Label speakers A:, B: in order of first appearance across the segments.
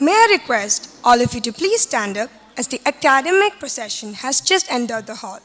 A: May I request all of you to please stand up as the academic procession has just entered the hall.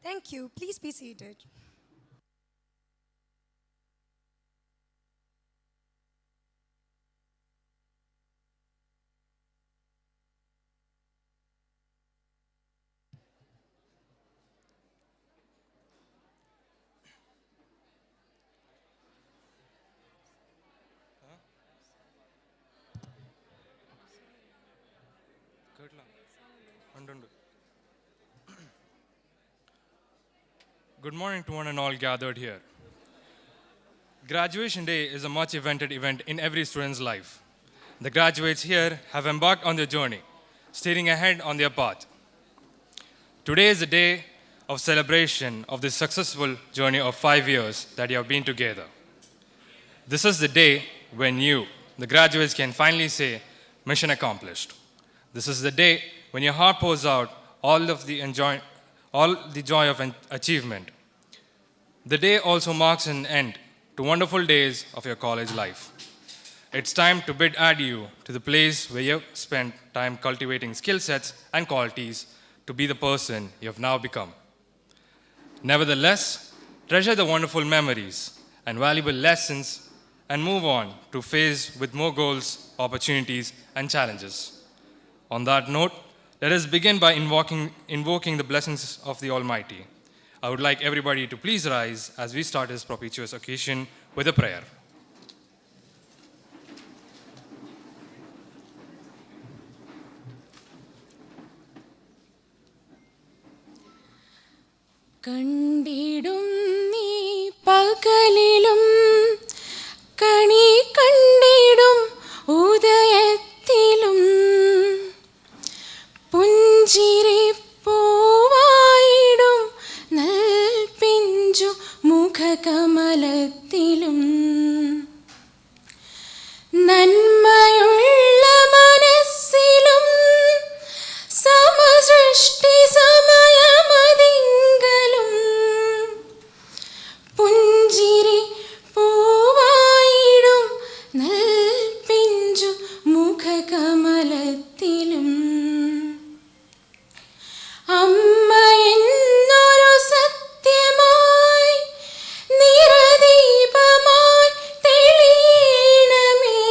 A: Thank you. Please be seated.
B: Good morning to one and all gathered here. Graduation day is a much evented event in every student's life. The graduates here have embarked on their journey, steering ahead on their path. Today is the day of celebration of this successful journey of 5 years that you have been together. This is the day when you, the graduates, can finally say, mission accomplished. This is the day when your heart pours out all the joy of an achievement. The day also marks an end to wonderful days of your college life. It's time to bid adieu to the place where you've spent time cultivating skill sets and qualities to be the person you have now become. Nevertheless, treasure the wonderful memories and valuable lessons and move on to face with more goals, opportunities, and challenges. On that note, let us begin by invoking the blessings of the Almighty. I would like everybody to please rise as we start this propitious occasion with a prayer.
C: കണ്ടിടും നീ പകലിലും കണി കണ്ടിടും ഉദയത്തിലും പുഞ്ചിരി പൂവായിടും നൽപിഞ്ചു മുഖകമലത്തിലും നന്മയുള്ള മനസ്സിലും സമസൃഷ്ടി സമയമതിങ്കലും പുഞ്ചിരി പൂവായിടും നൽപിഞ്ചു മുഖകമലത്തിലും അമ്മ എന്നൊരു സത്യമായി നിറദീപമായി തെളിയണമേ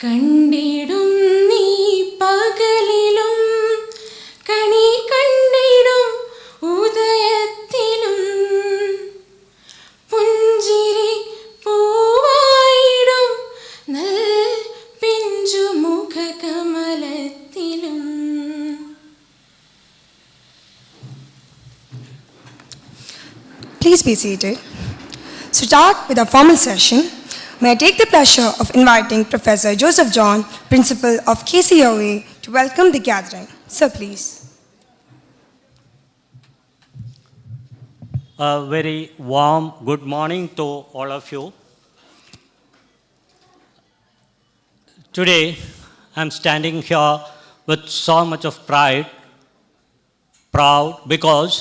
C: കണ്ടിടും നീ പകലിലും കണി കണ്ടിടും ഉദയത്തിലും പുഞ്ചിരി പൂവായിടും നൽ പിഞ്ചു മുഖകമലത്തിലും.
A: Please be seated. To start with our formal session, may I take the pleasure of inviting Professor Joseph John, Principal of KCOA, to welcome the gathering. Sir, please.
D: A very warm good morning to all of you. Today, I'm standing here with so much of pride, proud because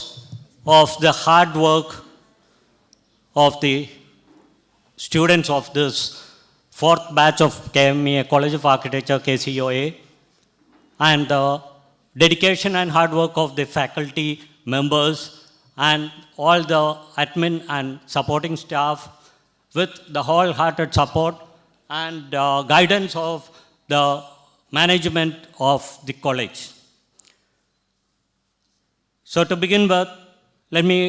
D: of the hard work of the students of this fourth batch of KMEA, College of Architecture, KCOA, and the dedication and hard work of the faculty members and all the admin and supporting staff with the wholehearted support and guidance of the management of the college. So to begin with, let me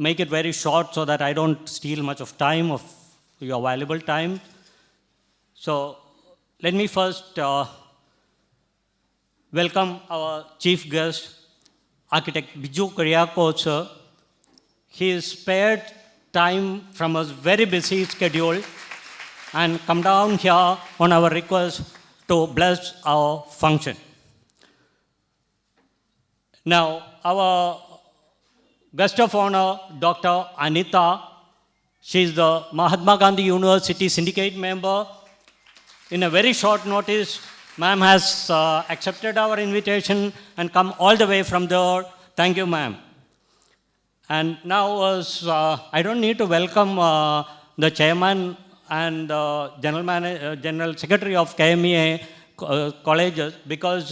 D: make it very short so that I don't steal much of time, of your valuable time. So let me first welcome our chief guest, Architect Biju Kuriakose, sir. He has spared time from his very busy schedule and come down here on our request to bless our function. Now, our guest of honor, Dr. Anita, she is the Mahatma Gandhi University Syndicate member. In a very short notice, ma'am has accepted our invitation and come all the way from there. Thank you, ma'am. And now, I don't need to welcome the chairman and general secretary of KMEA colleges because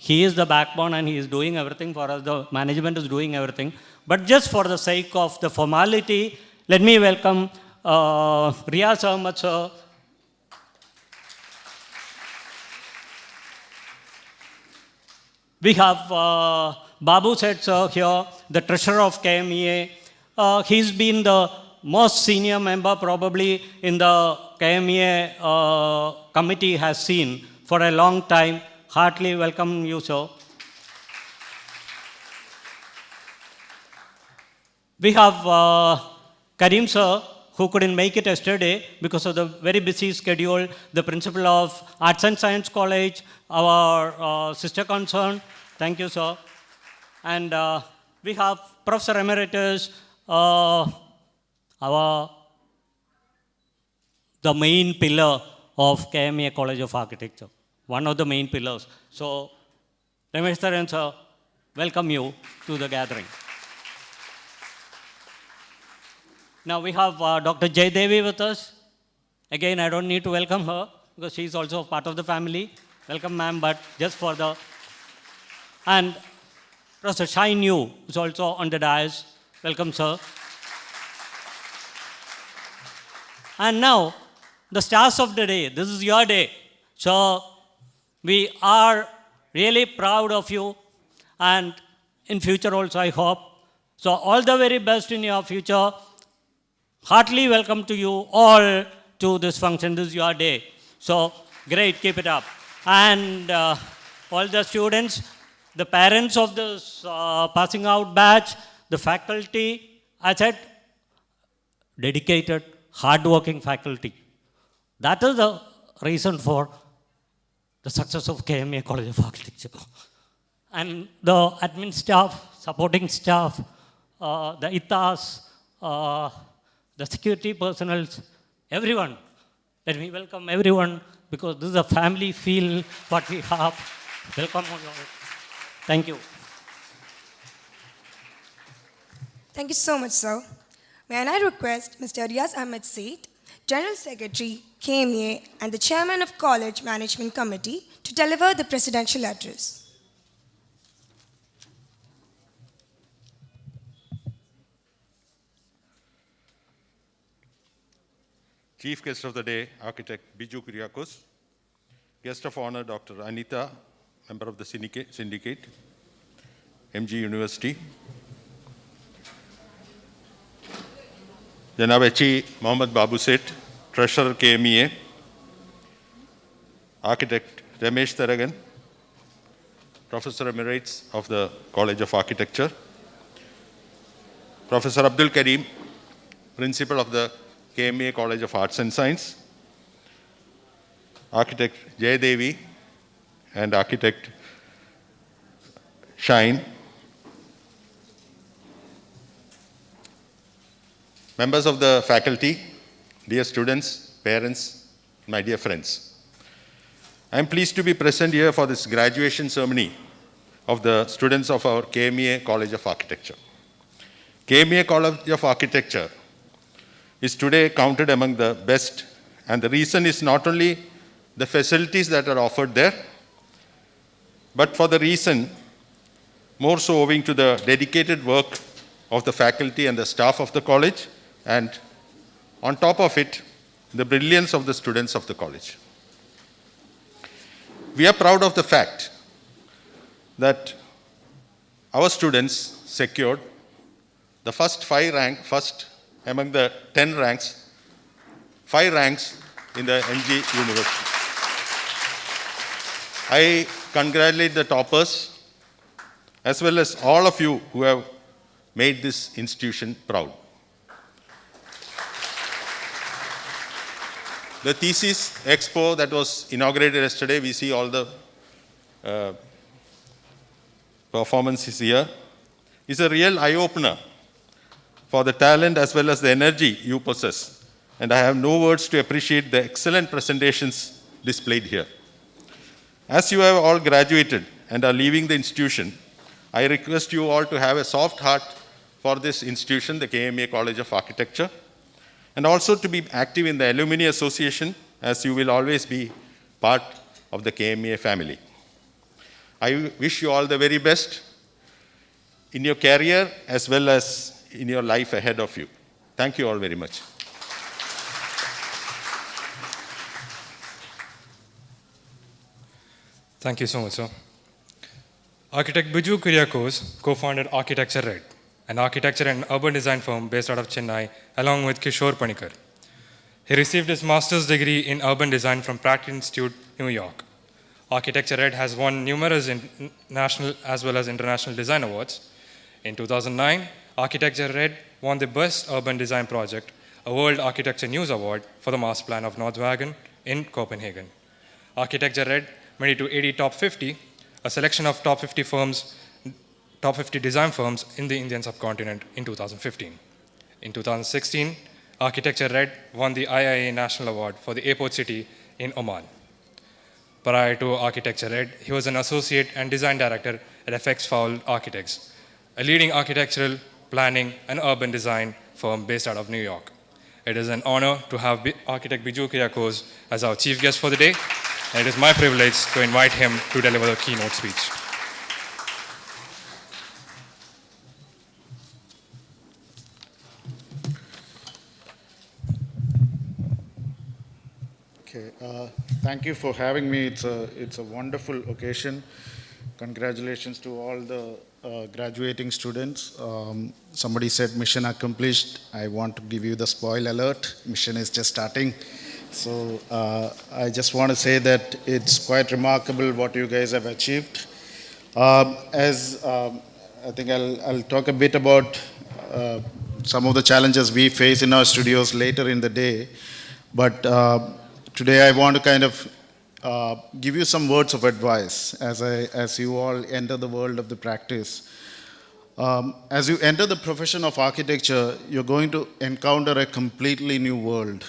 D: he is the backbone and he is doing everything for us. The management is doing everything. But just for the sake of the formality, let me welcome Riyaz Ahmed, sir. We have Babu Seth, sir, here, the treasurer of KMEA. He's been the most senior member probably in the KMEA committee has seen for a long time. Heartily welcome you, sir. We have Karim, sir, who couldn't make it yesterday because of the very busy schedule, the principal of Arts and Science College, our sister concern. Thank you, sir. And we have Professor Emeritus, the main pillar of KMEA College of Architecture, one of the main pillars. So, Ramesh sir and sir, welcome you to the gathering. Now we have Dr. Jay Devi with us. Again, I don't need to welcome her because she is also part of the family. Welcome, ma'am, but just for the... And Professor Shine Yu is also on the dais. Welcome, sir. And now, the stars of the day. This is your day. So, we are really proud of you. And in future also, I hope. So, all the very best in your future. Heartily welcome to you all to this function. This is your day. So, great, keep it up. And all the students, the parents of this passing out batch, the faculty, I said, dedicated, hardworking faculty. That is the reason for the success of KMEA College of Architecture. And the admin staff, supporting staff, the ITAs, the security personnel, everyone. Let me welcome everyone because this is a family feel what we have. Welcome all. Thank you.
A: Thank you so much, sir. May I now request Mr. Riyaz Ahmed Seth, General Secretary, KMEA, and the Chairman of College Management Committee to deliver the presidential address.
E: Chief guest of the day, Architect Biju Kuriakose, Guest of honor, Dr. Anita, member of the syndicate, MG University. Janab H.E. Mohammad Babu Seth, Treasurer KMEA. Architect Ramesh Taragan, Professor Emeritus of the College of Architecture. Professor Abdul Karim, Principal of the KMA College of Arts and Science. Architect Jay Devi and Architect Shine. Members of the faculty, dear students, parents, my dear friends. I am pleased to be present here for this graduation ceremony of the students of our KMA College of Architecture. KMA College of Architecture is today counted among the best, and the reason is not only the facilities that are offered there, but for the reason more so owing to the dedicated work of the faculty and the staff of the college, and on top of it, the brilliance of the students of the college. We are proud of the fact that our students secured the first among the 10 ranks, 5 ranks in the MG University. I congratulate the toppers as well as all of you who have made this institution proud. The thesis expo that was inaugurated yesterday, we see all the performances here, is a real eye-opener for the talent as well as the energy you possess. And I have no words to appreciate the excellent presentations displayed here. As you have all graduated and are leaving the institution, I request you all to have a soft heart for this institution, the KMA College of Architecture, and also to be active in the Alumni Association, as you will always be part of the KMA family. I wish you all the very best in your career as well as in your life ahead of you. Thank you all very much.
B: Thank you so much, sir. Architect Biju Kyriakos co-founded Architecture Red, an architecture and urban design firm based out of Chennai, along with Kishore Panikar. He received his master's degree in urban design from Pratt Institute, New York. Architecture Red has won numerous national as well as international design awards. In 2009, Architecture Red won the Best Urban Design Project, a World Architecture News Award for the Master Plan of Nordwagen in Copenhagen. Architecture Red made it to 80 Top 50, a selection of top 50 firms, top 50 design firms in the Indian subcontinent in 2015. In 2016, Architecture Red won the IIA National Award for the airport city in Oman. Prior to Architecture Red, he was an associate and design director at FX Fowl Architects, a leading architectural, planning, and urban design firm based out of New York. It is an honor to have Architect Biju Kyriakos as our chief guest for the day, and it is my privilege to invite him to deliver the keynote speech.
F: Okay, thank you for having me. It's a wonderful occasion. Congratulations to all the graduating students. Somebody said mission accomplished. I want to give you the spoil alert. Mission is just starting. So I just want to say that it's quite remarkable what you guys have achieved. I think I'll talk a bit about some of the challenges we face in our studios later in the day. But today I want to kind of give you some words of advice as you all enter the world of the practice. As you enter the profession of architecture, you're going to encounter a completely new world.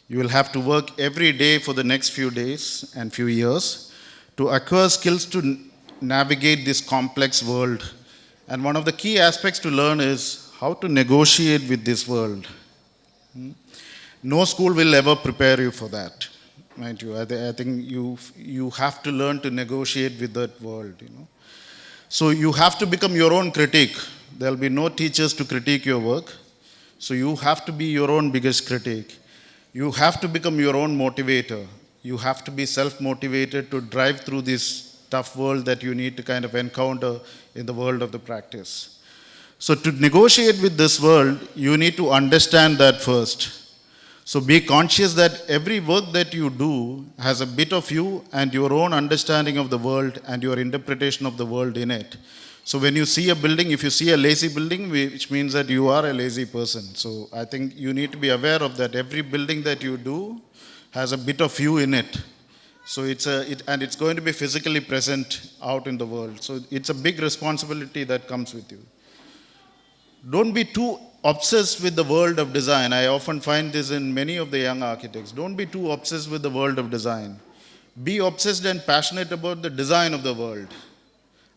F: You will have to work every day for the next few days and few years to acquire skills to navigate this complex world. And one of the key aspects to learn is how to negotiate with this world. No school will ever prepare you for that, mind you. I think you have to learn to negotiate with that world, you know. So you have to become your own critic. There'll be no teachers to critique your work. So you have to be your own biggest critic. You have to become your own motivator. You have to be self-motivated to drive through this tough world that you need to kind of encounter in the world of the practice. So to negotiate with this world, you need to understand that first. So be conscious that every work that you do has a bit of you and your own understanding of the world and your interpretation of the world in it. So when you see a building, if you see a lazy building, which means that you are a lazy person. So I think you need to be aware of that. Every building that you do has a bit of you in it. So and it's going to be physically present out in the world. So it's a big responsibility that comes with you. Don't be too obsessed with the world of design. I often find this in many of the young architects. Don't be too obsessed with the world of design. Be obsessed and passionate about the design of the world.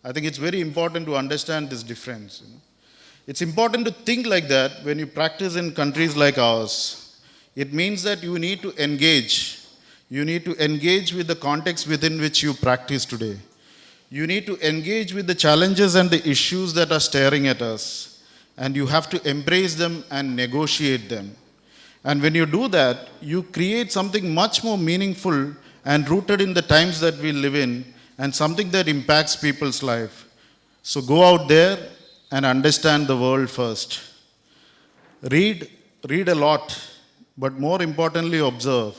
F: I think it's very important to understand this difference. It's important to think like that when you practice in countries like ours. It means that you need to engage. You need to engage with the context within which you practice today. You need to engage with the challenges and the issues that are staring at us. And you have to embrace them and negotiate them. And when you do that, you create something much more meaningful and rooted in the times that we live in and something that impacts people's life. So go out there and understand the world first. Read a lot, but more importantly, observe.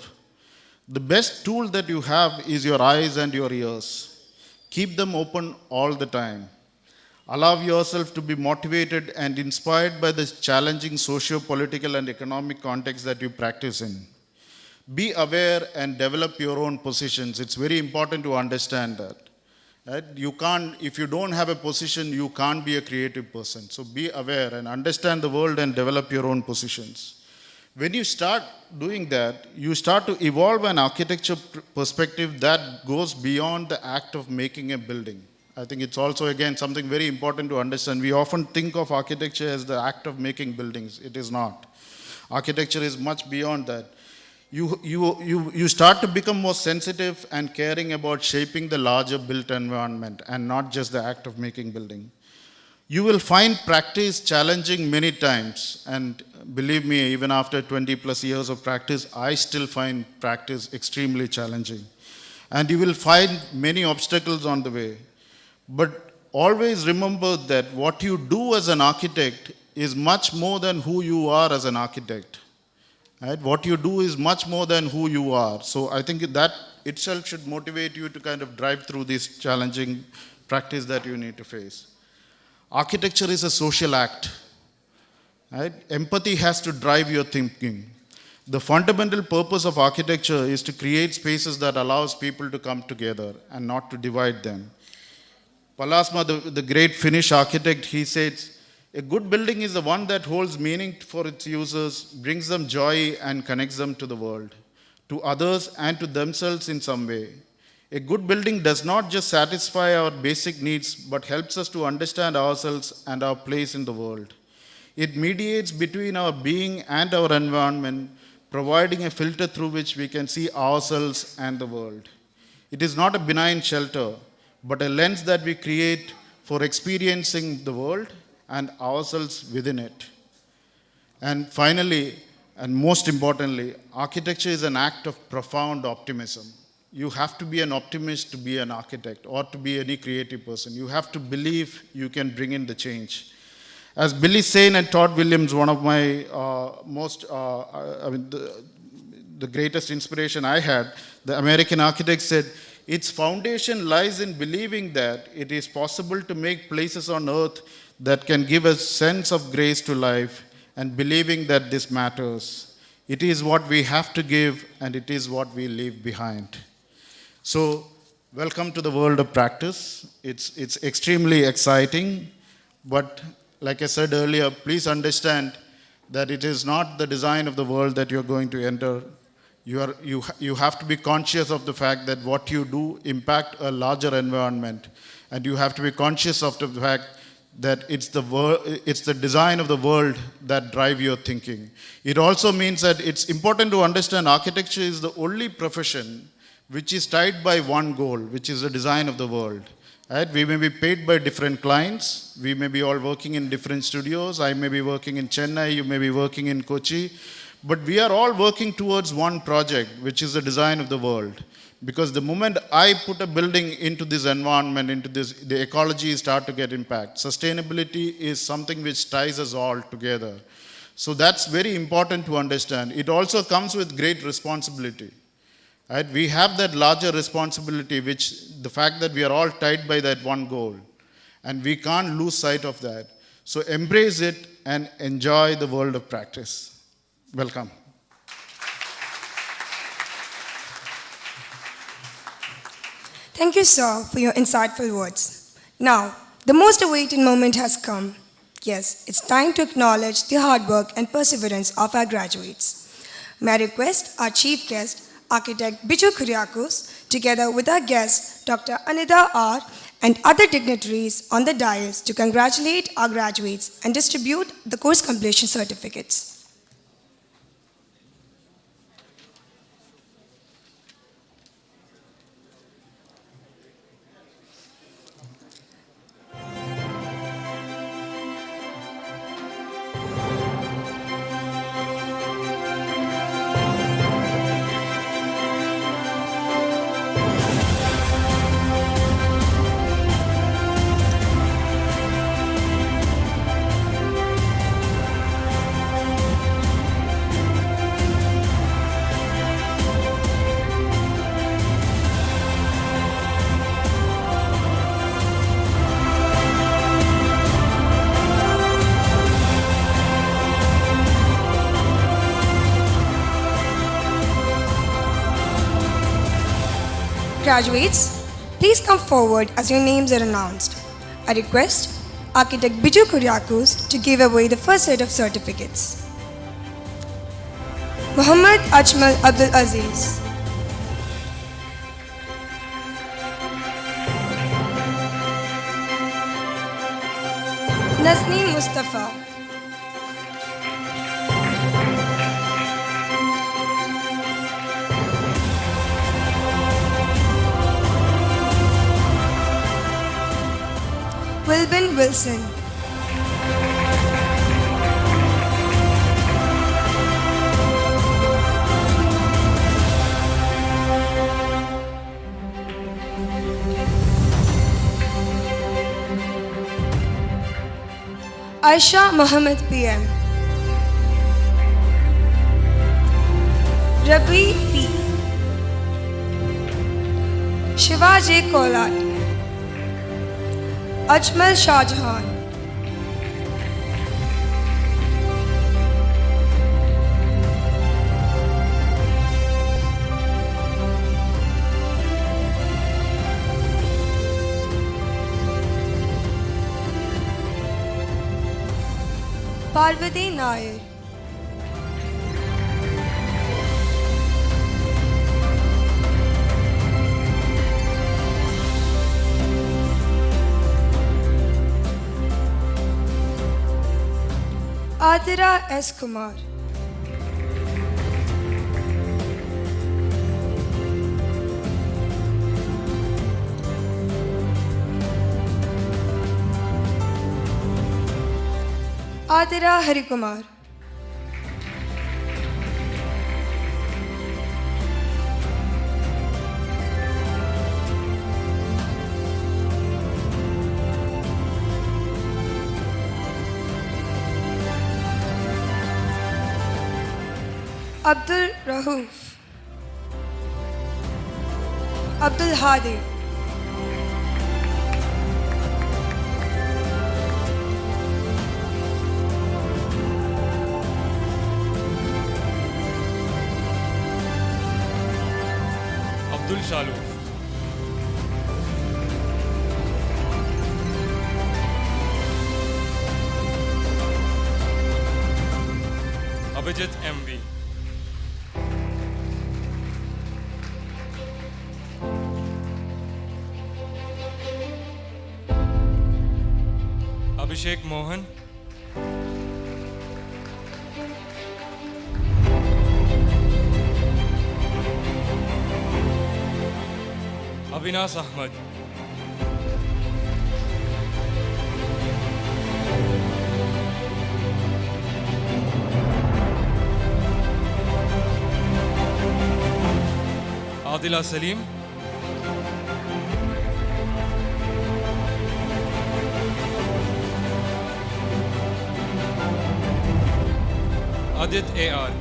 F: The best tool that you have is your eyes and your ears. Keep them open all the time. Allow yourself to be motivated and inspired by the challenging socio-political and economic context that you practice in. Be aware and develop your own positions. It's very important to understand that. Right? If you don't have a position, you can't be a creative person. So be aware and understand the world and develop your own positions. When you start doing that, you start to evolve an architecture perspective that goes beyond the act of making a building. I think it's also, again, something very important to understand. We often think of architecture as the act of making buildings. It is not. Architecture is much beyond that. You start to become more sensitive and caring about shaping the larger built environment and not just the act of making building. You will find practice challenging many times. And believe me, even after 20 plus years of practice, I still find practice extremely challenging. And you will find many obstacles on the way. But always remember that what you do as an architect is much more than who you are as an architect. Right? What you do is much more than who you are. So I think that itself should motivate you to kind of drive through this challenging practice that you need to face. Architecture is a social act. Right? Empathy has to drive your thinking. The fundamental purpose of architecture is to create spaces that allows people to come together and not to divide them. Palasma, the great Finnish architect, he says, a good building is the one that holds meaning for its users, brings them joy and connects them to the world, to others and to themselves in some way. A good building does not just satisfy our basic needs, but helps us to understand ourselves and our place in the world. It mediates between our being and our environment, providing a filter through which we can see ourselves and the world. It is not a benign shelter, but a lens that we create for experiencing the world and ourselves within it. And finally, and most importantly, architecture is an act of profound optimism. You have to be an optimist to be an architect or to be any creative person. You have to believe you can bring in the change. As Billy Zane and Todd Williams, one of my the greatest inspiration I had, the American architect said, its foundation lies in believing that it is possible to make places on earth that can give a sense of grace to life and believing that this matters. It is what we have to give and it is what we leave behind. So, welcome to the world of practice. It's extremely exciting, but like I said earlier, please understand that it is not the design of the world that you're going to enter. You have to be conscious of the fact that what you do impact a larger environment, and you have to be conscious of the fact that it's the design of the world that drive your thinking. It also means that it's important to understand architecture is the only profession which is tied by one goal, which is the design of the world. Right? We may be paid by different clients. We may be all working in different studios. I may be working in Chennai. You may be working in Kochi. But we are all working towards one project, which is the design of the world. Because the moment I put a building into this environment, into this, the ecology start to get impact. Sustainability is something which ties us all together. So that's very important to understand. It also comes with great responsibility. Right? We have that larger responsibility, which the fact that we are all tied by that one goal. And we can't lose sight of that. So embrace it and enjoy the world of practice. Welcome.
A: Thank you, sir, for your insightful words. Now, the most awaited moment has come. Yes, it's time to acknowledge the hard work and perseverance of our graduates. May I request our chief guest, Architect Biju Kuriakos, together with our guest, Dr. Anita R., and other dignitaries on the dais to congratulate our graduates and distribute the course completion certificates. Graduates, please come forward as your names are announced. I request Architect Biju Kuriakos to give away the first set of certificates. Muhammad Ajmal Abdul Aziz. Nazneen Mustafa. Wilbin Wilson. Aisha Mohammed PM. Rabi P. Shiva J. Kolat. Ajmal Shahjahan. Parvati Nair. Adira S. Kumar. Adira Harikumar. Abdul Rahouf. Abdul Hadi.
B: Abdul Shaloof. Abhijit MV. Abhishek Mohan. Avinash Ahmad. Adila Salim, Adit AR,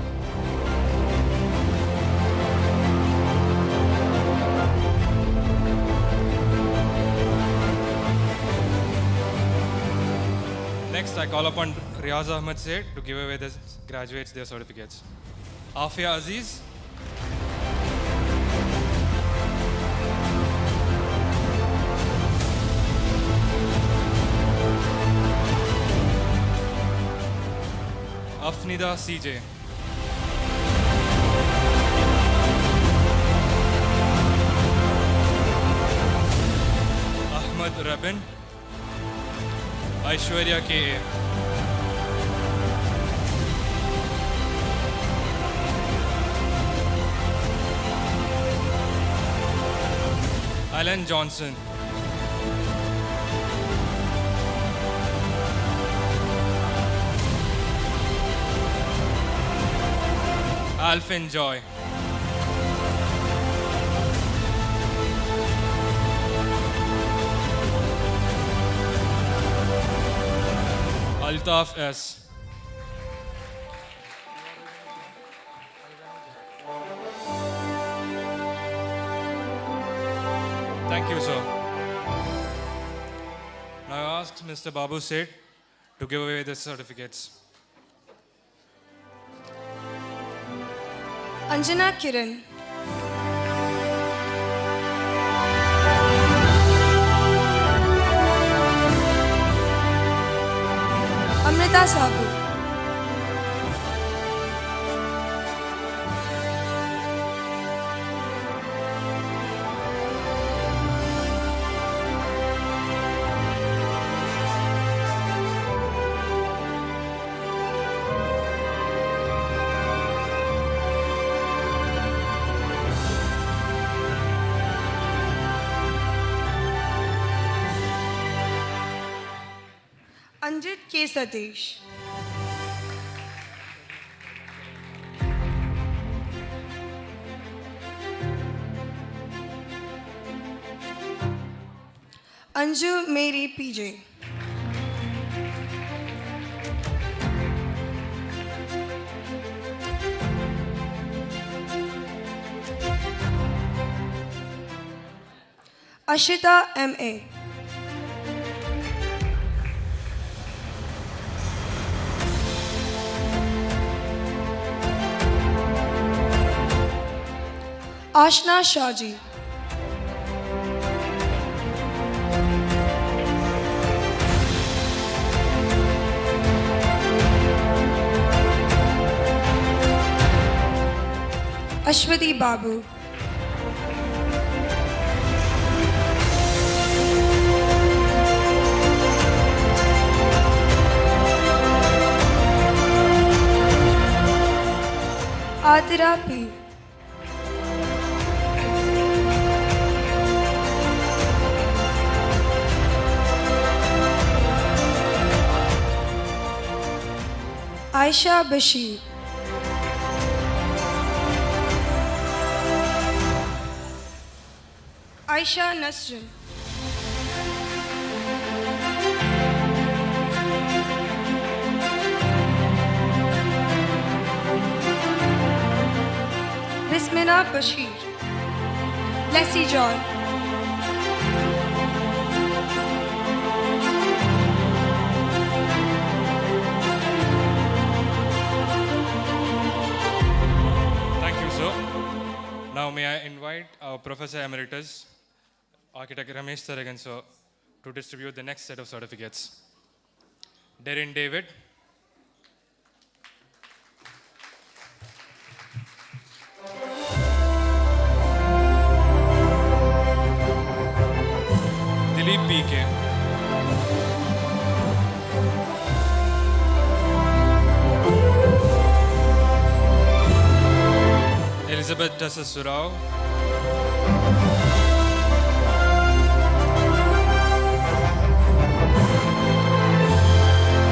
B: Next, I call upon Riaz Ahmed Seth to give away the graduates their certificates. Afia Aziz, Afnida CJ, Ahmad Rabin, Aishwarya KA, Alan Johnson, Alfin Joy, Altaf S, Thank you, sir. Now I ask Mr. Babu Seth to give away the certificates.
A: Anjana Kiran, Amrita Sabu, Anjit K. Satish, Anju Mary PJ, Ashita MA, Ashna Shaji, Ashwati Babu, Adira P, Aisha Bashir, Aisha Nasrin, Bismillah Bashir, Leslie Joy,
B: Thank you, sir. Now may I invite our Professor Emeritus, Architect Ramesh Saragan, sir, to distribute the next set of certificates. Darren David, Dilip PK, Elizabeth Tessa Surao,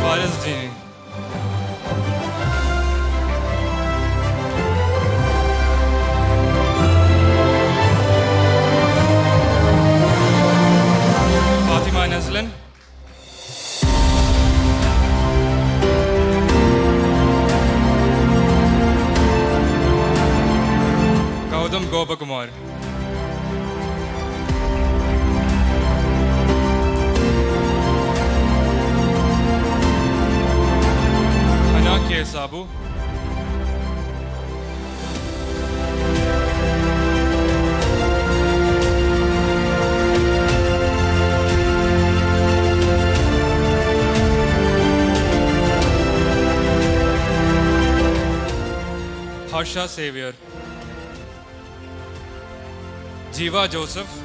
B: Faraz Dini, Harsha Xavier, Jiva Joseph,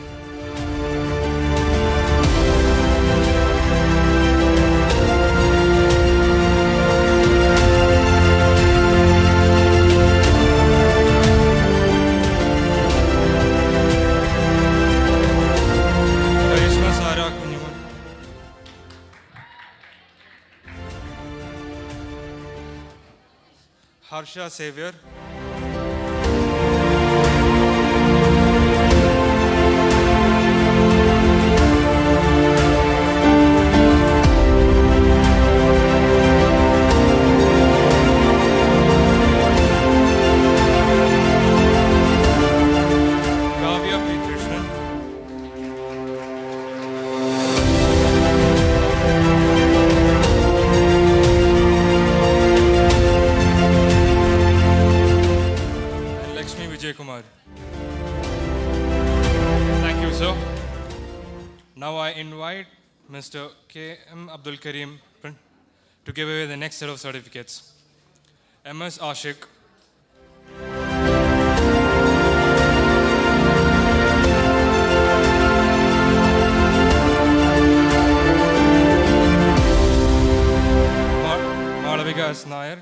B: Karishma Sara Kunyuman, Harsha Xavier, Kavya P. Krishnan, and Lakshmi Vijay Kumar. Thank you, sir. Now I invite Mr. K. M. Abdul Karim to give away the next set of certificates. MS Ashik, Malavika S. Nair,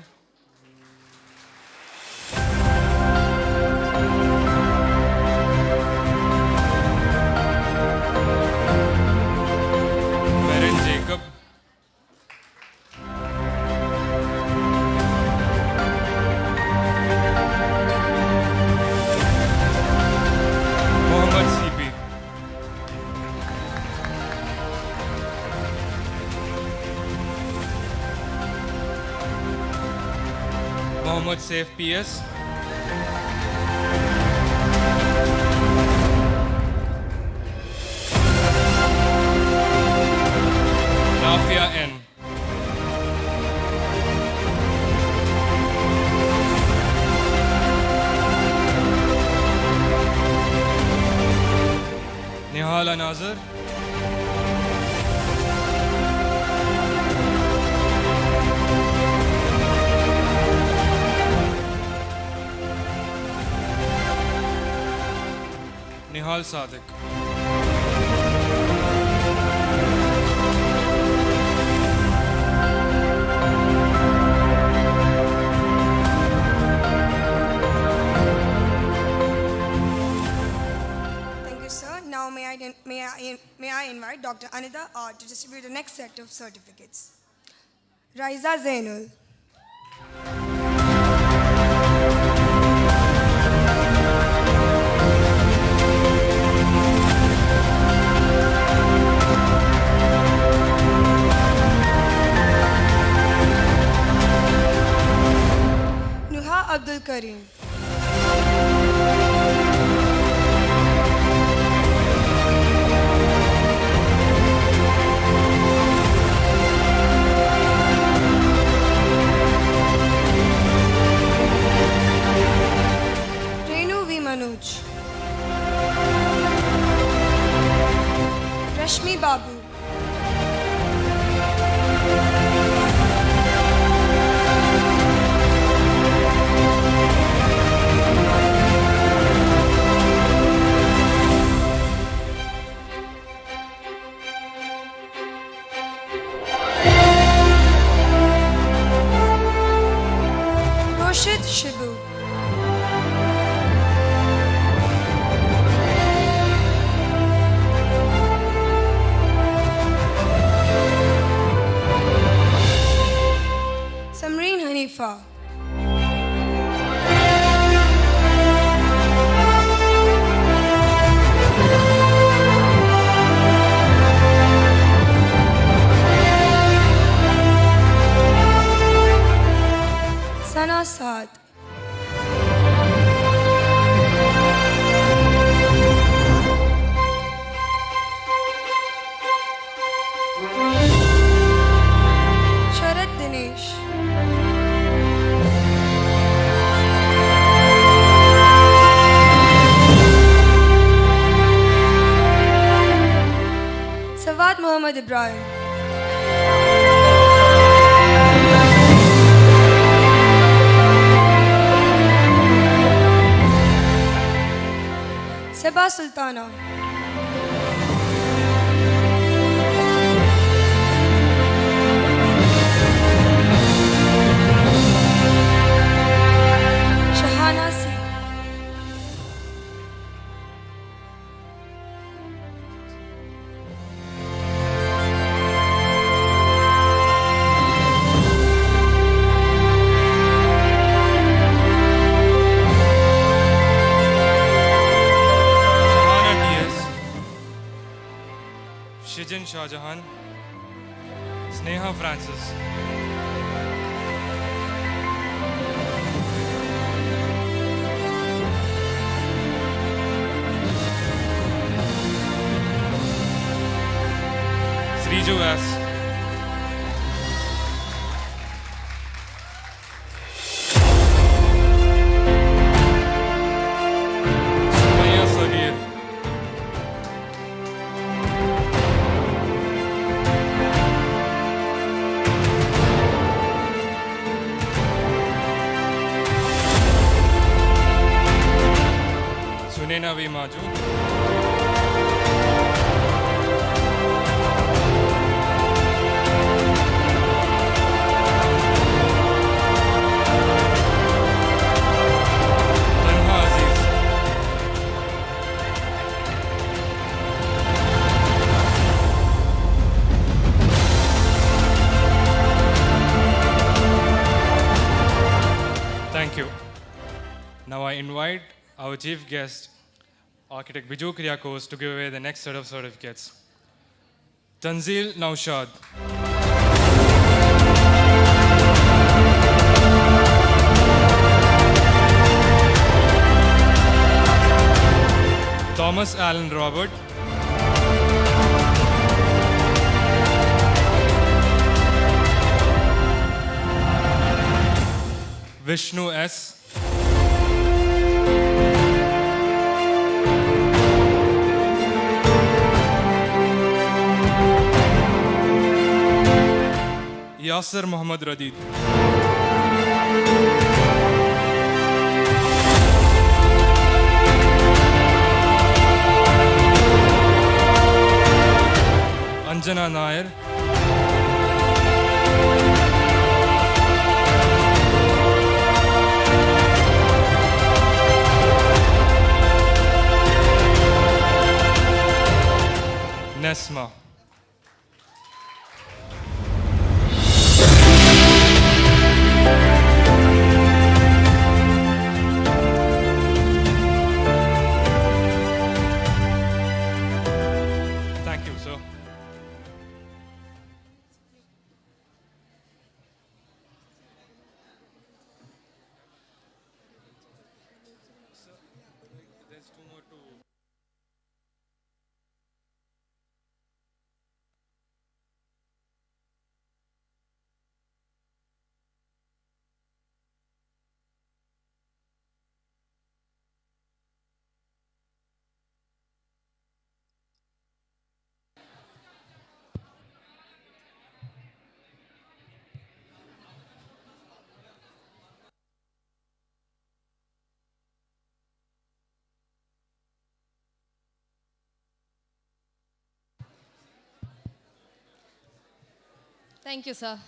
B: Merin Jacob, Mohammed CP, Mohammed Saif PS, Rafia N, Nihala Nazar, Nihal Sadiq,
A: Thank you, sir. Now may I invite Dr. Anita R to distribute the next set of certificates. Raiza Zainul, Nuha Abdul Karim, Renu V. Manoj, Rashmi Babu, Roshit Shibu, Samreen Hanifa, Sana Saad, Sharad Dinesh, Sawad Muhammad Ibrahim, Seba Sultana. Shahana C.
B: Shahana T.S., Shijin Shahjahan, Sneha Francis, Sriju S., Maya Sagir, Sunena V. Maju, Tanha Aziz, thank you. Now I invite our chief guest, Architect Biju Kriakos, to give away the next set of certificates. Tanzil Naushad, Thomas Allen Robert, Vishnu S., Yasser Mohammad Radid, Anjana Nair, Nesma. Thank you, sir. There's two more to.
G: Thank you, sir.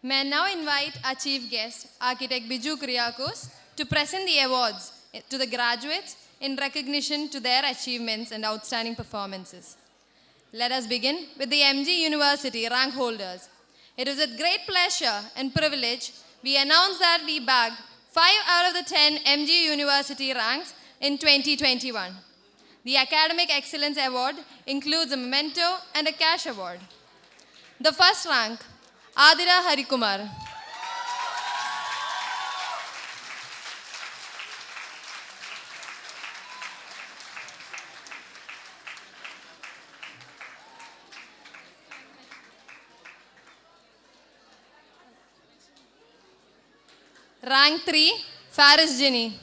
G: May I now invite our chief guest, Architect Biju Kriakos, to present the awards to the graduates in recognition to their achievements and outstanding performances. Let us begin with the MG University rank holders. It is with great pleasure and privilege we announce that we bagged 5 out of the 10 MG University ranks in 2021. The Academic Excellence Award includes a memento and a cash award. The first rank, Adira Harikumar. Rank 3, Faris Ginny.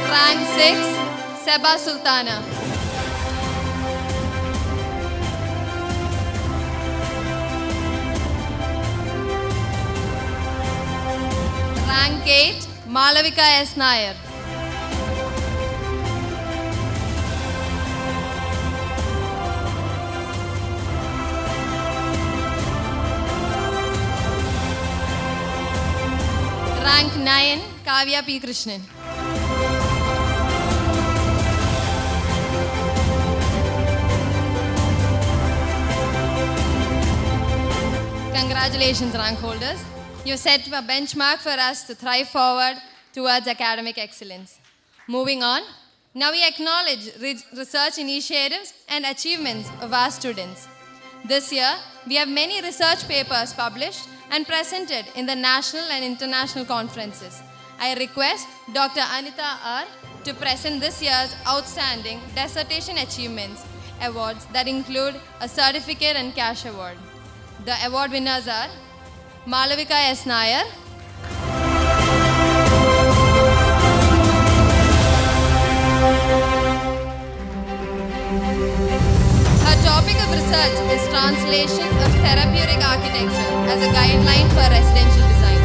G: Rank 6, Seba Sultana. Rank 8, Malavika S. Nair. Rank 9, Kavya P. Krishnan. Congratulations, rank holders. You set a benchmark for us to thrive forward towards academic excellence. Moving on, now we acknowledge research initiatives and achievements of our students. This year, we have many research papers published and presented in the national and international conferences. I request Dr. Anita R. to present this year's Outstanding Dissertation Achievements awards that include a certificate and cash award. The award winners are Malavika S. Nair, her topic of research is translation of therapeutic architecture as a guideline for residential design.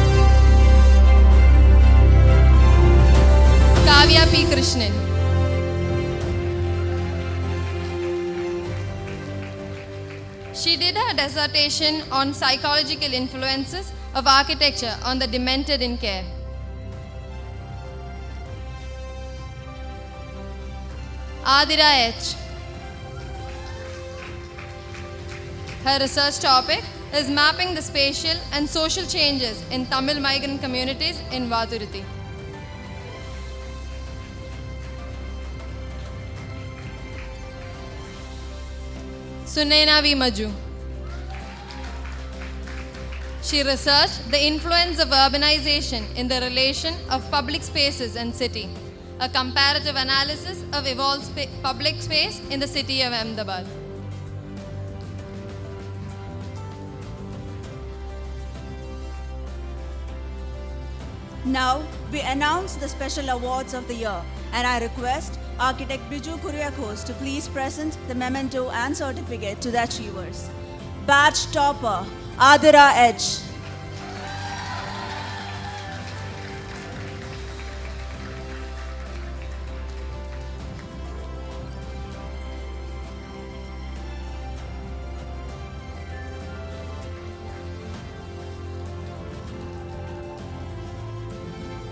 G: Kavya P. Krishnan. She did her dissertation on psychological influences of architecture on the demented in care. Adira H. Her research topic is mapping the spatial and social changes in Tamil migrant communities in Vathuruthy. Sunaina V. Maju. She researched the influence of urbanization in the relation of public spaces and city, a comparative analysis of evolved public space in the city of Ahmedabad.
H: Now, we announce the special awards of the year, and I request Architect Biju Kuriakose to please present the memento and certificate to the achievers. Batch Topper, Adira H.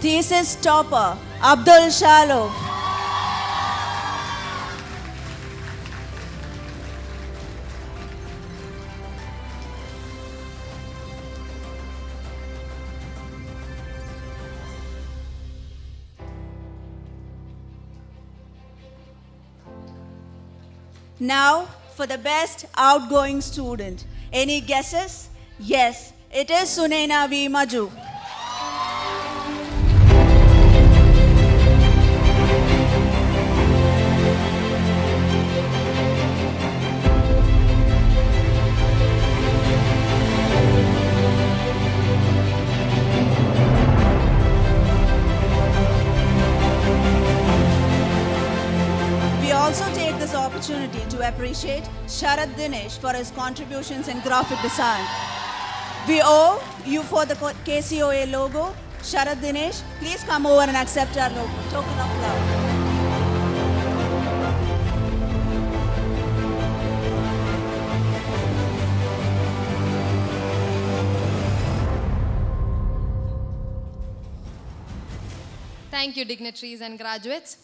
H: Thesis Topper, Abdul Shalom. Now, for the best outgoing student. Any guesses? Yes, it is Sunaina V. Maju. We also take this opportunity to appreciate Sharad Dinesh for his contributions in graphic design. We owe you for the KCOA logo. Sharad Dinesh, please come over and accept our logo. Token of love.
G: Thank you, dignitaries and graduates.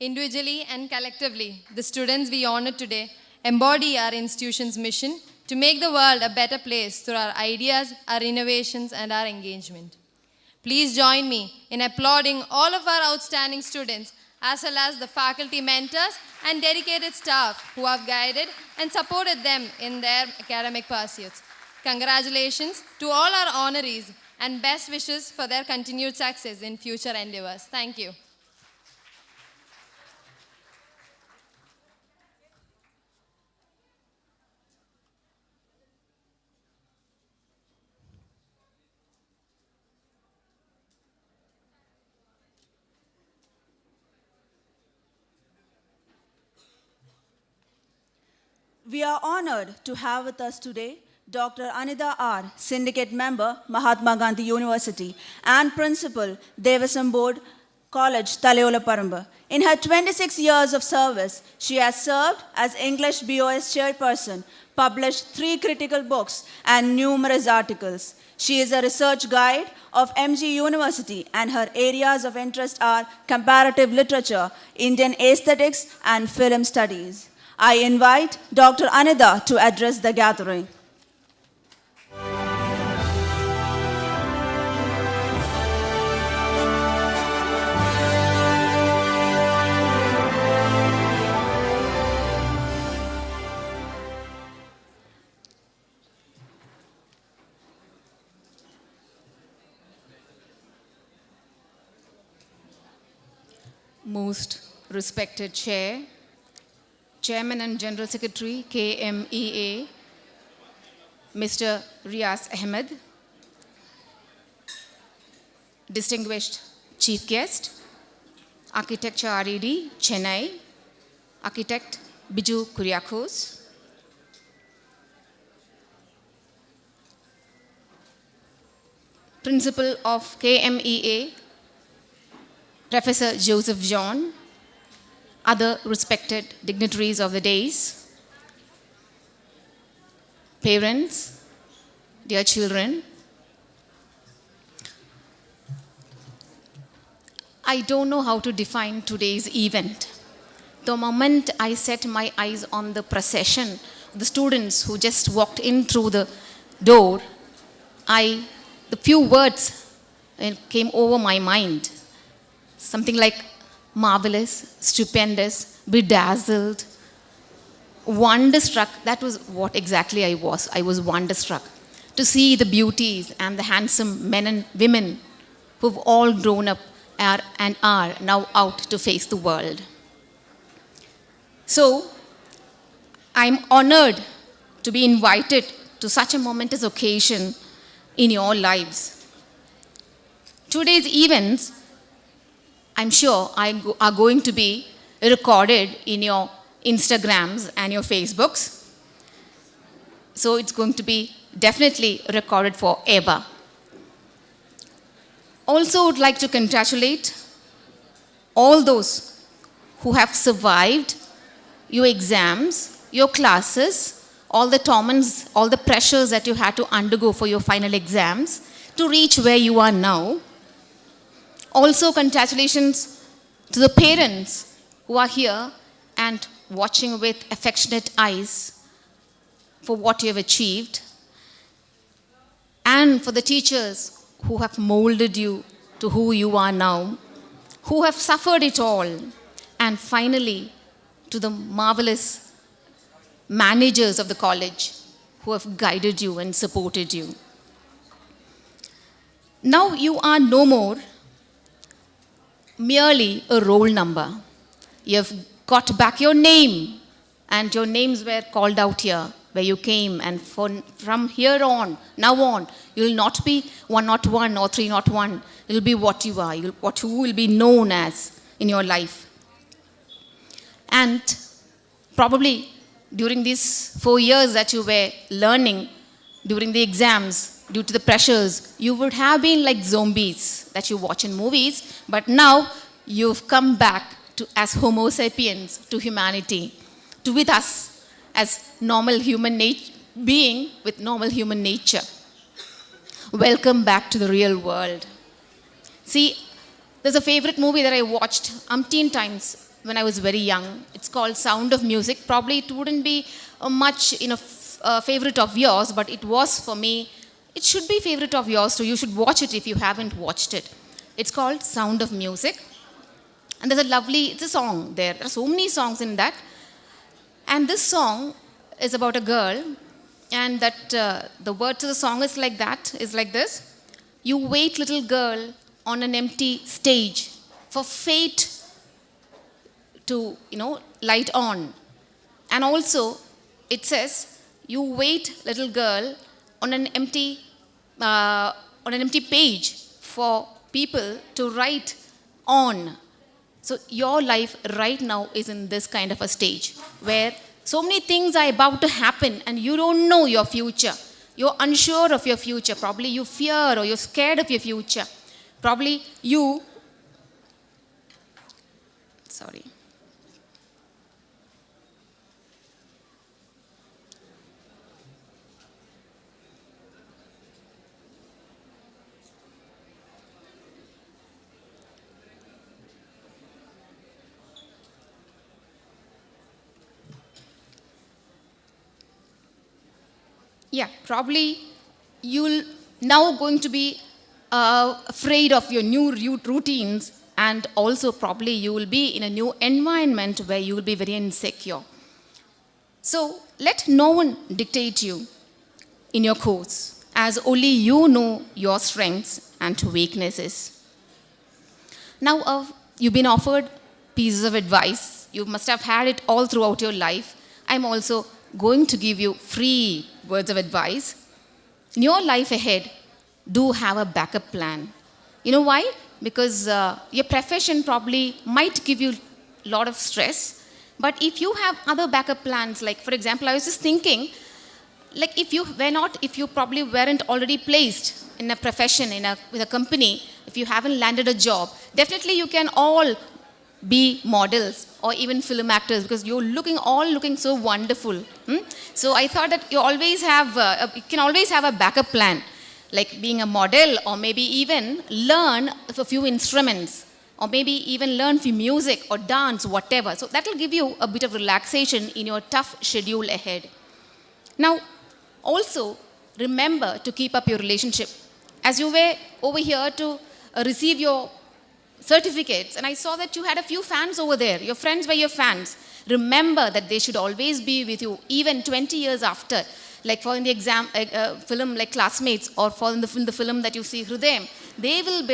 G: Individually and collectively, the students we honor today embody our institution's mission to make the world a better place through our ideas, our innovations, and our engagement. Please join me in applauding all of our outstanding students, as well as the faculty mentors and dedicated staff who have guided and supported them in their academic pursuits. Congratulations to all our honorees and best wishes for their continued success in future endeavors. Thank you.
H: We are honored to have with us today Dr. Anida R., Syndicate Member, Mahatma Gandhi University, and Principal, Devasam Board College, Taleola Paramba. In her 26 years of service, she has served as English BOS chairperson, published 3 critical books and numerous articles. She is a research guide of MG University, and her areas of interest are comparative literature, Indian aesthetics, and film studies. I invite Dr. Anida to address the gathering.
C: Most respected Chair, Chairman and General Secretary, KMEA, Mr. Riaz Ahmed, distinguished Chief Guest, Architecture RED, Chennai, Architect Biju Kuriakose, Principal of KMEA, Professor Joseph John, other respected dignitaries of the days, parents, dear children, I don't know how to define today's event. The moment I set my eyes on the procession, the students who just walked in through the door, the few words came over my mind. Something like marvelous, stupendous, bedazzled, wonderstruck. That was what exactly I was. I was wonderstruck to see the beauties and the handsome men and women who've all grown up and are now out to face the world. So, I'm honored to be invited to such a momentous occasion in your lives. Today's events, I'm sure, are going to be recorded in your Instagrams and your Facebooks. So it's going to be definitely recorded forever. Also would like to congratulate all those who have survived your exams, your classes, all the torments, all the pressures that you had to undergo for your final exams to reach where you are now. Also, congratulations to the parents who are here and watching with affectionate eyes for what you have achieved. And for the teachers who have molded you to who you are now, who have suffered it all. And finally, to the marvelous managers of the college who have guided you and supported you. Now you are no more merely a roll number. You have got back your name, and your names were called out here where you came, and from here on, now on, you will not be 101 or 301. You will be what you are, what you will be known as in your life. And probably during these 4 years that you were learning, during the exams, due to the pressures, you would have been like zombies that you watch in movies, but now you've come back as Homo sapiens to humanity, to with us as normal human being with normal human nature. Welcome back to the real world. See, there's a favorite movie that I watched umpteen times when I was very young. It's called Sound of Music. Probably it wouldn't be much favorite of yours, but it was for me. It should be favorite of yours, so you should watch it if you haven't watched it. It's called Sound of Music. And there's it's a song there. There are so many songs in that. And this song is about a girl, and that the word to the song is like this. You wait, little girl, on an empty stage for fate to, light on. And also, it says, you wait, little girl, on an empty page for people to write on. So your life right now is in this kind of a stage where so many things are about to happen and you don't know your future. You're unsure of your future. Probably you fear or you're scared of your future. Probably you, sorry. Yeah, probably you'll now going to be afraid of your new routines, and also probably you will be in a new environment where you will be very insecure. So let no one dictate you in your course, as only you know your strengths and weaknesses. Now, you've been offered pieces of advice. You must have had it all throughout your life. I'm also going to give you free words of advice. In your life ahead, do have a backup plan. You know why? Because your profession probably might give you a lot of stress. But if you have other backup plans, like for example, I was just thinking, like if you probably weren't already placed in a profession, with a company, if you haven't landed a job, definitely you can all be models or even film actors, because you're all looking so wonderful. So I thought that you can always have a backup plan, like being a model, or maybe even learn a few instruments, or maybe even learn few music or dance, whatever. So that will give you a bit of relaxation in your tough schedule ahead. Now, also remember to keep up your relationship. As you were over here to receive your certificates, and I saw that you had a few fans over there. Your friends were your fans. Remember that they should always be with you, even 20 years after. Like for in the exam film, like Classmates, or for in the film that you see, Hrudayam, they will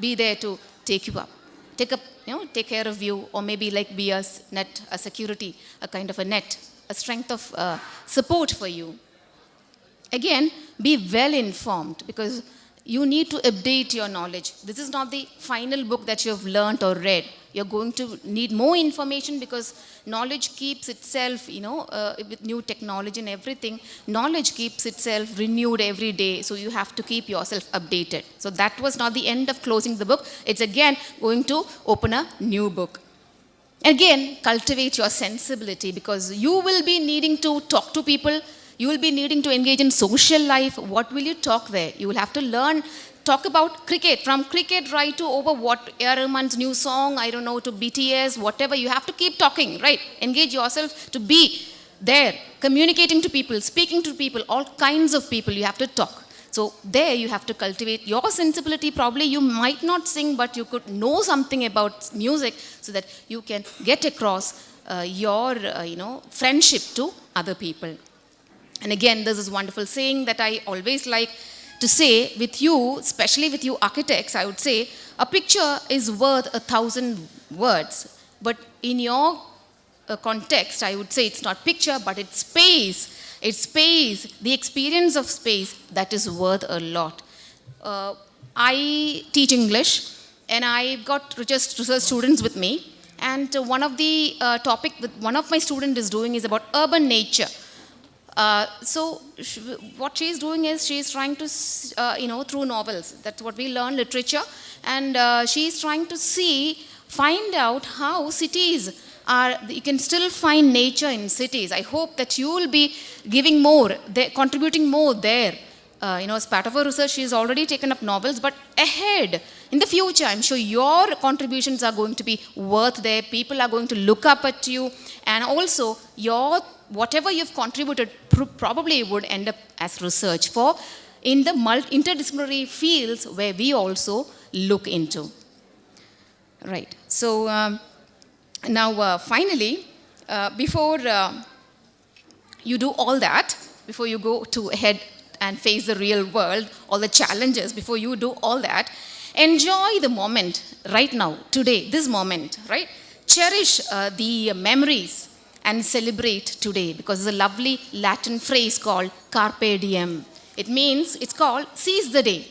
C: be there to take you up, take care of you, or maybe like be a net, a security, a kind of a net, a strength of support for you. Again, be well informed, because you need to update your knowledge. This is not the final book that you have learned or read. You're going to need more information, because knowledge keeps itself, with new technology and everything, knowledge keeps itself renewed every day. So you have to keep yourself updated. So that was not the end of closing the book. It's again going to open a new book. Again, cultivate your sensibility, because you will be needing to talk to people. You will be needing to engage in social life. What will you talk there? You will have to talk about cricket, from cricket right to over what A.R. Rahman's new song, I don't know, to BTS, whatever. You have to keep talking, right? Engage yourself to be there, communicating to people, speaking to people, all kinds of people you have to talk. So there you have to cultivate your sensibility. Probably you might not sing, but you could know something about music, so that you can get across your friendship to other people. And again, there's this wonderful saying that I always like to say with you, especially with you architects, I would say, a picture is worth 1,000 words. But in your context, I would say it's not picture, but it's space. It's space, the experience of space, that is worth a lot. I teach English, and I've got research students with me. And one of the topic that one of my students is doing is about urban nature. So what she's doing is she's trying to, through novels, that's what we learn, literature, and she's trying to find out how cities you can still find nature in cities. I hope that you will be giving more, contributing more there. As part of her research, she's already taken up novels, but ahead, in the future, I'm sure your contributions are going to be worth there. People are going to look up at you, and also whatever you've contributed probably would end up as research in the interdisciplinary fields where we also look into. Right. So now finally, before you do all that, before you go ahead and face the real world, all the challenges, before you do all that, enjoy the moment right now, today, this moment, right? Cherish the memories and celebrate today, because there's a lovely Latin phrase called carpe diem. It's called seize the day.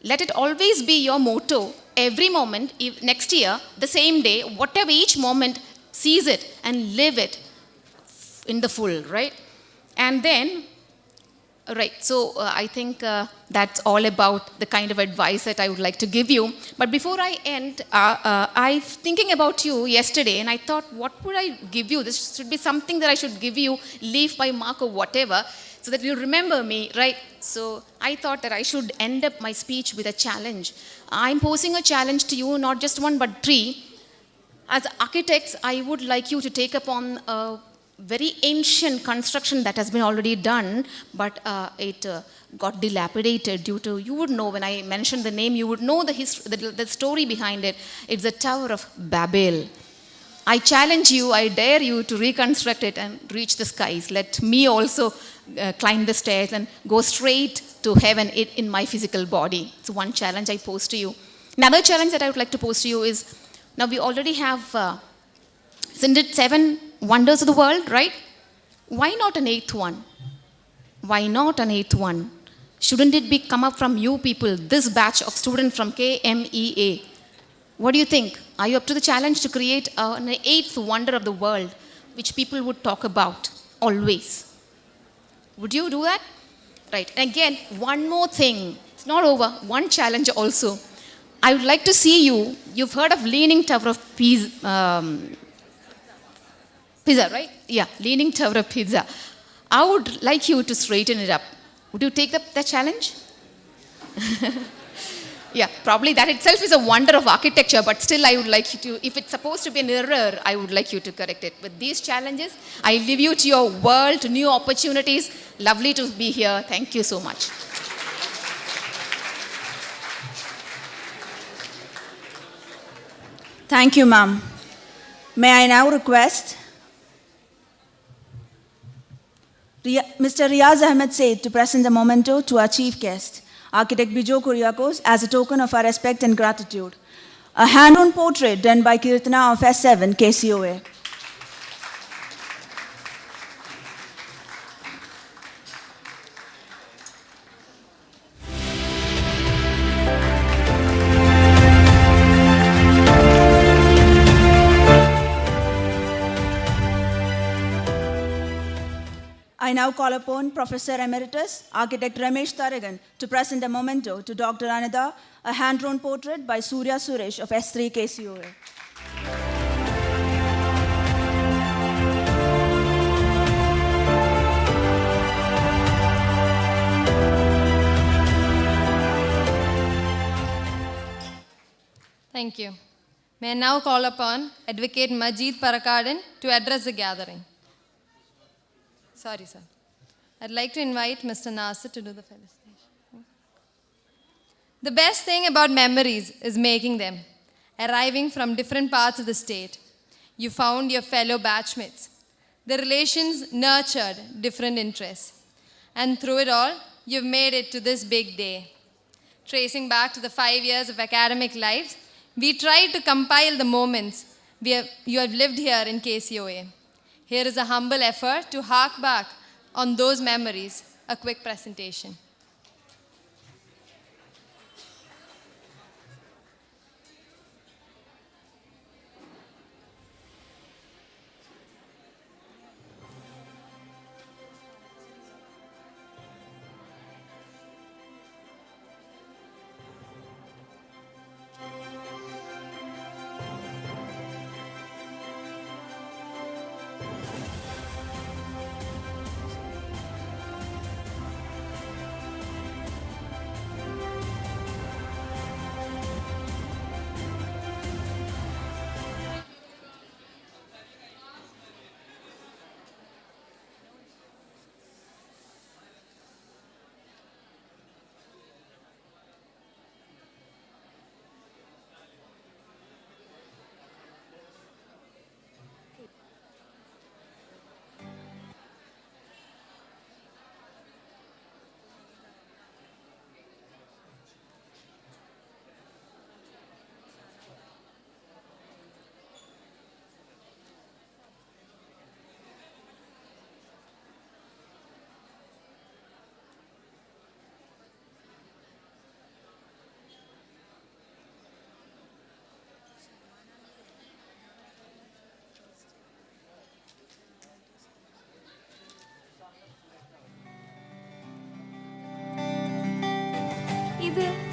C: Let it always be your motto. Every moment, next year, the same day, whatever each moment, seize it and live it in the full, right? And then Right. So I think that's all about the kind of advice that I would like to give you. But before I end, I was thinking about you yesterday, and I thought, what would I give you? This should be something that I should give you, leave by mark or whatever, so that you'll remember me, right? So I thought that I should end up my speech with a challenge. I'm posing a challenge to you, not just one, but three. As architects, I would like you to take upon a very ancient construction that has been already done, but it got dilapidated due to, you would know when I mentioned the name, you would know the history, the story behind it. It's the Tower of Babel. I challenge you, I dare you to reconstruct it and reach the skies. Let me also climb the stairs and go straight to heaven in my physical body. It's one challenge I pose to you. Another challenge that I would like to pose to you is, now we already have, isn't it 7 wonders of the world, right? Why not an 8th one? Why not an 8th one? Shouldn't it be come up from you people, this batch of students from KMEA? What do you think? Are you up to the challenge to create an 8th wonder of the world, which people would talk about always? Would you do that? Right. And again, one more thing. It's not over. One challenge also. I would like to see you. You've heard of Leaning Tower of Pisa, right? Yeah, Leaning Tower of Pisa. I would like you to straighten it up. Would you take that challenge? Yeah, probably that itself is a wonder of architecture, but still I would like you to, if it's supposed to be an error, I would like you to correct it. With these challenges, I leave you to your world, to new opportunities. Lovely to be here. Thank you so much.
H: Thank you, ma'am. May I now request Mr. Riaz Ahmed Said to present a memento to our chief guest, Architect Bijo Kuriakose, as a token of our respect and gratitude. A hand-drawn portrait done by Kirtana of S7 KCOA. I now call upon Professor Emeritus, Architect Ramesh Taragan, to present a memento to Dr. Anida, a hand-drawn portrait by Surya Suresh of S3 KCOA.
G: Thank you. May I now call upon Advocate Majid Parakadan to address the gathering. Sorry, sir. I'd like to invite Mr. Nasir to do the felicitation. The best thing about memories is making them, arriving from different parts of the state. You found your fellow batchmates. The relations nurtured different interests. And through it all, you've made it to this big day. Tracing back to the 5 years of academic lives, we tried to compile the moments you have lived here in KCOA. Here is a humble effort to hark back on those memories, a quick presentation.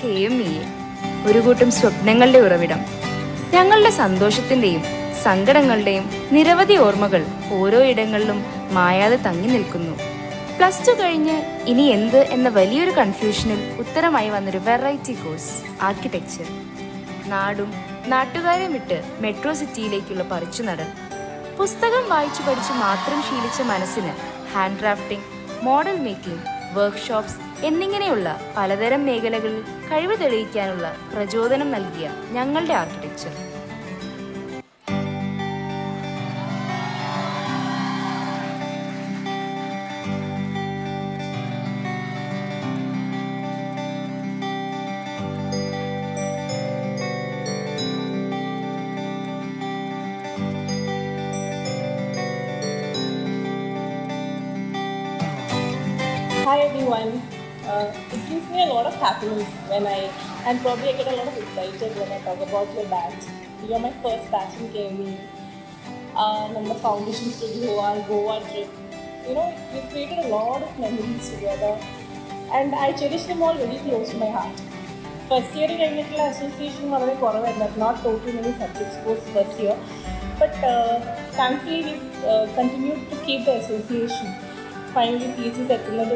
I: KMEA, ഒരു കൂട്ടം സ്വപ്നങ്ങളുടെ ഉറവിടം. ഞങ്ങളുടെ സന്തോഷത്തിൻ്റെയും സങ്കടങ്ങളുടെയും നിരവധി ഓർമ്മകൾ ഓരോ ഇടങ്ങളിലും മായാതെ തങ്ങി നിൽക്കുന്നു. +2 കഴിഞ്ഞ് ഇനി എന്ത് എന്ന വലിയൊരു കൺഫ്യൂഷനിൽ ഉത്തരമായി വന്നൊരു വെറൈറ്റി കോഴ്സ് ആർക്കിടെക്ചർ. നാടും നാട്ടുകാരെയും വിട്ട് മെട്രോ സിറ്റിയിലേക്കുള്ള പറിച്ചുനടൽ. പുസ്തകം വായിച്ചു പഠിച്ച് മാത്രം ശീലിച്ച മനസ്സിന് hand drafting, model making, workshops എന്നിങ്ങനെയുള്ള പലതരം മേഖലകളിൽ കഴിവ് തെളിയിക്കാനുള്ള പ്രചോദനം നൽകിയ ഞങ്ങളുടെ architecture.
J: Hi everyone. It gives me a lot of happiness and probably I get a lot of excited when I talk about your batch. You're my first batch in KME. Our foundation studio, our Goa trip. You know, we've created a lot of memories together and I cherish them all very close to my heart. First year in association was not totally many subjects post first year, but thankfully we've continued to keep the association. Finally, thesis settlement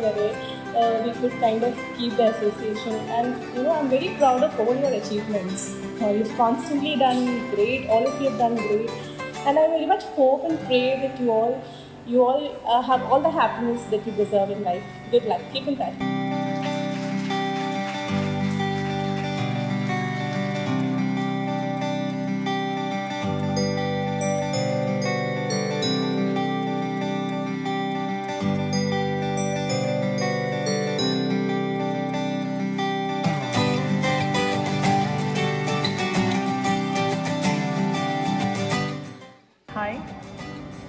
J: we could kind of keep the association, and you know, I'm very proud of all your achievements. You've constantly done great. All of you have done great, and I very much hope and pray that you all have all the happiness that you deserve in life. Good luck. Keep in touch.
K: Hi,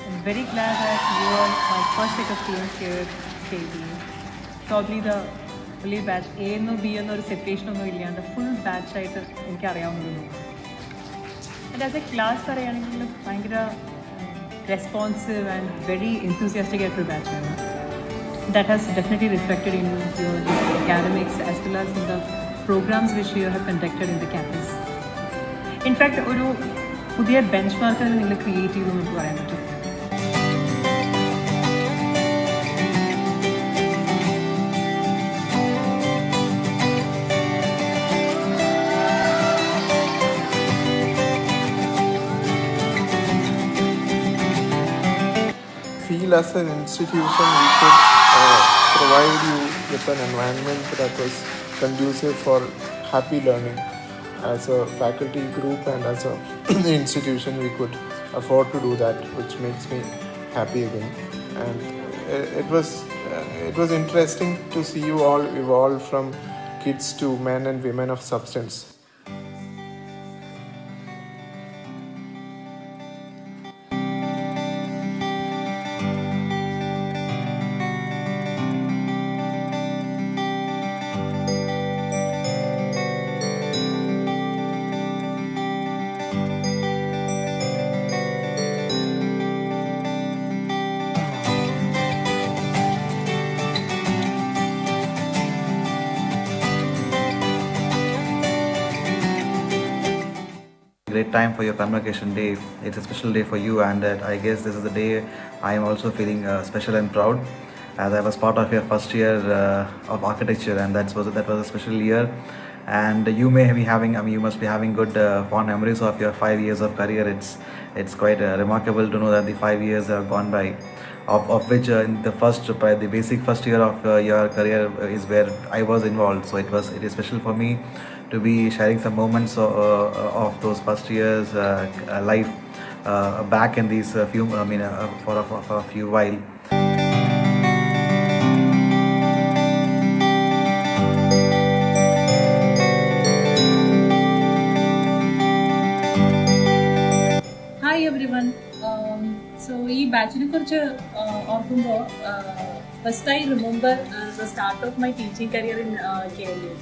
K: I'm very glad that you are my first set of students here at KB. Probably the only batch A and B and separation of the full batch and as a class responsive and very enthusiastic at your batch. That has definitely reflected in your academics as well as in the programs which you have conducted in the campus. In fact, പുതിയ bench mark നിങ്ങൾ create ചെയ്തു നമുക്ക് പറയാൻ പറ്റും.
L: Feel as an institution we could provide you with an environment that was conducive for happy learning. As a faculty group and as an institution, we could afford to do that, which makes me happy again. And it was interesting to see you all evolve from kids to men and women of substance.
M: Great time for your convocation day. It's a special day for you, and I guess this is the day I am also feeling special and proud, as I was part of your first year of architecture, and that was a special year. And you may be having, you must be having good fond memories of your 5 years of career. It's quite remarkable to know that the 5 years have gone by, of which in the basic first year of your career is where I was involved. So it is special for me to be sharing some moments of those first years life back in these for a few while.
K: Hi everyone. So ഈ ബാച്ചിനെ കുറിച്ച് ഓർക്കുമ്പോൾ first I remember the start of my teaching career in KMU.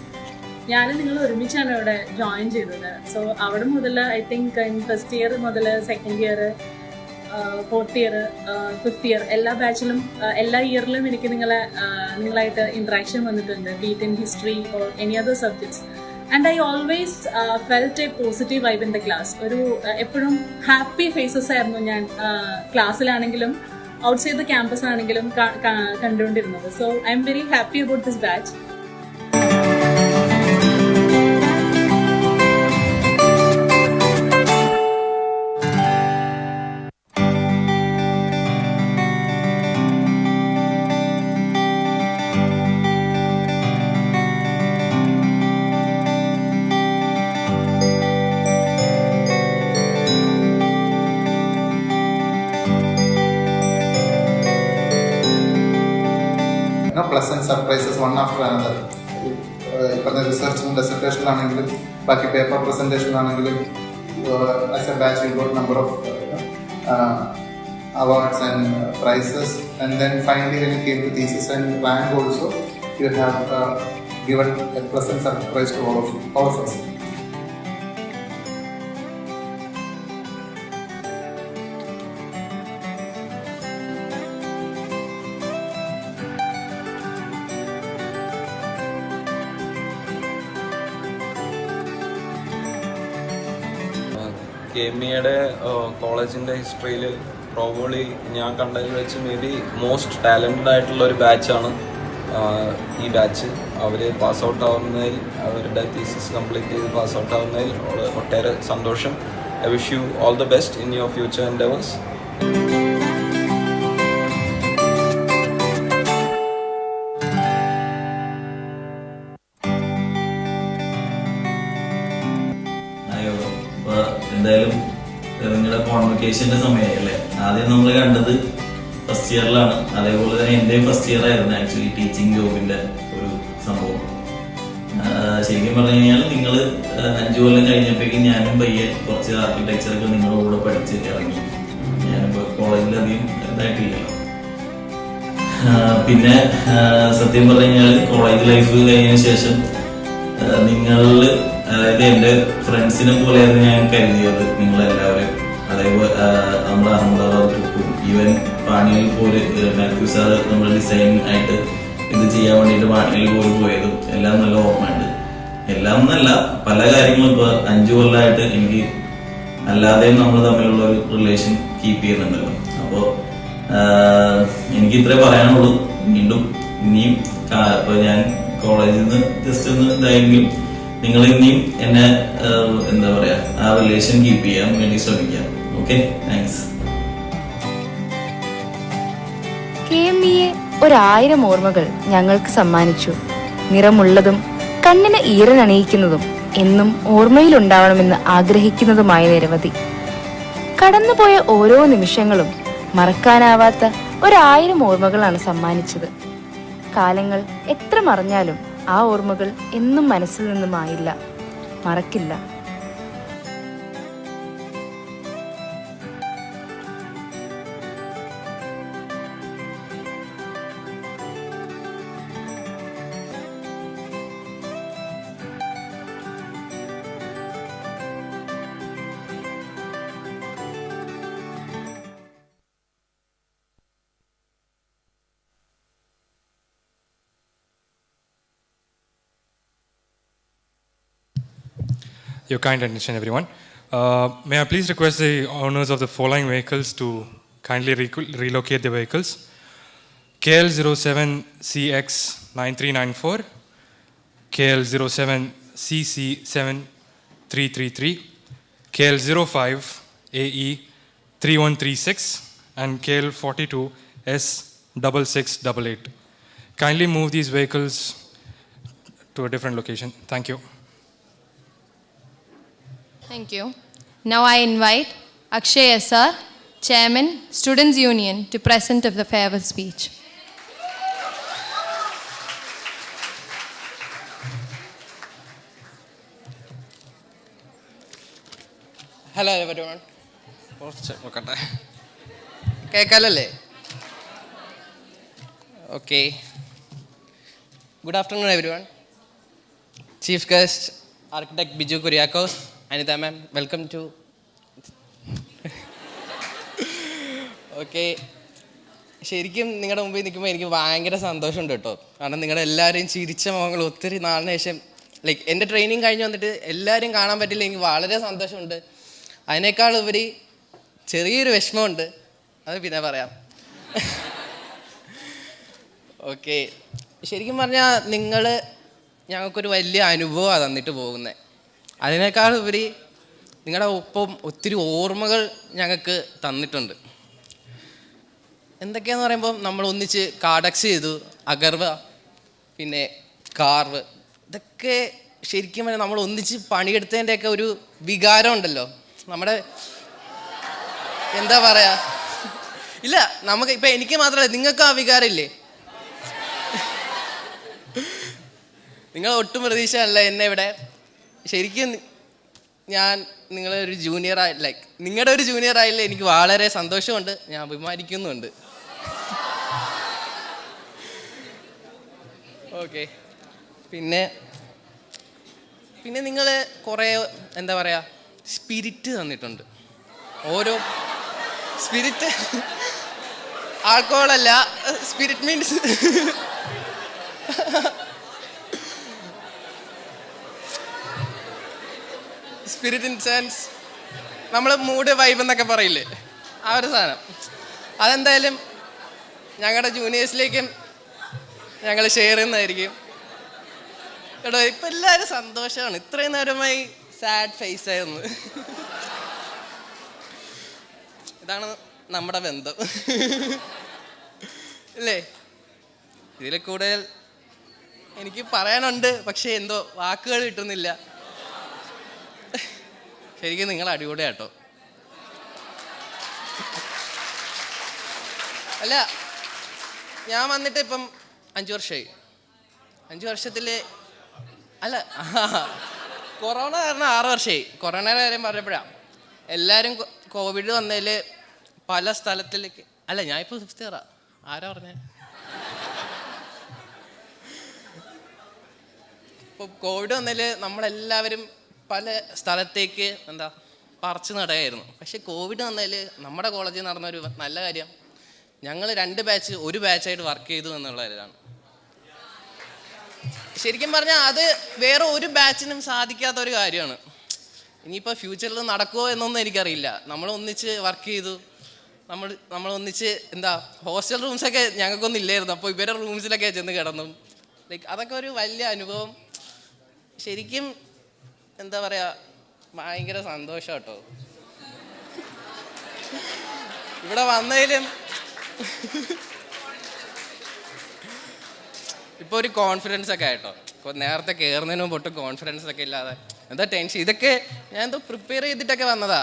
K: ഞാൻ നിങ്ങൾ ഒരുമിച്ചാണ് ഇവിടെ join ചെയ്തത്. So അവിടെ മുതൽ ഐ തിങ്ക് ഫസ്റ്റ് ഇയർ മുതൽ second year, fourth year, fifth year എല്ലാ ബാച്ചിലും എല്ലാ ഇയറിലും എനിക്ക് നിങ്ങളായിട്ട് ഇൻട്രാക്ഷൻ വന്നിട്ടുണ്ട്, beat in history or any other subjects. And I always felt a positive vibe in the class. ഒരു എപ്പോഴും ഹാപ്പി ഫേസസ് ആയിരുന്നു ഞാൻ ക്ലാസ്സിലാണെങ്കിലും ഔട്ട്സൈഡ് ദ ക്യാമ്പസ് ആണെങ്കിലും കണ്ടുകൊണ്ടിരുന്നത്. So I'm very happy about this batch.
N: Pleasant surprises one after another. ഇപ്പോഴത്തെ റിസർച്ചും ഡെസർട്ടേഷനിലാണെങ്കിലും ബാക്കി പേപ്പർ പ്രസൻറ്റേഷനിലാണെങ്കിലും as a batch you got number of awards and prizes, and then finally when it came to thesis and rank also, you have given a pleasant surprise to all of us.
O: കെമിയുടെ കോളേജിൻ്റെ ഹിസ്റ്ററിയിൽ probably ഞാൻ കണ്ടതിൽ വെച്ച് may be most talented ആയിട്ടുള്ള ഒരു ബാച്ചാണ് ഈ batch. അവർ pass out ആവുന്നതിൽ, അവരുടെ thesis complete ചെയ്ത് പാസ് ഔട്ട് ആവുന്നതിൽ ഒട്ടേറെ സന്തോഷം. I wish you all the best in your future endeavours.
P: എന്തായാലും നിങ്ങളുടെ കോൺവൊക്കേഷൻ്റെ സമയമായില്ലേ? ആദ്യം നമ്മൾ കണ്ടത് ഫസ്റ്റ് ഇയറിലാണ്. അതേപോലെ തന്നെ എൻ്റെ ഫസ്റ്റ് ഇയർ ആയിരുന്നു ആക്ച്വലി ടീച്ചിങ് ജോബിൻ്റെ ഒരു സംഭവം. ശരിക്കും പറഞ്ഞു കഴിഞ്ഞാൽ നിങ്ങൾ 5 കൊല്ലം കഴിഞ്ഞപ്പോഴേക്കും ഞാനും പയ്യെ കുറച്ച് ആർക്കിടെക്ചറൊക്കെ നിങ്ങളുടെ കൂടെ പഠിച്ച് ഇറങ്ങി. ഞാനിപ്പോൾ കോളേജിലധികം ഇതായിട്ടില്ലല്ലോ. പിന്നെ സത്യം പറഞ്ഞു കഴിഞ്ഞാൽ കോളേജ് ലൈഫ് കഴിഞ്ഞതിന് ശേഷം നിങ്ങളിൽ, അതായത് എൻ്റെ ഫ്രണ്ട്സിനെ പോലെയായിരുന്നു ഞാൻ കരുതിയത് നിങ്ങളെല്ലാവരും. അതേപോലെ നമ്മുടെ അഹമ്മദാബാദ് ട്രിപ്പും ഈവൻ പാണിയിൽ പോല് മാത്യു സാറ് നമ്മൾ ഡിസൈൻ ആയിട്ട് ഇത് ചെയ്യാൻ വേണ്ടിയിട്ട് പാണിയിൽ പോയതും എല്ലാം നല്ല ഓർമ്മയുണ്ട്. എല്ലാം എന്നല്ല, പല കാര്യങ്ങളും ഇപ്പോൾ 5 കൊല്ലമായിട്ട് എനിക്ക് അല്ലാതെയും നമ്മൾ തമ്മിലുള്ള ഒരു റിലേഷൻ കീപ്പ് ചെയ്യുന്നുണ്ടല്ലോ. അപ്പോൾ എനിക്ക് ഇത്രേ പറയാനുള്ളൂ. വീണ്ടും ഇനിയും ഇപ്പോൾ ഞാൻ കോളേജിൽ നിന്ന് ജസ്റ്റ് ഒന്ന് ഇതായെങ്കിലും നിങ്ങൾ ഇനിയും എന്നെ എന്താ പറയാ ആ റിലേഷൻ കീപ്പ് ചെയ്യാൻ വേണ്ടി ശ്രമിക്കാം. Okay, thanks.
I: KMEA 1000 ഓർമ്മകൾ ഞങ്ങൾക്ക് സമ്മാനിച്ചു. നിറമുള്ളതും കണ്ണിന് ഈറനണിയിക്കുന്നതും എന്നും ഓർമ്മയിലുണ്ടാവണമെന്ന് ആഗ്രഹിക്കുന്നതുമായ നിരവധി. കടന്നുപോയ ഓരോ നിമിഷങ്ങളും മറക്കാനാവാത്ത 1000 ഓർമ്മകളാണ് സമ്മാനിച്ചത്. കാലങ്ങൾ എത്ര മറഞ്ഞാലും ആ ഓർമ്മകൾ എന്നും മനസ്സിൽ നിന്നും മായില്ല, മറക്കില്ല.
B: Your kind attention, everyone. May I please request the owners of the following vehicles to kindly relocate the vehicles. KL07CX9394, KL07CC7333, KL05AE3136, and KL42S6688. Kindly move these vehicles to a different location. Thank you.
G: Thank you. Now I invite Akshay SR, Chairman, Students' Union, to present of the farewell speech.
Q: Hello everyone. കേൾക്കാലല്ലേ? Okay. Good afternoon everyone. Chief guest, Architect Biju Kuriakos, Anita ma'am, welcome to. Okay. ശരിക്കും നിങ്ങളുടെ മുമ്പിൽ നിൽക്കുമ്പോൾ എനിക്ക് ഭയങ്കര സന്തോഷമുണ്ട് കേട്ടോ. കാരണം നിങ്ങളുടെ എല്ലാവരെയും ചിരിച്ച മുഖങ്ങൾ ഒത്തിരി നാളിന് ശേഷം ലൈക്ക് എൻ്റെ ട്രെയിനിങ് കഴിഞ്ഞ് വന്നിട്ട് എല്ലാവരും കാണാൻ പറ്റില്ല, എനിക്ക് വളരെ സന്തോഷമുണ്ട്. അതിനേക്കാൾ ഉപരി ചെറിയൊരു വിഷമമുണ്ട്, അത് പിന്നെ പറയാം. ഓക്കെ, ശരിക്കും പറഞ്ഞാൽ നിങ്ങൾ ഞങ്ങൾക്കൊരു വലിയ അനുഭവമാണ് തന്നിട്ട് പോകുന്നത്. അതിനേക്കാൾ ഉപരി നിങ്ങളുടെ ഒപ്പം ഒത്തിരി ഓർമ്മകൾ ഞങ്ങൾക്ക് തന്നിട്ടുണ്ട്. എന്തൊക്കെയാന്ന് പറയുമ്പോൾ നമ്മൾ ഒന്നിച്ച് കാഡക്സ് ചെയ്തു, അഗർവ, പിന്നെ കാർവ്, ഇതൊക്കെ ശരിക്കും പറഞ്ഞാൽ നമ്മൾ ഒന്നിച്ച് പണിയെടുത്തതിൻ്റെയൊക്കെ ഒരു വികാരം ഉണ്ടല്ലോ നമ്മുടെ. എന്താ പറയാ, ഇല്ല നമുക്ക് ഇപ്പം എനിക്ക് മാത്രമല്ല, നിങ്ങൾക്ക് ആ വികാരം ഇല്ലേ? നിങ്ങൾ ഒട്ടും പ്രതീക്ഷയല്ല എന്നെ ഇവിടെ. ശരിക്കും ഞാൻ നിങ്ങളെ ഒരു ജൂനിയറായി, ലൈക്ക് നിങ്ങളുടെ ഒരു ജൂനിയർ ആയില്ലേ, എനിക്ക് വളരെ സന്തോഷമുണ്ട്, ഞാൻ അഭിമാനിക്കുന്നുണ്ട്. ഓക്കെ, പിന്നെ നിങ്ങൾ കുറേ എന്താ പറയുക സ്പിരിറ്റ് തന്നിട്ടുണ്ട്. ഓരോ സ്പിരിറ്റ്, ആൽക്കഹോളല്ല, spirit means spirit in sense നമ്മൾ മൂഡ് വൈബ് എന്നൊക്കെ പറയില്ലേ, ആ ഒരു സാധനം. അതെന്തായാലും ഞങ്ങളുടെ ജൂനിയേഴ്സിലേക്കും ഞങ്ങൾ ഷെയർ ചെയ്യുന്നതായിരിക്കും കേട്ടോ. ഇപ്പം എല്ലാവരും സന്തോഷമാണ്, ഇത്രയും നേരമായി സാഡ് ഫേസ് ആയിരുന്നു. ഇതാണ് നമ്മുടെ ബന്ധം അല്ലേ? ഇതിൽ കൂടുതൽ എനിക്ക് പറയാനുണ്ട്, പക്ഷേ എന്തോ വാക്കുകൾ കിട്ടുന്നില്ല. ശരിക്കും നിങ്ങൾ അടിപൊളിയാട്ടോ. അല്ല, ഞാൻ വന്നിട്ട് ഇപ്പം 5 വർഷമായി. 5 വർഷത്തിൽ അല്ല, കൊറോണ കാരണം 6 വർഷമായി. കൊറോണയുടെ കാര്യം പറഞ്ഞപ്പോഴാണ് എല്ലാവരും കോവിഡ് വന്നതിൽ പല സ്ഥലത്തിലേക്ക്. അല്ല, ഞാനിപ്പോൾ 5th ഇയറാ. ആരാ പറഞ്ഞേ? ഇപ്പോൾ കോവിഡ് വന്നതിൽ നമ്മളെല്ലാവരും പല സ്ഥലത്തേക്ക് എന്താ പറിച്ചു നടുകയായിരുന്നു. പക്ഷെ കോവിഡ് വന്നതിൽ നമ്മുടെ കോളേജിൽ നടന്നൊരു നല്ല കാര്യം, ഞങ്ങൾ 2 ബാച്ച് ഒരു ബാച്ചായിട്ട് വർക്ക് ചെയ്തു എന്നുള്ളതാണ്. ശരിക്കും പറഞ്ഞാൽ അത് വേറെ ഒരു ബാച്ചിനും സാധിക്കാത്ത ഒരു കാര്യമാണ്. ഇനിയിപ്പോൾ ഫ്യൂച്ചറിൽ നടക്കുമോ എന്നൊന്നും എനിക്കറിയില്ല. നമ്മൾ ഒന്നിച്ച് വർക്ക് ചെയ്തു, നമ്മൾ ഒന്നിച്ച് എന്താ ഹോസ്റ്റൽ റൂംസൊക്കെ ഞങ്ങൾക്കൊന്നും ഇല്ലായിരുന്നു. അപ്പോൾ ഇവരുടെ റൂംസിലൊക്കെ ചെന്ന് കിടന്നു. ലൈക്ക് അതൊക്കെ ഒരു വലിയ അനുഭവം. ശരിക്കും എന്താ പറയുക, ഭയങ്കര സന്തോഷം കേട്ടോ ഇവിടെ വന്നതിലും. ഇപ്പോൾ ഒരു കോൺഫിഡൻസ് ഒക്കെ ആയിട്ടോ. ഇപ്പോൾ നേരത്തെ കയറുന്നതിന് മുമ്പ് ഒട്ടും കോൺഫിഡൻസ് ഒക്കെ ഇല്ലാതെ എന്താ ടെൻഷൻ. ഇതൊക്കെ ഞാൻ എന്തോ പ്രിപ്പയർ ചെയ്തിട്ടൊക്കെ വന്നതാ.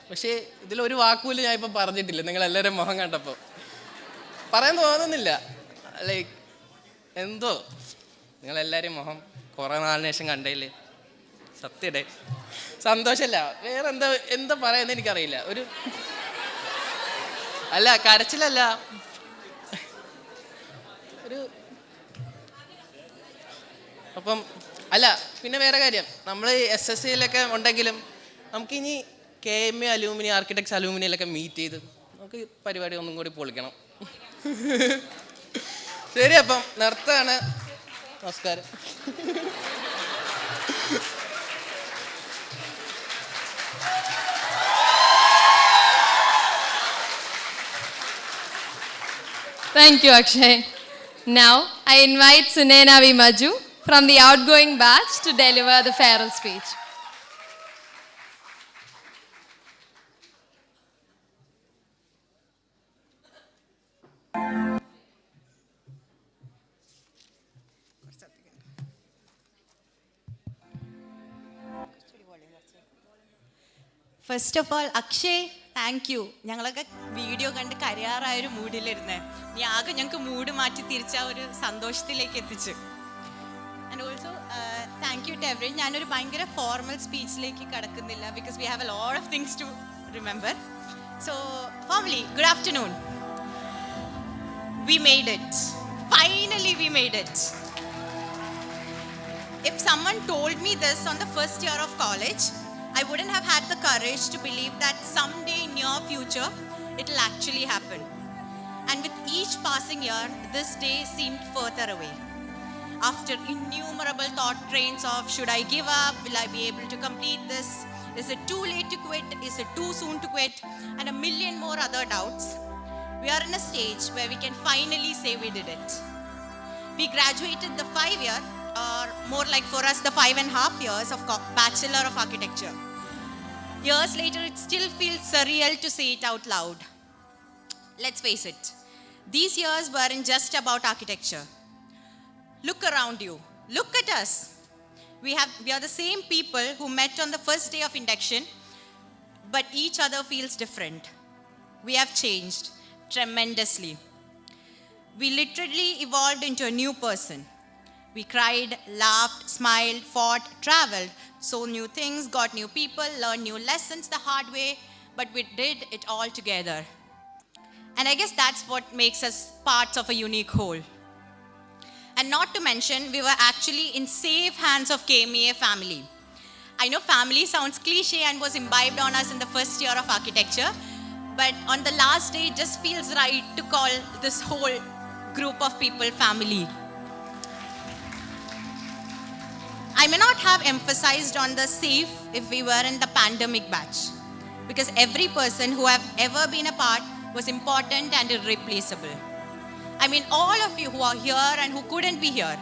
Q: പക്ഷേ ഇതിലൊരു വാക്കുപോലും ഞാൻ ഇപ്പം പറഞ്ഞിട്ടില്ല. നിങ്ങളെല്ലാവരും മുഖം കണ്ടപ്പോൾ പറയാൻ തോന്നുന്നില്ല. ലൈക്ക് എന്തോ നിങ്ങളെല്ലാവരും മുഖം കുറേ നാളിന് ശേഷം കണ്ടതിൽ സത്യടെ സന്തോഷമല്ല, വേറെ എന്താ പറയാന്ന് എനിക്കറിയില്ല. ഒരു അല്ല, കരച്ചിലല്ല, ഒരു അപ്പം അല്ല. പിന്നെ വേറെ കാര്യം, നമ്മൾ SSCയിലൊക്കെ ഉണ്ടെങ്കിലും നമുക്കിനി KMA അലൂമിനി, ആർക്കിടെക്ട്സ് അലൂമിനിയിലൊക്കെ മീറ്റ് ചെയ്ത് നമുക്ക് പരിപാടി ഒന്നും കൂടി പൊളിക്കണം. ശരി, അപ്പം നിർത്താണ്. നമസ്കാരം.
G: Thank you, Akshay. Now, I invite Sunena V. Maju from the outgoing batch to deliver the farewell speech.
R: First of all Akshay, thank you. ഞങ്ങളൊക്കെ വീഡിയോ കണ്ട് കരയാറായൊരു മൂഡിലിരുന്നേ, നീ ആകെ ഞങ്ങൾക്ക് മൂഡ് മാറ്റി തിരിച്ച ഒരു സന്തോഷത്തിലേക്ക് എത്തിച്ചു. And also thank you to every. ഞാനൊരു ഭയങ്കര ഫോർമൽ സ്പീച്ചിലേക്ക് കടക്കുന്നില്ല, because we have a lot of things to remember. So formally, good afternoon. We made it. Finally we made it. If someone told me this on the first year of college, I wouldn't have had the courage to believe that someday in near future it will actually happen. And with each passing year, this day seemed further away. after innumerable thought trains of should I give up? Will I be able to complete this? Is it too late to quit? Is it too soon to quit? And a million more other doubts. We are in a stage where we can finally say we did it. We graduated the 5-year, or more like for us, the 5.5 years of Bachelor of Architecture. Years later, it still feels surreal to say it out loud. Let's face it, these years weren't just about architecture. Look around you. Look at us. We are the same people who met on the first day of induction, but each other feels different. We have changed tremendously. We literally evolved into a new person. We cried, laughed, smiled, fought, traveled, saw new things, got new people, learned new lessons the hard way, but we did it all together. And I guess that's what makes us parts of a unique whole. And not to mention, we were actually in safe hands of KMEA family. I know family sounds cliche and was imbibed on us in the first year of architecture, but on the last day, it just feels right to call this whole group of people family. I may not have emphasized on the safe if we were in the pandemic batch, because every person who have ever been a part was important and irreplaceable. I mean, all of you who are here and who couldn't be here,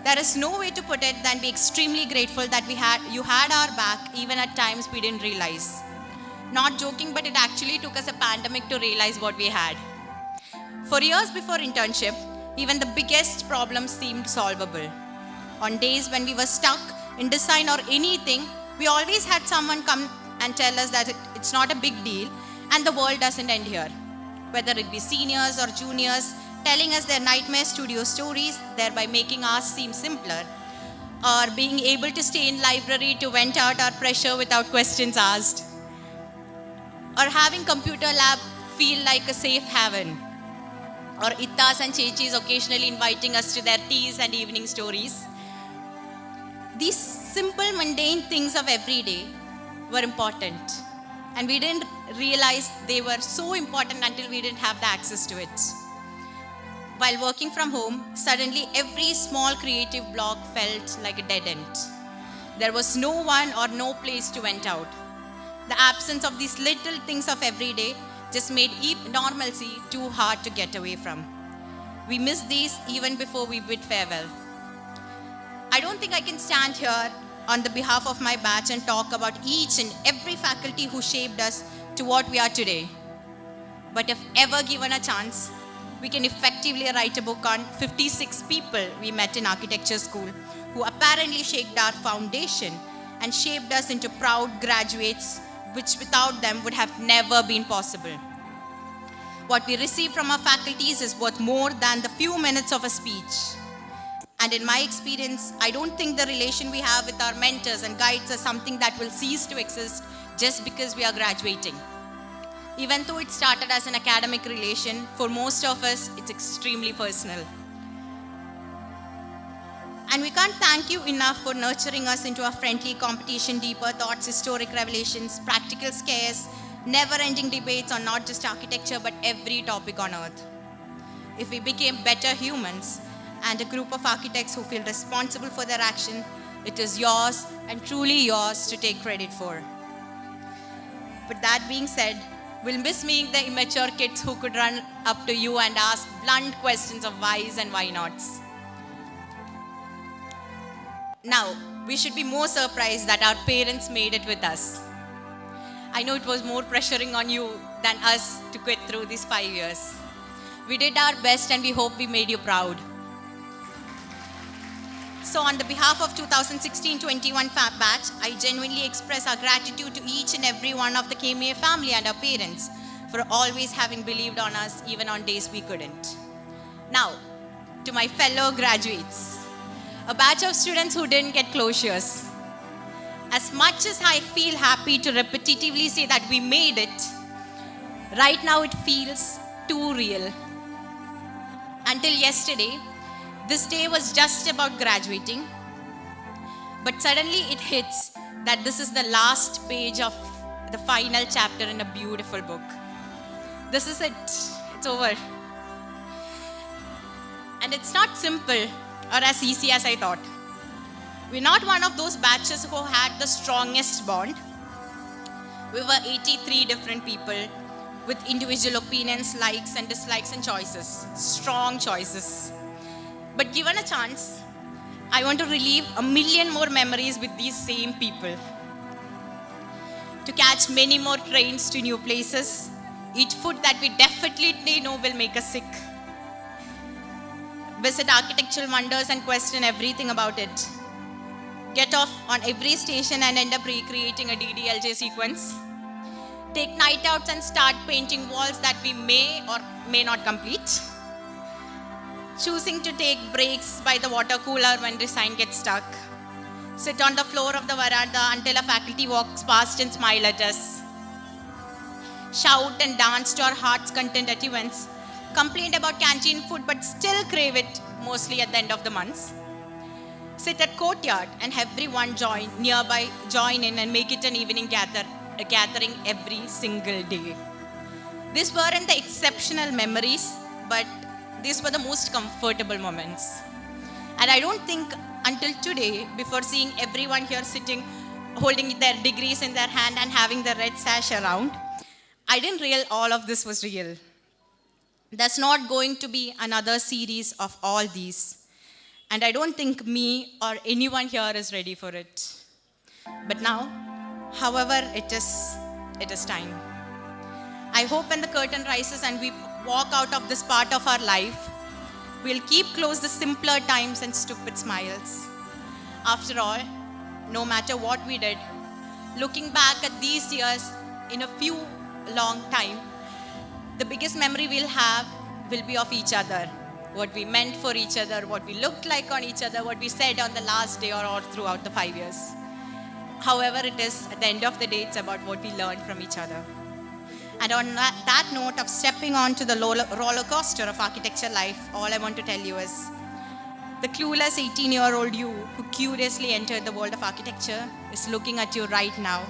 R: there is no way to put it than be extremely grateful that you had our back even at times we didn't realize. Not joking, but it actually took us a pandemic to realize what we had. For years before internship, even the biggest problems seemed solvable. On days when we were stuck in design or anything, we always had someone come and tell us that it's not a big deal and the world doesn't end here. Whether it be seniors or juniors telling us their nightmare studio stories, thereby making ours seem simpler, or being able to stay in library to vent out our pressure without questions asked, or having computer lab feel like a safe haven, or Ittas and Chechis occasionally inviting us to their teas and evening stories. These simple, mundane things of every day were important. And we didn't realize they were so important until we didn't have the access to it. While working from home, suddenly every small creative block felt like a dead end. There was no one or no place to vent out. The absence of these little things of every day just made normalcy too hard to get away from. We missed these even before we bid farewell. I don't think I can stand here on the behalf of my batch and talk about each and every faculty who shaped us to what we are today. But if ever given a chance, we can effectively write a book on 56 people we met in architecture school who apparently shaped our foundation and shaped us into proud graduates, which without them would have never been possible. What we receive from our faculties is worth more than the few minutes of a speech. And in my experience, I don't think the relation we have with our mentors and guides is something that will cease to exist just because we are graduating. Even though it started as an academic relation, for most of us, it's extremely personal. And we can't thank you enough for nurturing us into a friendly competition, deeper thoughts, historic revelations, practical scares, never-ending debates on not just architecture, but every topic on earth. If we became better humans, and a group of architects who feel responsible for their action, it is yours and truly yours to take credit for. But that being said, we'll miss meeting the immature kids who could run up to you and ask blunt questions of whys and why nots. Now, we should be more surprised that our parents made it with us. I know it was more pressuring on you than us to quit through these 5 years. We did our best and we hope we made you proud. So on the behalf of 2016-21 batch, I genuinely express our gratitude to each and every one of the KMEA family and our parents for always having believed on us even on days we couldn't. Now, to my fellow graduates, a batch of students who didn't get closures. As much as I feel happy to repetitively say that we made it, right now it feels too real. Until yesterday, this day was just about graduating, but suddenly it hits that this is the last page of the final chapter in a beautiful book. This is it. It's over. And it's not simple. or as easy as I thought. We're not one of those batches who had the strongest bond. We were 83 different people with individual opinions, likes and dislikes and choices, strong choices. But given a chance, I want to relive a million more memories with these same people. To catch many more trains to new places, eat food that we definitely know will make us sick. Visit architectural wonders and question everything about it. Get off on every station and end up recreating a DDLJ sequence. Take night outs and start painting walls that we may or may not complete. Choosing to take breaks by the water cooler when design gets stuck. Sit on the floor of the veranda until a faculty walks past and smile at us. Shout and dance to our heart's content at events. Complain about canteen food but still crave it mostly at the end of the months. Sit at courtyard and everyone join in and make it an evening gathering every single day. These weren't the exceptional memories, but these were the most comfortable moments. And I don't think until today, before seeing everyone here sitting, holding their degrees in their hand and having the red sash around, I didn't realize all of this was real. There's not going to be another series of all these. And I don't think me or anyone here is ready for it. But now, however it is time. I hope when the curtain rises and we walk out of this part of our life, we'll keep close the simpler times and stupid smiles. After all, no matter what we did, looking back at these years in a few long time, the biggest memory we'll have will be of each other. What we meant for each other, what we looked like on each other, what we said on the last day or throughout the 5 years. However it is, at the end of the day, it's about what we learned from each other. And on that note of stepping onto the roller coaster of architecture life, all I want to tell you is, the clueless 18-year-old you who curiously entered the world of architecture is looking at you right now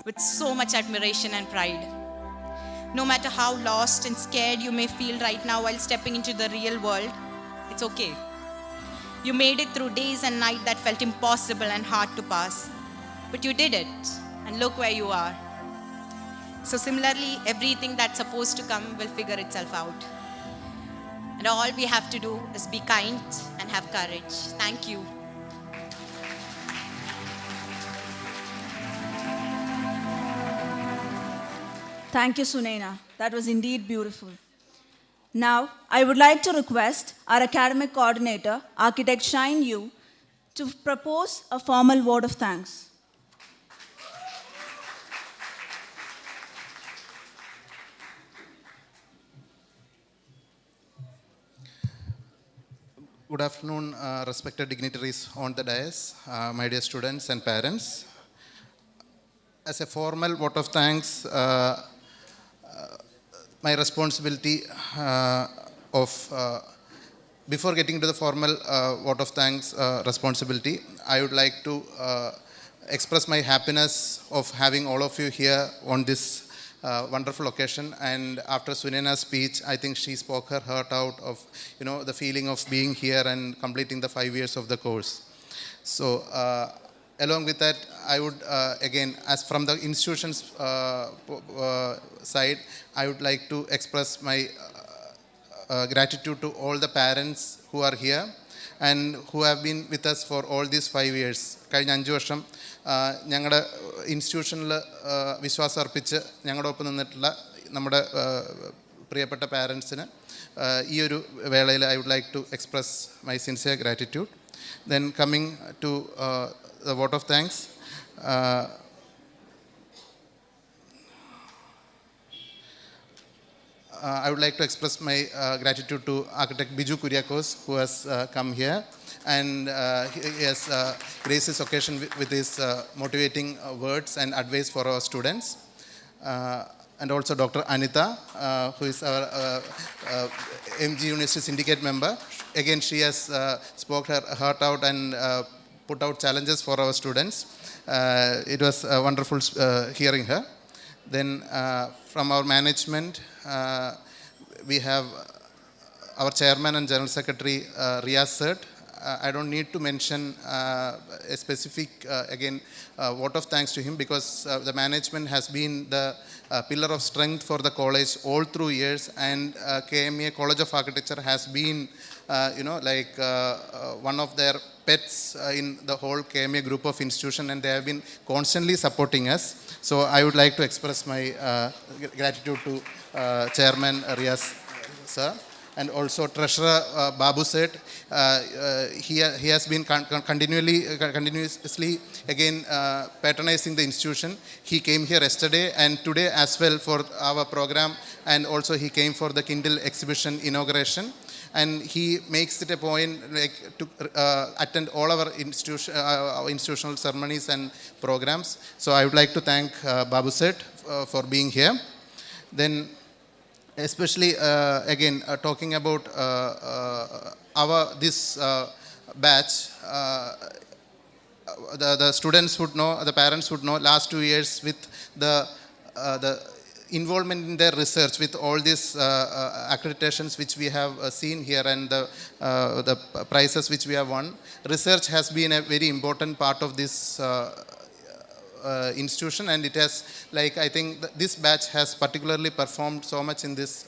R: with so much admiration and pride. No matter how lost and scared you may feel right now while stepping into the real world, it's okay. You made it through days and nights that felt impossible and hard to pass. But you did it, and look where you are. So similarly, everything that's supposed to come will figure itself out. And all we have to do is be kind and have courage. Thank you.
H: Thank you, Sunaina. That was indeed beautiful. Now, I would like to request our academic coordinator, Architect Shine Yu, to propose a formal vote of thanks.
N: Good afternoon, respected dignitaries on the dais, my dear students and parents. As a formal vote of thanks, my responsibility before getting to the formal vote of thanks responsibility, I would like to express my happiness of having all of you here on this wonderful occasion. And after Sunaina's speech, I think she spoke her heart out of the feeling of being here and completing the 5 years of the course. So along with that, I would again, as from the institution's side, I would like to express my gratitude to all the parents who are here and who have been with us for all these 5 years. കഴിഞ്ഞ 5 വർഷം ഞങ്ങളുടെ ഇൻസ്റ്റിറ്റ്യൂഷനിൽ വിശ്വാസം അർപ്പിച്ച് ഞങ്ങളുടെ ഒപ്പം നിന്നിട്ടുള്ള നമ്മുടെ പ്രിയപ്പെട്ട പാരൻസിന് ഈ ഒരു വേളയിൽ I would like to express my sincere gratitude. Then coming to the vote of thanks, I would like to express my gratitude to Architect Biju Kuriakose, who has come here, and he has graced this occasion with his motivating words and advice for our students. And also Dr. Anita, who is our MG University Syndicate member. Again, she has spoke her heart out and put out challenges for our students. It was wonderful hearing her. Then from our management, we have our chairman and general secretary, Riyaz Sert, I don't need to mention a specific, vote of thanks to him, because the management has been the pillar of strength for the college all through years, and KMA College of Architecture has been, one of their pets in the whole KMA group of institution, and they have been constantly supporting us. So I would like to express my gratitude to Chairman Riaz sir, and also Treasurer Babu Seth. He has been continuously again patronizing the institution. He came here yesterday and today as well for our program, and also he came for the Kindle exhibition inauguration. And he makes it a point to attend all our institutional ceremonies and programs. So I would like to thank Babu Seth for being here. Then especially talking about this batch, the students would know, the parents would know, last 2 years with the involvement in their research, with all these accreditations which we have seen here, and the prizes which we have won. Research has been a very important part of this institution, and it has, I think this batch has particularly performed so much in this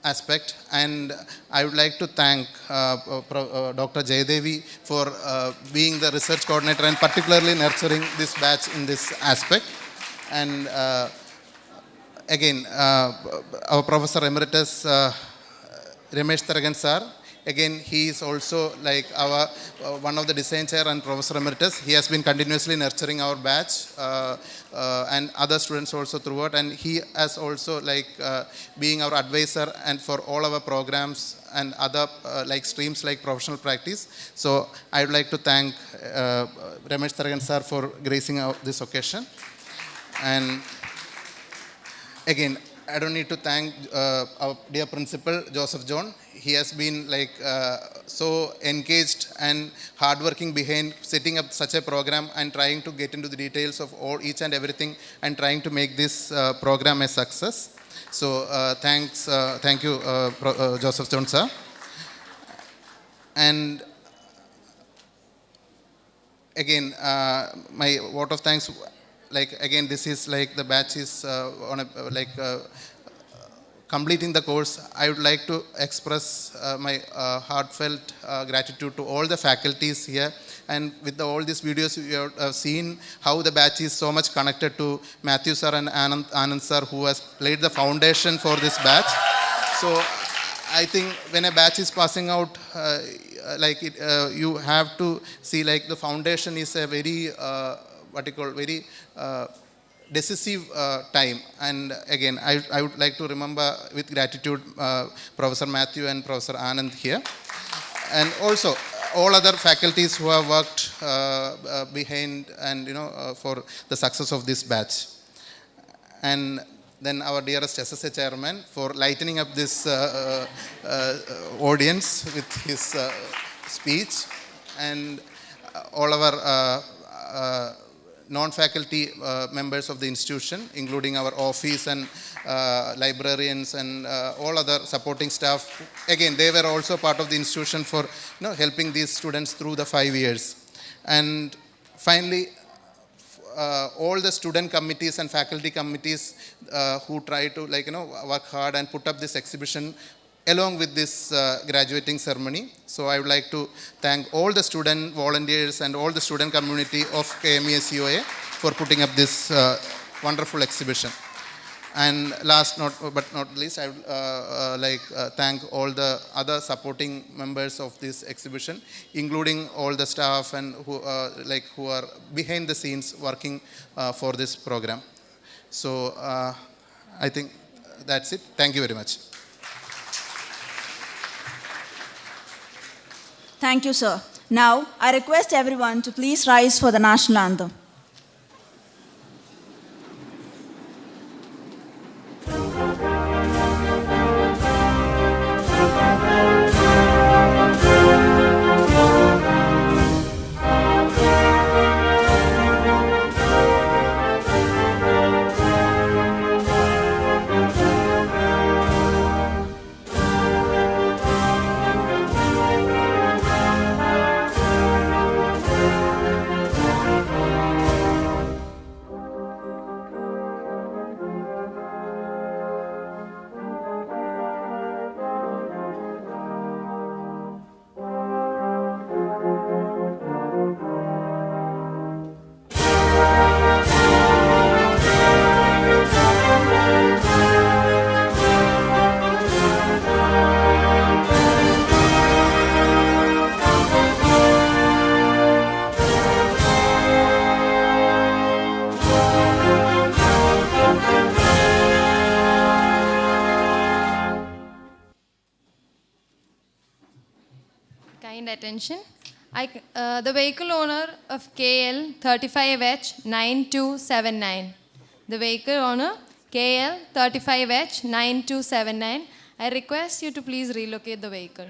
N: aspect. And I would like to thank Dr. Jayadevi for being the research coordinator and particularly nurturing this batch in this aspect. And our Professor Emeritus Ramesh Taragan sir, again, he is also our one of the design chair and Professor Emeritus. He has been continuously nurturing our batch and other students also throughout. And he has also being our advisor and for all our programs and other streams like professional practice. So I would like to thank Ramesh Taragan sir for gracing this occasion. And again, I don't need to thank our dear principal, Joseph John. He has been so engaged and hardworking behind setting up such a program and trying to get into the details of each and everything and trying to make this program a success. So thank you, Joseph John sir. And again, my vote of thanks. This is the batch is on a completing the course. I would like to express my heartfelt gratitude to all the faculties here. And with all these videos, you have seen how the batch is so much connected to Matthew sir and Anand sir, who has laid the foundation for this batch. So I think when a batch is passing out, you have to see the foundation is a very very decisive time. And again, I would like to remember with gratitude Professor Matthew and Professor Anand here, and also all other faculties who have worked behind and for the success of this batch. And then our dearest SSA chairman for lightening up this audience with his speech, and all our non-faculty members of the institution, including our office and librarians and all other supporting staff. Again, they were also part of the institution for helping these students through the 5 years. And finally, all the student committees and faculty committees who try to work hard and put up this exhibition along with this graduating ceremony. So I would like to thank all the student volunteers and all the student community of KMEA COA for putting up this wonderful exhibition. And last but not least, I would thank all the other supporting members of this exhibition, including all the staff and who are behind the scenes working for this program. So I think that's it. Thank you very much.
H: Thank you, sir. Now, I request everyone to please rise for the national anthem.
G: attention. The vehicle owner of KL 35H9279. The vehicle owner KL 35H9279. I request you to please relocate the vehicle.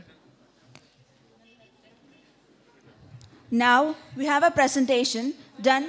H: Now we have a presentation done.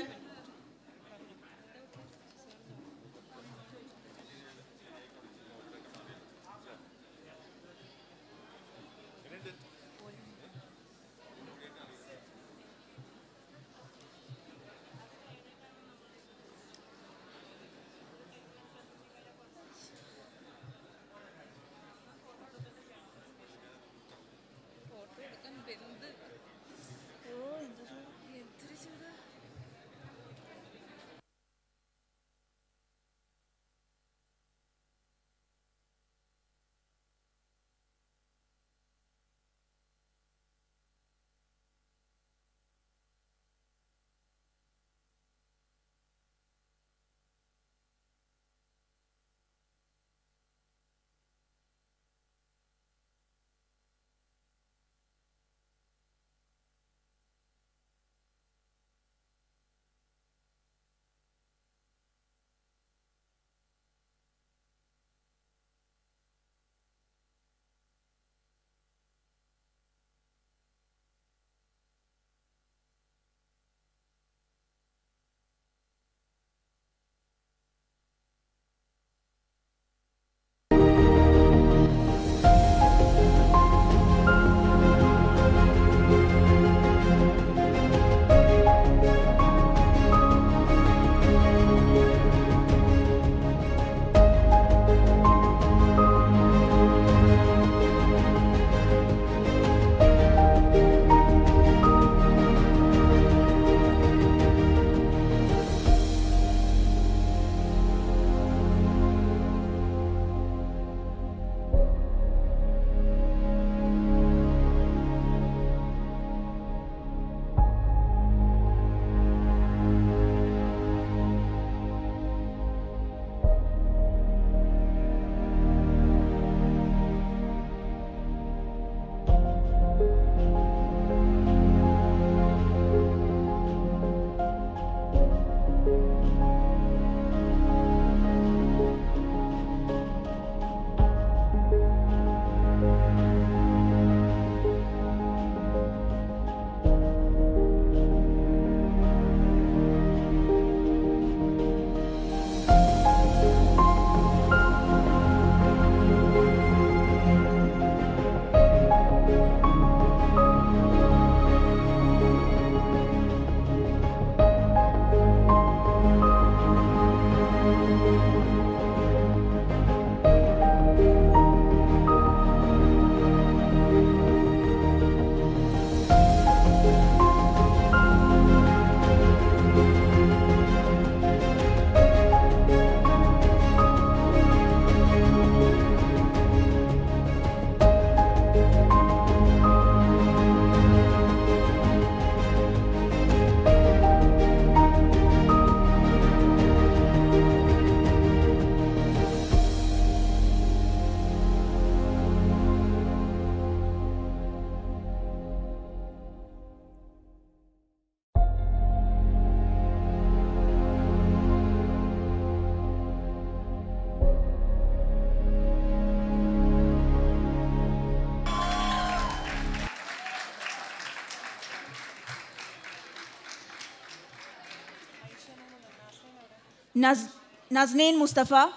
H: Nazneen Mustafa.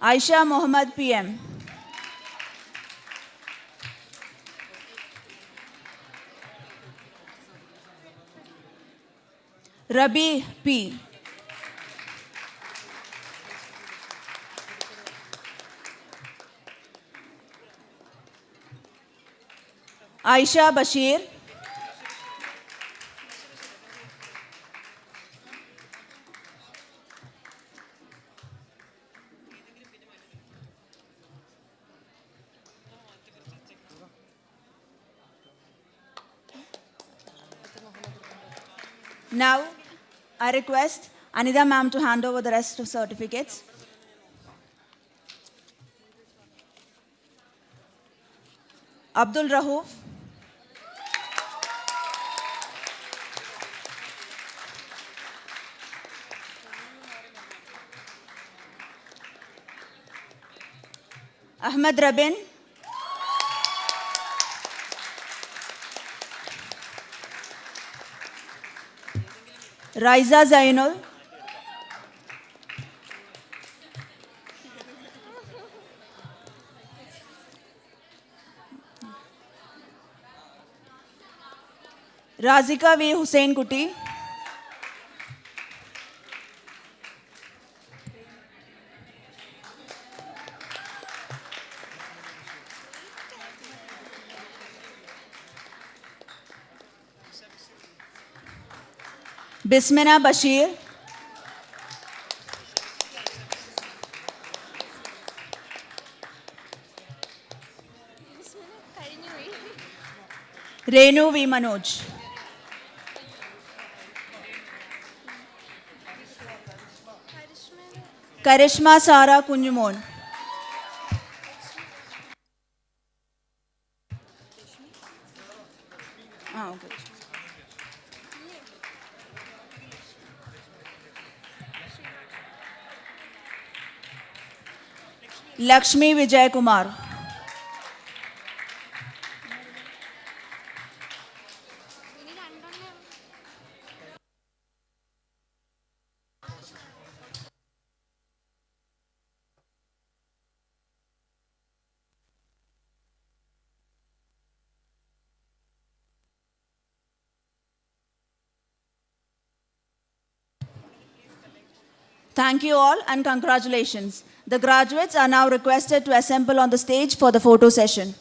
H: Aisha Mohammad PM. Rabi P. Aisha Bashir. Now, I request Anida ma'am to hand over the rest of certificates. Abdul Rahouf, Ahmed Rabin, Raiza Zainul, Razika V. Hussain Kuti, Bismina Bashir, Renu V. Manoj, Karishma Sara Kunjumon, Lakshmi Vijay Kumar, Thank you all and congratulations. The graduates are now requested to assemble on the stage for the photo session.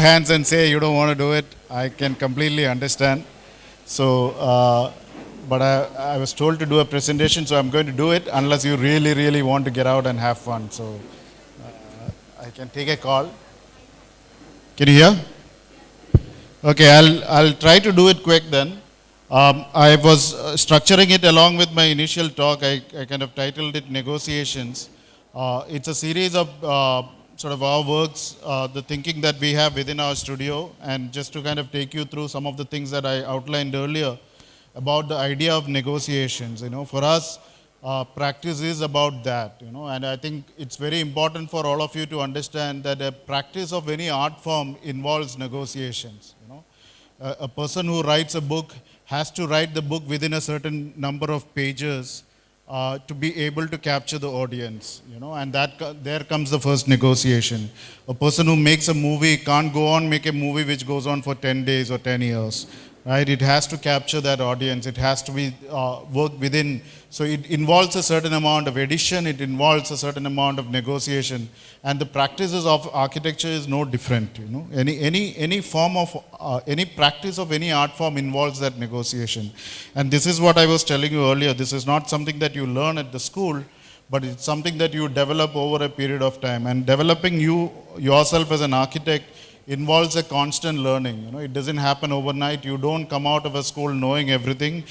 F: hands and say you don't want to do it, I can completely understand. So, but I was told to do a presentation, so I'm going to do it unless you really, really want to get out and have fun. So, I can take a call. Can you hear? Okay, I'll try to do it quick then. I was structuring it along with my initial talk. I kind of titled it Negotiations. It's a series of sort of our works, the thinking that we have within our studio, and just to kind of take you through some of the things that I outlined earlier about the idea of negotiations. For us, practice is about that, and I think it's very important for all of you to understand that a practice of any art form involves negotiations. A person who writes a book has to write the book within a certain number of pages to be able to capture the audience, and there comes the first negotiation. A person who makes a movie can't go on make a movie which goes on for 10 days or 10 years, right? It has to capture that audience. It has to be work within. So it involves a certain amount of edition. It involves a certain amount of negotiation, and the practices of architecture is no different. Any form of any practice of any art form involves that negotiation, and this is what I was telling you earlier. This is not something that you learn at the school, but it's something that you develop over a period of time. And developing yourself as an architect involves a constant learning. It doesn't happen overnight. You don't come out of a school knowing everything.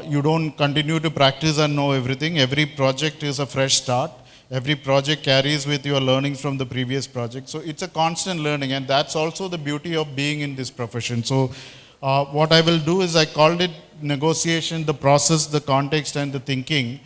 F: You don't continue to practice and know everything. Every project is a fresh start. Every project carries with your learnings from the previous project. So it's a constant learning, and that's also the beauty of being in this profession. So what I will do is I called it negotiation, the process, the context, and the thinking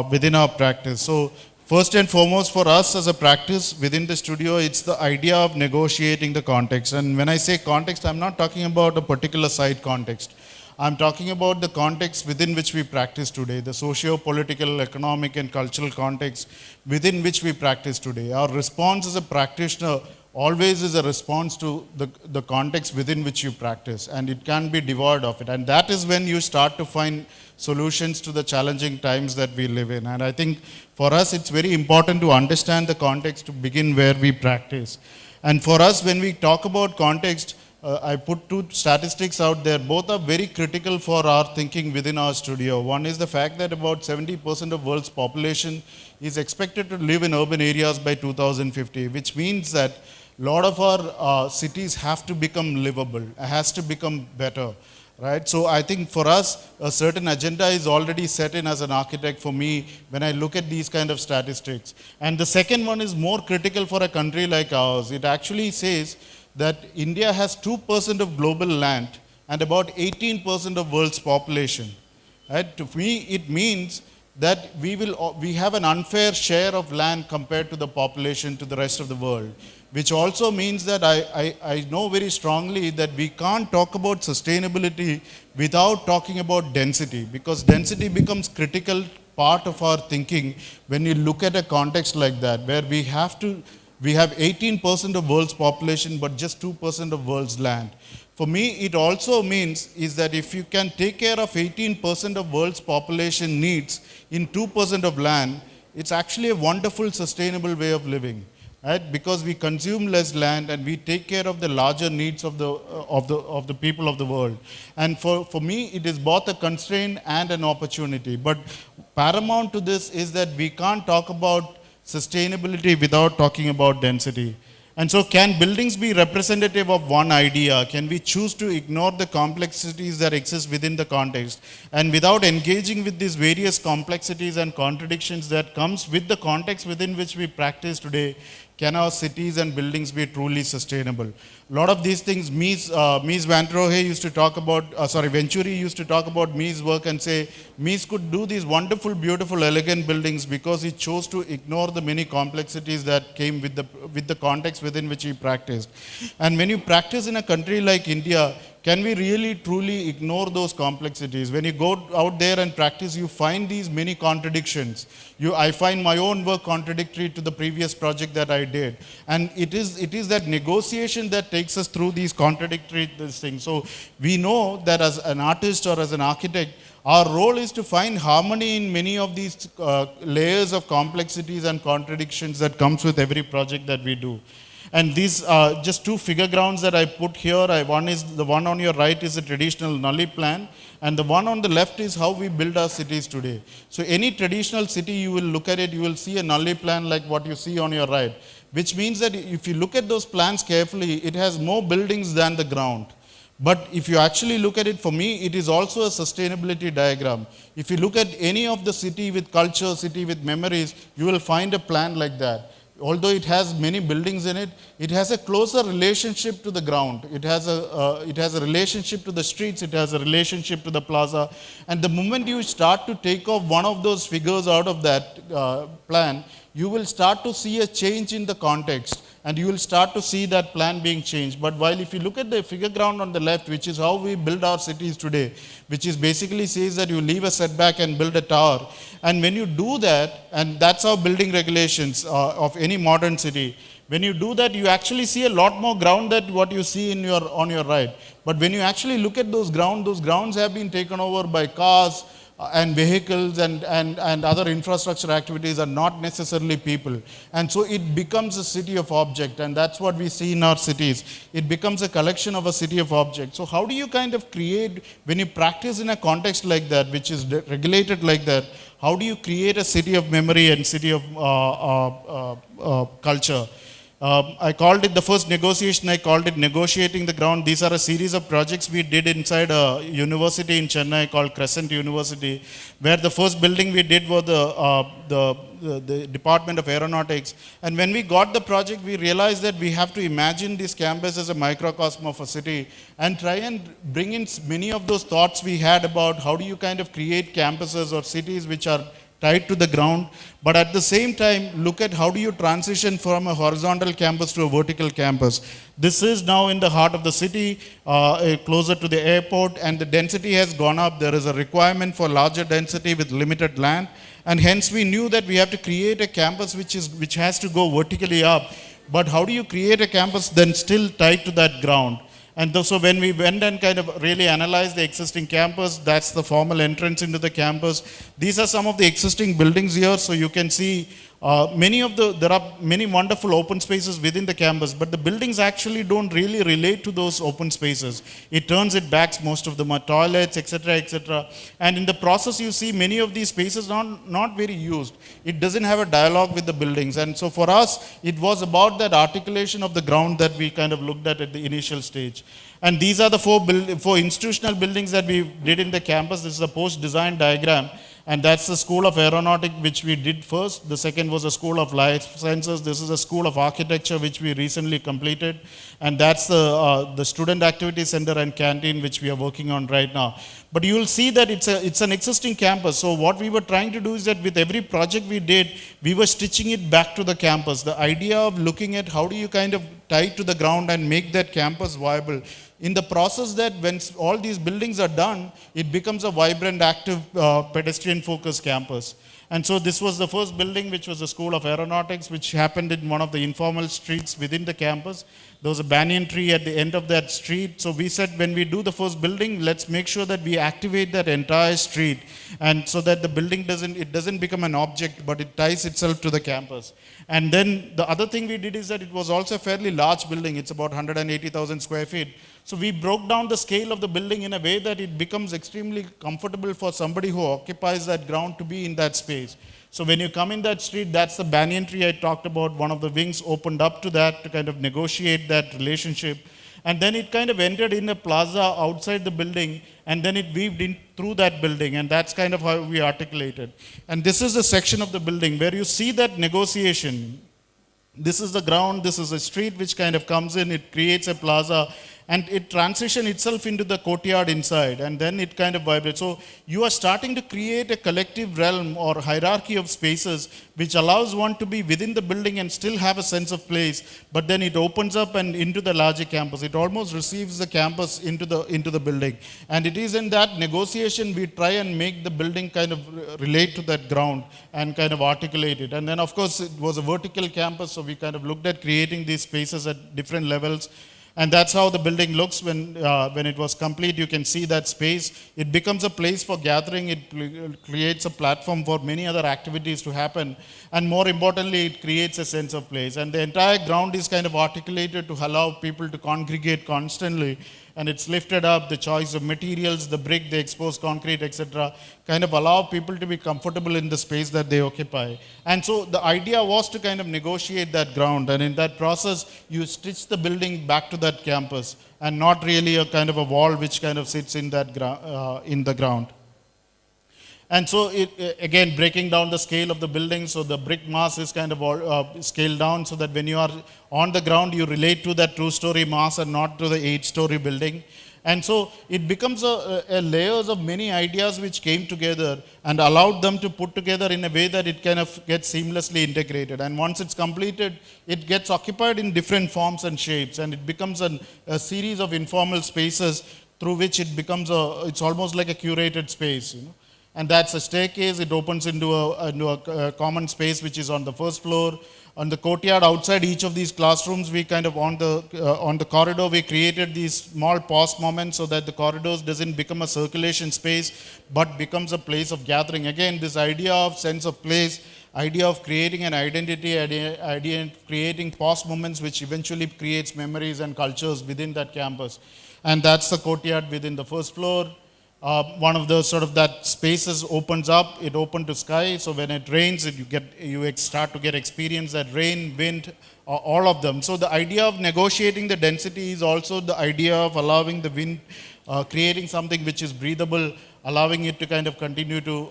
F: within our practice. So first and foremost for us as a practice within the studio, it's the idea of negotiating the context. And when I say context, I'm not talking about a particular site context. I'm talking about the context within which we practice today, the socio-political, economic, and cultural context within which we practice today. Our response as a practitioner always is a response to the context within which you practice, and it can be devoid of it. And that is when you start to find solutions to the challenging times that we live in. And I think for us, it's very important to understand the context to begin where we practice. And for us, when we talk about context, I put two statistics out there. Both are very critical for our thinking within our studio. One is the fact that about 70% of world's population is expected to live in urban areas by 2050, which means that a lot of our cities have to become livable, has to become better, right? So I think for us, a certain agenda is already set in as an architect for me when I look at these kind of statistics. And the second one is more critical for a country like ours. It actually says that India has 2% of global land and about 18% of world's population. Right? To me, it means that we have an unfair share of land compared to the population to the rest of the world, which also means that I know very strongly that we can't talk about sustainability without talking about density, because density becomes critical part of our thinking when you look at a context like that, where we have 18% of world's population, but just 2% of world's land. For me, it also means is that if you can take care of 18% of world's population needs in 2% of land, it's actually a wonderful, sustainable way of living, right? Because we consume less land and we take care of the larger needs of the people of the world. And for me, it is both a constraint and an opportunity. But paramount to this is that we can't talk about sustainability without talking about density. And so can buildings be representative of one idea? Can we choose to ignore the complexities that exist within the context? And without engaging with these various complexities and contradictions that comes with the context within which we practice today, can our cities and buildings be truly sustainable? A lot of these things, Mies van der Rohe used to talk about, Venturi used to talk about Mies' work and say, Mies could do these wonderful, beautiful, elegant buildings because he chose to ignore the many complexities that came with the context within which he practiced. And when you practice in a country like India, can we really truly ignore those complexities? When you go out there and practice, you find these many contradictions. I find my own work contradictory to the previous project that I did. And it is that negotiation that takes us through these contradictory things. So we know that as an artist or as an architect, our role is to find harmony in many of these layers of complexities and contradictions that comes with every project that we do. And these just two figure grounds that I put here. One is the one on your right is a traditional Nulli plan, and the one on the left is how we build our cities today. So any traditional city, you will look at it, you will see a Nulli plan like what you see on your right, which means that if you look at those plans carefully, it has more buildings than the ground. But if you actually look at it, for me, it is also a sustainability diagram. If you look at any of the city with culture, city with memories, you will find a plan like that. Although it has many buildings in it, it has a closer relationship to the ground. It has a relationship to the streets, it has a relationship to the plaza. And the moment you start to take off one of those figures out of that plan, you will start to see a change in the context, and you will start to see that plan being changed. But while if you look at the figure ground on the left, which is how we build our cities today, which is basically says that you leave a setback and build a tower. And when you do that, and that's how building regulations of any modern city, when you do that, you actually see a lot more ground than what you see on your right. But when you actually look at those grounds have been taken over by cars, and vehicles and other infrastructure activities are not necessarily people. And so it becomes a city of object, and that's what we see in our cities. It becomes a collection of a city of objects. So how do you kind of create, when you practice in a context like that, which is regulated like that, how do you create a city of memory and city of culture? I called it the first negotiation, I called it negotiating the ground. These are a series of projects we did inside a university in Chennai called Crescent University, where the first building we did was the Department of Aeronautics. And when we got the project, we realized that we have to imagine this campus as a microcosm of a city and try and bring in many of those thoughts we had about how do you kind of create campuses or cities which are tied to the ground, but at the same time, look at how do you transition from a horizontal campus to a vertical campus. This is now in the heart of the city, closer to the airport, and the density has gone up. There is a requirement for larger density with limited land, and hence we knew that we have to create a campus which has to go vertically up. But how do you create a campus then still tied to that ground? And so when we went and kind of really analyzed the existing campus, that's the formal entrance into the campus. These are some of the existing buildings here. So you can see there are many wonderful open spaces within the campus, but the buildings actually don't really relate to those open spaces. It turns it back, most of them are toilets, etc., etc. And in the process, you see many of these spaces not very used. It doesn't have a dialogue with the buildings. And so for us, it was about that articulation of the ground that we kind of looked at the initial stage. And these are the four institutional buildings that we did in the campus. This is a post-design diagram. And that's the School of Aeronautics, which we did first. The second was a School of Life Sciences. This is a School of Architecture, which we recently completed. And that's the Student Activity Center and Canteen, which we are working on right now. But you will see that it's an existing campus. So what we were trying to do is that with every project we did, we were stitching it back to the campus. The idea of looking at how do you kind of tie it to the ground and make that campus viable. In the process that when all these buildings are done, it becomes a vibrant, active, pedestrian-focused campus. And so this was the first building, which was the School of Aeronautics, which happened in one of the informal streets within the campus. There was a banyan tree at the end of that street. So we said, when we do the first building, let's make sure that we activate that entire street, and so that the building doesn't become an object, but it ties itself to the campus. And then the other thing we did is that it was also a fairly large building. It's about 180,000 square feet. So we broke down the scale of the building in a way that it becomes extremely comfortable for somebody who occupies that ground to be in that space. So when you come in that street, that's the banyan tree I talked about. One of the wings opened up to that to kind of negotiate that relationship. And then it kind of entered in a plaza outside the building, and then it weaved in through that building, and that's kind of how we articulated. And this is the section of the building where you see that negotiation. This is the ground, this is a street which kind of comes in, it creates a plaza, and it transitions itself into the courtyard inside, and then it kind of vibrates. So you are starting to create a collective realm or hierarchy of spaces which allows one to be within the building and still have a sense of place, but then it opens up and into the larger campus. It almost receives the campus into the building. And it is in that negotiation we try and make the building kind of relate to that ground and kind of articulate it. And then of course it was a vertical campus, so we kind of looked at creating these spaces at different levels. And that's how the building looks when it was complete. You can see that space. It becomes a place for gathering. It creates a platform for many other activities to happen. And more importantly, it creates a sense of place. And the entire ground is kind of articulated to allow people to congregate constantly. And it's lifted up, the choice of materials, the brick, the exposed concrete, etc., kind of allow people to be comfortable in the space that they occupy. And so the idea was to kind of negotiate that ground, and in that process, you stitch the building back to that campus, and not really a kind of a wall which kind of sits in that in the ground. And so, again, breaking down the scale of the building, so the brick mass is kind of scaled down so that when you are on the ground, you relate to that 2-story mass and not to the 8-story building. And so, it becomes a layers of many ideas which came together and allowed them to put together in a way that it kind of gets seamlessly integrated. And once it's completed, it gets occupied in different forms and shapes, and it becomes a series of informal spaces through which it becomes it's almost like a curated space, you know. And that's a staircase. It opens into a common space which is on the first floor. On the courtyard outside each of these classrooms, we kind of on the corridor, we created these small pause moments so that the corridors doesn't become a circulation space, but becomes a place of gathering. Again, this idea of sense of place, idea of creating an identity, idea of creating pause moments which eventually creates memories and cultures within that campus. And that's the courtyard within the first floor. One of the sort of that spaces opens up, it opened to sky, so when it rains, you start to get experience that rain, wind, all of them. So the idea of negotiating the density is also the idea of allowing the wind, creating something which is breathable, allowing it to kind of continue to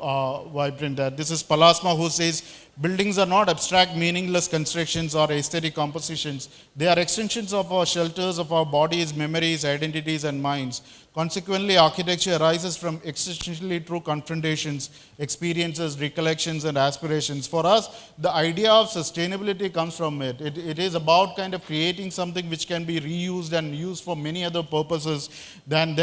F: vibrate that. This is Palasma, who says, buildings are not abstract, meaningless constructions or aesthetic compositions. They are extensions of our shelters, of our bodies, memories, identities, and minds. Consequently, architecture arises from existentially true confrontations, experiences, recollections, and aspirations. For us, the idea of sustainability comes from it. It is about kind of creating something which can be reused and used for many other purposes than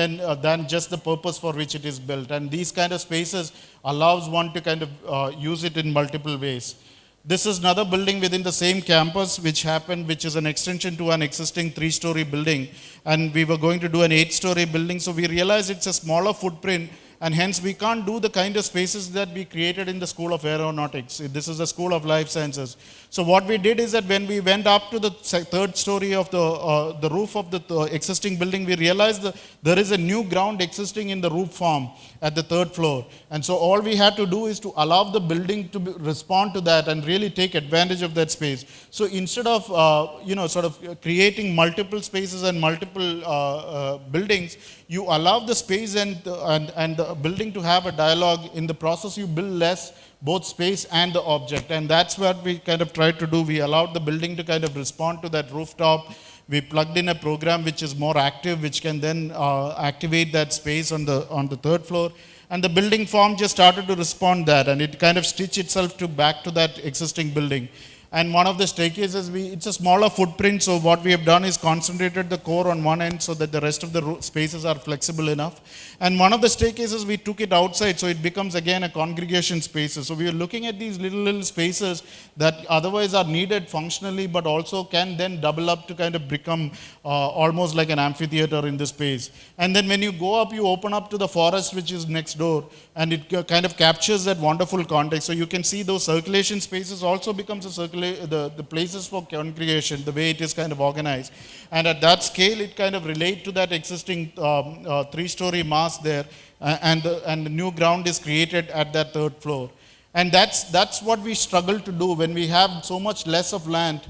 F: just the purpose for which it is built. And these kind of spaces allows one to kind of use it in multiple ways. This is another building within the same campus which is an extension to an existing 3-story building, and we were going to do an 8-story building, so we realized it's a smaller footprint, and hence we can't do the kind of spaces that we created in the School of Aeronautics. This is the School of Life Sciences. So what we did is that when we went up to the 3rd story of the roof of the existing building, we realized that there is a new ground existing in the roof form at the 3rd floor. And so all we had to do is to allow the building to respond to that and really take advantage of that space. So instead of sort of creating multiple spaces and multiple buildings, you allow the space and the building to have a dialogue. In the process, you build less, both space and the object. And that's what we kind of tried to do. We allowed the building to kind of respond to that rooftop. We plugged in a program which is more active, which can then activate that space on the 3rd floor. And the building form just started to respond that, and it kind of stitched itself back to that existing building. And one of the staircases, it's a smaller footprint, so what we have done is concentrated the core on one end so that the rest of the spaces are flexible enough. And one of the staircases, we took it outside, so it becomes again a congregation spaces. So we are looking at these little spaces that otherwise are needed functionally, but also can then double up to kind of become almost like an amphitheater in the space. And then when you go up, you open up to the forest which is next door, and it kind of captures that wonderful context. So you can see those circulation spaces also becomes the places for congregation, the way it is kind of organized. And at that scale, it kind of relate to that existing 3-story mass there, and the new ground is created at that 3rd floor. And that's what we struggle to do when we have so much less of land.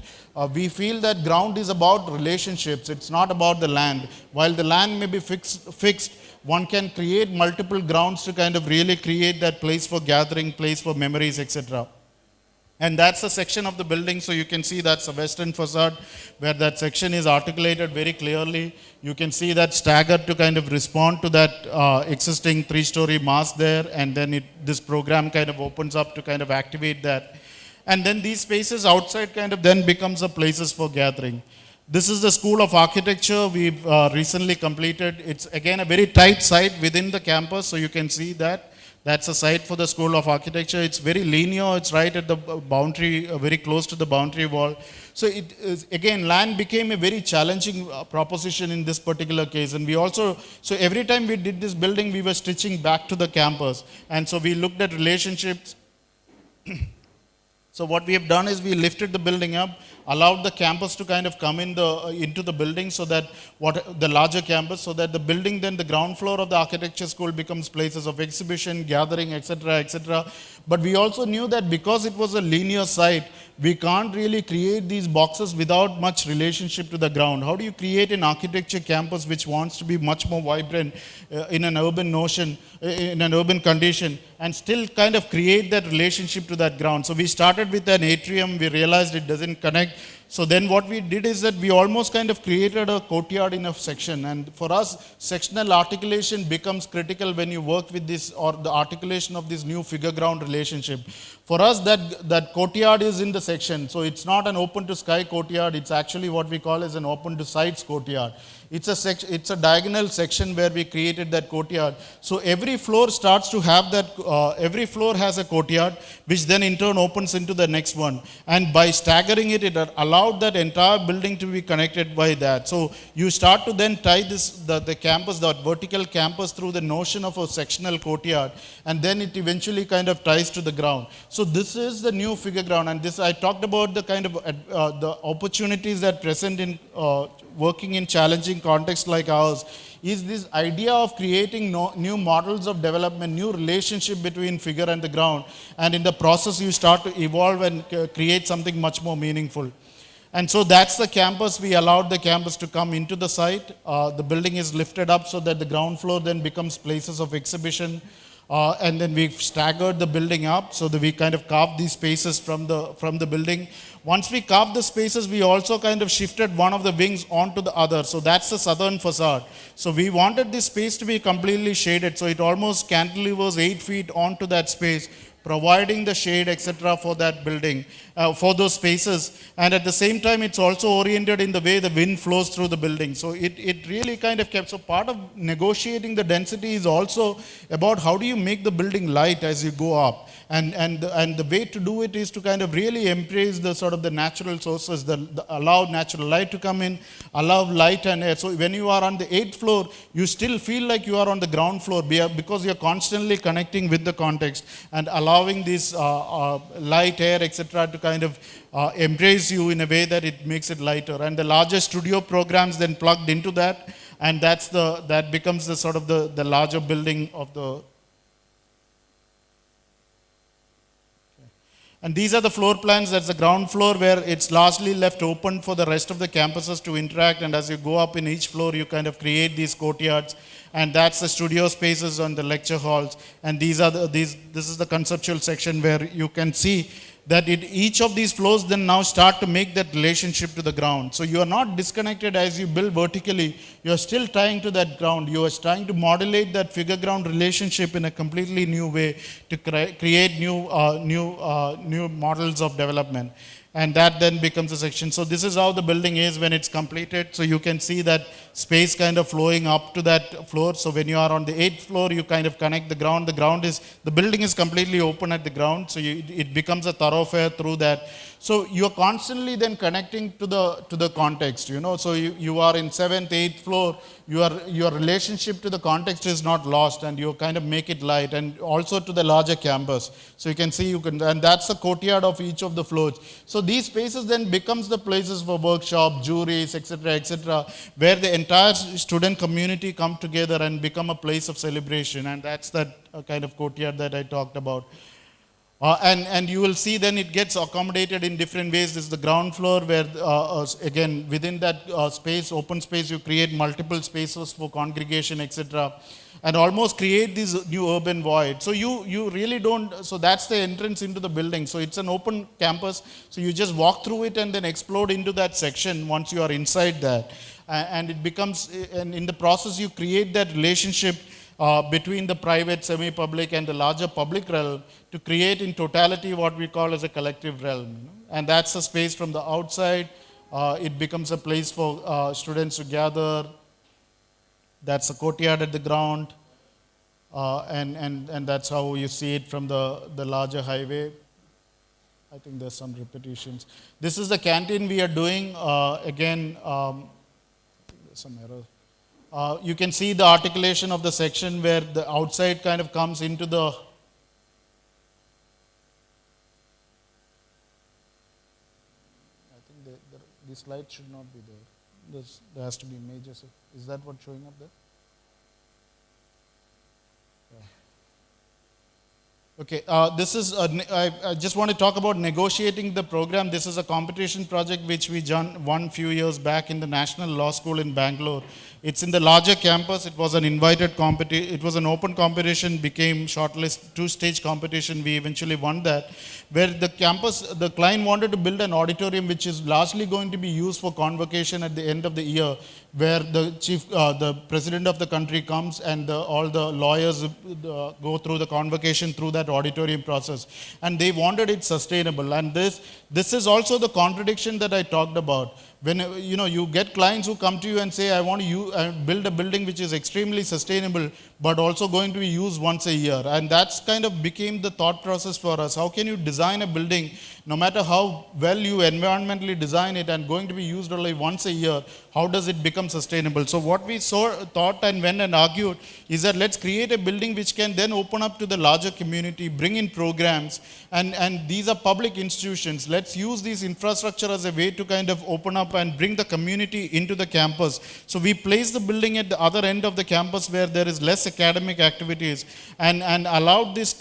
F: We feel that ground is about relationships. It's not about the land. While the land may be fixed, one can create multiple grounds to kind of really create that place for gathering, place for memories, etc. And that's a section of the building, so you can see that's a western facade where that section is articulated very clearly. You can see that staggered to kind of respond to that existing 3-story mass there, and then this program kind of opens up to kind of activate that. And then these spaces outside kind of then becomes a places for gathering. This is the School of Architecture we've recently completed. It's again a very tight site within the campus, so you can see that. That's a site for the School of Architecture. It's very linear. It's right at the boundary, very close to the boundary wall. So it is, again, land became a very challenging proposition in this particular case. And we also, so every time we did this building, we were stitching back to the campus. And so we looked at relationships. So what we have done is we lifted the building up, allowed the campus to kind of come in into the building, so that the larger campus, so that the building, then the ground floor of the architecture school becomes places of exhibition, gathering, etc., etc. But we also knew that because it was a linear site, we can't really create these boxes without much relationship to the ground. How do you create an architecture campus which wants to be much more vibrant in an urban notion, in an urban condition, and still kind of create that relationship to that ground? So we started with an atrium. We realized it doesn't connect. So then what we did is that we almost kind of created a courtyard in a section. And for us, sectional articulation becomes critical when you work with this, or the articulation of this new figure-ground relationship. For us, that courtyard is in the section. So it's not an open-to-sky courtyard. It's actually what we call as an open-to-sides courtyard. It's a diagonal section where we created that courtyard. So every floor starts to have that, every floor has a courtyard, which then in turn opens into the next one. And by staggering it, it allowed that entire building to be connected by that. So you start to then tie the campus, the vertical campus, through the notion of a sectional courtyard. And then it eventually kind of ties to the ground. So this is the new figure ground. And this, I talked about the kind of the opportunities that present in working in challenging contexts like ours, is this idea of creating new models of development, new relationship between figure and the ground. And in the process, you start to evolve and create something much more meaningful. And so that's the campus. We allowed the campus to come into the site. The building is lifted up so that the ground floor then becomes places of exhibition. And then we've staggered the building up so that we kind of carved these spaces from the building. Once we carved the spaces, we also kind of shifted one of the wings onto the other. So that's the southern facade. So we wanted this space to be completely shaded. So it almost cantilevers 8 feet onto that space, providing the shade, etc., for that building, for those spaces. And at the same time, it's also oriented in the way the wind flows through the building. So it really kind of kept, so part of negotiating the density is also about how do you make the building light as you go up. And the way to do it is to kind of really embrace the sort of the natural sources, allow natural light to come in, allow light and air. So when you are on the 8th floor, you still feel like you are on the ground floor because you're constantly connecting with the context and allowing this light, air, etc. to kind of embrace you in a way that it makes it lighter. And the larger studio programs then plugged into that, and that becomes the sort of the larger building of the. And these are the floor plans. That's the ground floor where it's largely left open for the rest of the campuses to interact. And as you go up in each floor, you kind of create these courtyards. And that's the studio spaces and the lecture halls. And this is the conceptual section where you can see that each of these floors then now start to make that relationship to the ground. So you are not disconnected as you build vertically. You are still tying to that ground. You are trying to modulate that figure ground relationship in a completely new way to create new models of development. And that then becomes a section. So this is how the building is when it's completed. So you can see that space kind of flowing up to that floor. So when you are on the 8th floor, you kind of connect the ground. The building is completely open at the ground. So it becomes a thoroughfare through that. So you're constantly then connecting to the context, you know. So you are in 7th, 8th floor, your relationship to the context is not lost, and you kind of make it light, and also to the larger campus. So you can see, and that's the courtyard of each of the floors. So these spaces then becomes the places for workshop, juries, etc., where the entire student community come together and become a place of celebration, and that's that kind of courtyard that I talked about. And you will see then it gets accommodated in different ways. This is the ground floor where, again, within that space, open space, you create multiple spaces for congregation, etc. And almost create this new urban void. So you really don't, so that's the entrance into the building. So it's an open campus. So you just walk through it and then explode into that section once you are inside that. And it becomes, and in the process, you create that relationship between the private, semi-public, and the larger public realm to create in totality what we call as a collective realm. You know? And that's the space from the outside. It becomes a place for students to gather. That's a courtyard at the ground. and that's how you see it from the larger highway. I think there's some repetitions. This is the canteen we are doing. Again, there's some error. You can see the articulation of the section where the outside kind of comes into the. I think the slide should not be there. There has to be major. Is that what's showing up there? Okay, this is, I just want to talk about negotiating the program. This is a competition project which we won few years back in the National Law School in Bangalore. It's in the larger campus. It was an invited competition. It was an open competition, became shortlist, two-stage competition. We eventually won that, where the client wanted to build an auditorium which is largely going to be used for convocation at the end of the year, where the president of the country comes and all the lawyers go through the convocation through that auditorium process. And they wanted it sustainable. And this is also the contradiction that I talked about. When you get clients who come to you and say, I want to build a building which is extremely sustainable, but also going to be used once a year. And that's kind of became the thought process for us. How can you design a building, no matter how well you environmentally design it and going to be used only once a year, how does it become sustainable? So what we thought and went and argued is that let's create a building which can then open up to the larger community, bring in programs, and these are public institutions. Let's use this infrastructure as a way to kind of open up and bring the community into the campus. So we place the building at the other end of the campus where there is less academic activities, and allowed this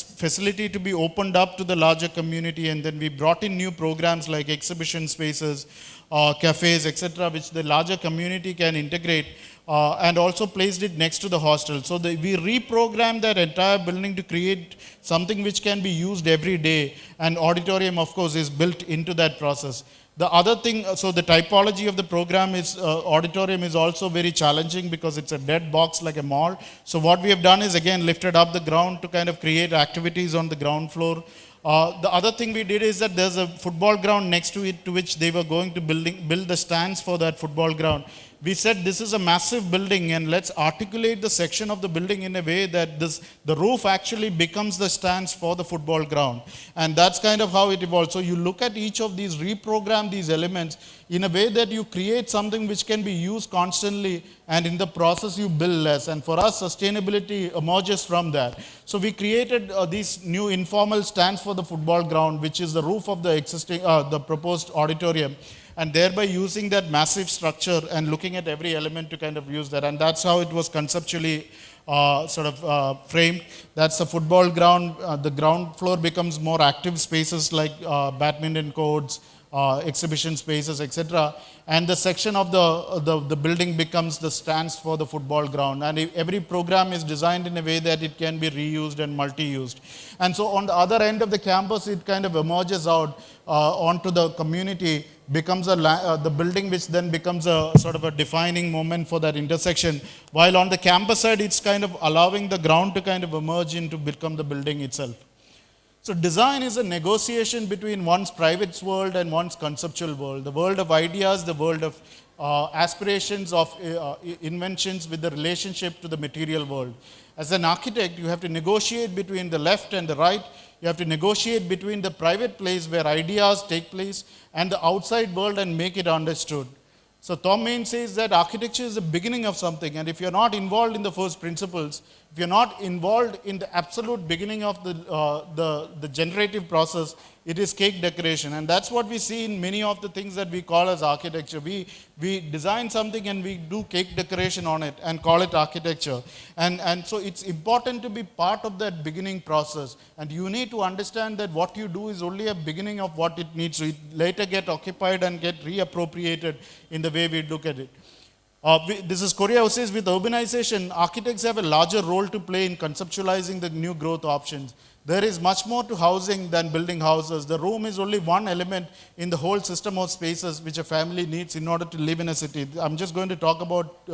F: facility to be opened up to the larger community. And then we brought in new programs like exhibition spaces, cafes, etc., which the larger community can integrate, and also placed it next to the hostel. So we reprogrammed that entire building to create something which can be used every day, and auditorium, of course, is built into that process. The other thing, so the typology of the program is, auditorium is also very challenging because it's a dead box like a mall. So what we have done is, again, lifted up the ground to kind of create activities on the ground floor. The other thing we did is that there's a football ground next to it, to which they were going to build the stands for that football ground. We said this is a massive building, and let's articulate the section of the building in a way that the roof actually becomes the stands for the football ground. And that's kind of how it evolved. So you look at each of these, reprogram these elements in a way that you create something which can be used constantly, and in the process you build less. And for us, sustainability emerges from that. So we created these new informal stands for the football ground, which is the roof of the existing, the proposed auditorium, and thereby using that massive structure and looking at every element to kind of use that. And that's how it was conceptually framed. That's the football ground. The ground floor becomes more active spaces like badminton courts, exhibition spaces, etc. And the section of the building becomes the stands for the football ground. And every program is designed in a way that it can be reused and multi-used. And so on the other end of the campus, it kind of emerges out onto the community, becomes the building which then becomes a sort of a defining moment for that intersection. While on the campus side, it's kind of allowing the ground to kind of emerge into become the building itself. So design is a negotiation between one's private world and one's conceptual world, the world of ideas, the world of aspirations, of inventions, with the relationship to the material world. As an architect, you have to negotiate between the left and the right. You have to negotiate between the private place where ideas take place and the outside world and make it understood. So Tom Main says that architecture is the beginning of something, and if you're not involved in the first principles, if you're not involved in the absolute beginning of the generative process, it is cake decoration. And that's what we see in many of the things that we call as architecture. We design something and we do cake decoration on it and call it architecture. And so it's important to be part of that beginning process. And you need to understand that what you do is only a beginning of what it needs to later get occupied and get reappropriated in the way we look at it. This is Korea, who says, with urbanization, architects have a larger role to play in conceptualizing the new growth options. There is much more to housing than building houses. The room is only one element in the whole system of spaces which a family needs in order to live in a city. I'm just going to talk about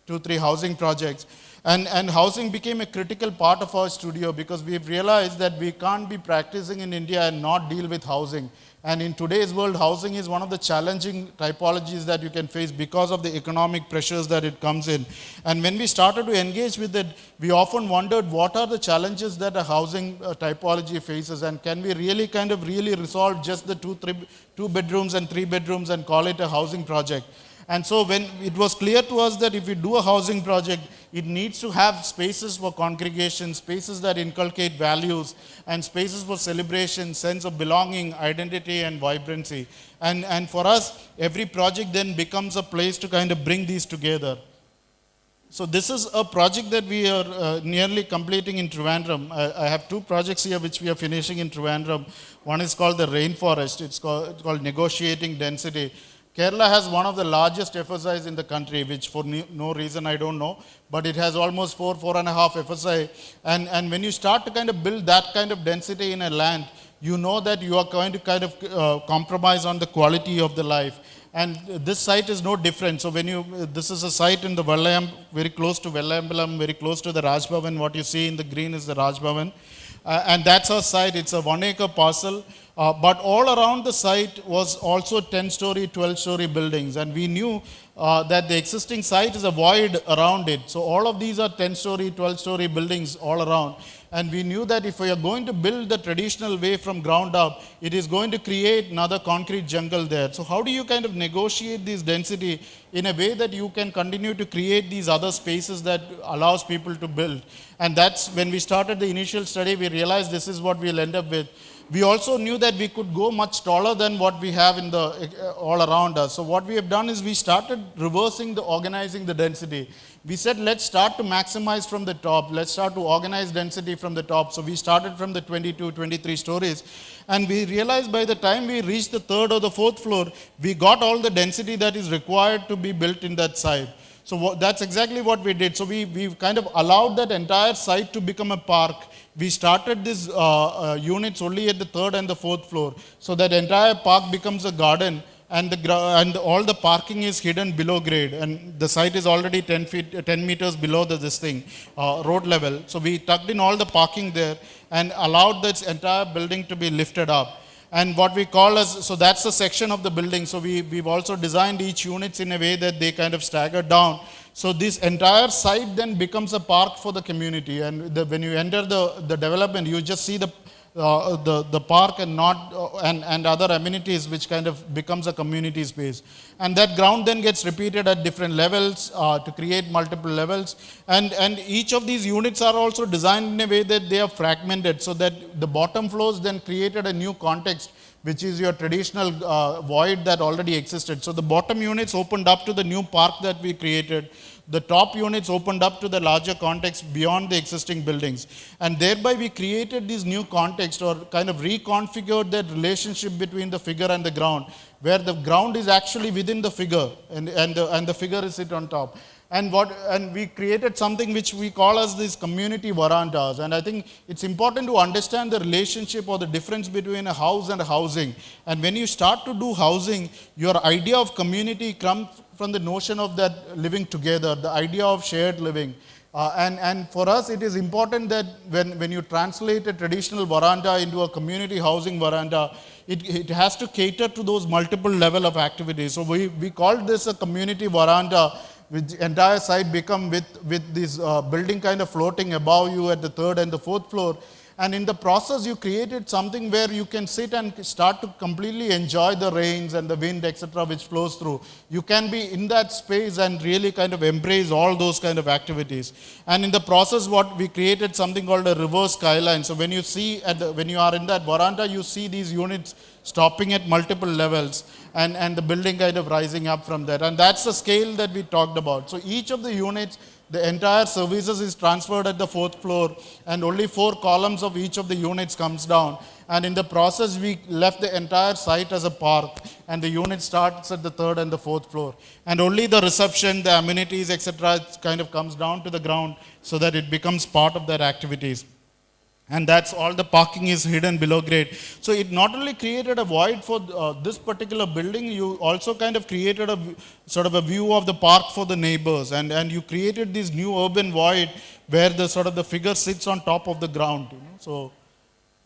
F: 2-3 housing projects. And housing became a critical part of our studio because we've realized that we can't be practicing in India and not deal with housing. And in today's world, housing is one of the challenging typologies that you can face because of the economic pressures that it comes in. And when we started to engage with it, we often wondered what are the challenges that a housing typology faces, and can we really resolve just the two bedrooms and 3 bedrooms and call it a housing project. And so when it was clear to us that if we do a housing project, it needs to have spaces for congregation, spaces that inculcate values, and spaces for celebration, sense of belonging, identity, and vibrancy. And for us, every project then becomes a place to kind of bring these together. So this is a project that we are nearly completing in Trivandrum. I have 2 projects here which we are finishing in Trivandrum. One is called the Rainforest. It's called Negotiating Density. Kerala has one of the largest FSIs in the country, which for no reason I don't know, but it has almost 4.5 FSI. And when you start to kind of build that kind of density in a land, you know that you are going to kind of compromise on the quality of the life. And this site is no different. So this is a site in the Vallayam, very close to Vellambalam, very close to the Raj Bhavan. What you see in the green is the Raj Bhavan. And that's our site. It's a 1-acre parcel. But all around the site was also 10-story, 12-story buildings. And we knew that the existing site is a void around it. So all of these are 10-story, 12-story buildings all around. And we knew that if we are going to build the traditional way from ground up, it is going to create another concrete jungle there. So how do you kind of negotiate this density in a way that you can continue to create these other spaces that allows people to build? And that's when we started the initial study, we realized this is what we'll end up with. We also knew that we could go much taller than what we have in the all around us. So what we have done is we started reversing the organizing the density. We said, let's start to maximize from the top. Let's start to organize density from the top. So we started from the 22, 23 stories. And we realized by the time we reached the 3rd or the 4th floor, we got all the density that is required to be built in that site. So that's exactly what we did. So we kind of allowed that entire site to become a park. We started these units only at the 3rd and the 4th floor. So that entire park becomes a garden. And all the parking is hidden below grade, and the site is already 10 meters below road level. So we tucked in all the parking there and allowed this entire building to be lifted up. And what we call as, so that's the section of the building. So we've also designed each units in a way that they kind of stagger down. So this entire site then becomes a park for the community. And when you enter the development, you just see the park and and other amenities, which kind of becomes a community space. And that ground then gets repeated at different levels to create multiple levels. And each of these units are also designed in a way that they are fragmented, so that the bottom floors then created a new context, which is your traditional void that already existed. So the bottom units opened up to the new park that we created. The top units opened up to the larger context beyond the existing buildings. And thereby we created this new context, or kind of reconfigured that relationship between the figure and the ground, where the ground is actually within the figure and the figure is sit on top. And we created something which we call as these community verandas. And I think it's important to understand the relationship or the difference between a house and a housing. And when you start to do housing, your idea of community comes from the notion of that living together, the idea of shared living. And for us, it is important that when you translate a traditional veranda into a community housing veranda, it has to cater to those multiple level of activities. So we called this a community veranda, with the entire site become with this building kind of floating above you at the 3rd and the 4th floor. And in the process, you created something where you can sit and start to completely enjoy the rains and the wind, etc., which flows through. You can be in that space and really kind of embrace all those kind of activities. And in the process, what we created something called a reverse skyline. So when you see when you are in that veranda, you see these units stopping at multiple levels, and the building kind of rising up from that. And that's the scale that we talked about. So each of the units, the entire services is transferred at the 4th floor, and only 4 columns of each of the units comes down. And in the process, we left the entire site as a park, and the unit starts at the 3rd and the 4th floor. And only the reception, the amenities, etc., kind of comes down to the ground, so that it becomes part of their activities. And that's all the parking is hidden below grade. So it not only created a void for this particular building, you also kind of created a sort of a view of the park for the neighbors. And you created this new urban void where the sort of the figure sits on top of the ground. So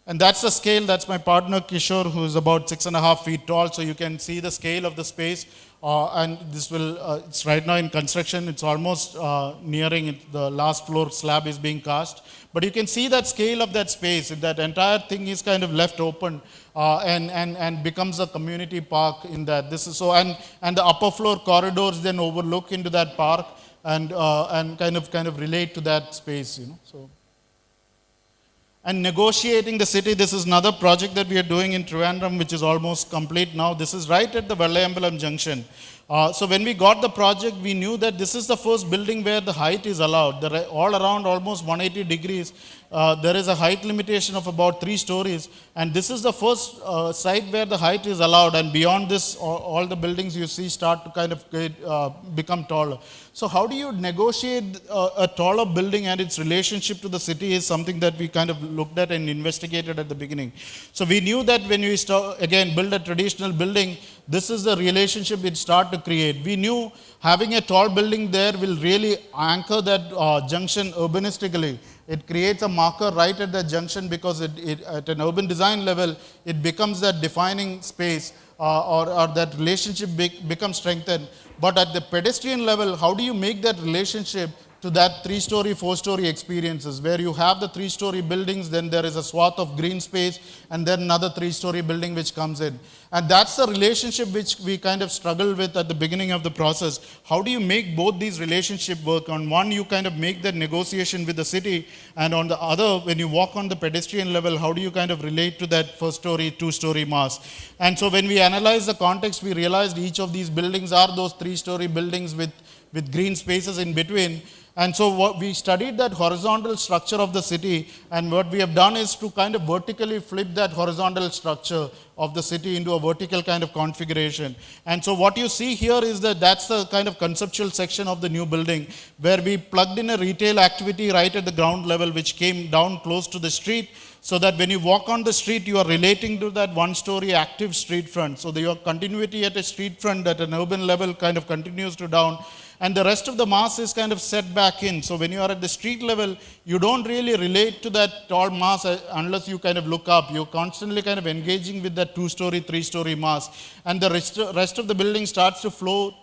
F: And that's the scale. That's my partner Kishore, who is about 6.5 feet tall. So you can see the scale of the space. And this will, it's right now in construction. It's almost nearing it. The last floor slab is being cast. But you can see that scale of that space. That entire thing is kind of left open and becomes a community park in that. This is so, and the upper floor corridors then overlook into that park and kind of relate to that space, So. And negotiating the city, this is another project that we are doing in Trivandrum, which is almost complete now. This is right at the Vallayambalam junction. So when we got the project, we knew that this is the first building where the height is allowed. All around almost 180 degrees, there is a height limitation of about 3 stories. And this is the first site where the height is allowed. And beyond this, all the buildings you see start to kind of become taller. So how do you negotiate a taller building and its relationship to the city is something that we kind of looked at and investigated at the beginning. So we knew that when we build a traditional building, this is the relationship it start to create. We knew having a tall building there will really anchor that junction urbanistically. It creates a marker right at that junction because at an urban design level, it becomes that defining space or that relationship becomes strengthened. But at the pedestrian level, how do you make that relationship to that 3-story, 4-story experiences where you have the 3-story buildings, then there is a swath of green space, and then another 3-story building which comes in. And that's the relationship which we kind of struggle with at the beginning of the process. How do you make both these relationships work? On one, you kind of make that negotiation with the city, and on the other, when you walk on the pedestrian level, how do you kind of relate to that 1st-story, 2-story mass? And so when we analyzed the context, we realized each of these buildings are those 3-story buildings with green spaces in between. And so what we studied that horizontal structure of the city, and what we have done is to kind of vertically flip that horizontal structure of the city into a vertical kind of configuration. And so what you see here is that that's the kind of conceptual section of the new building where we plugged in a retail activity right at the ground level which came down close to the street, so that when you walk on the street, you are relating to that 1-story active street front. So your continuity at a street front at an urban level kind of continues to down. And the rest of the mass is kind of set back in. So when you are at the street level, you don't really relate to that tall mass unless you kind of look up. You're constantly kind of engaging with that 2-story, 3-story mass. And the rest of the building starts to float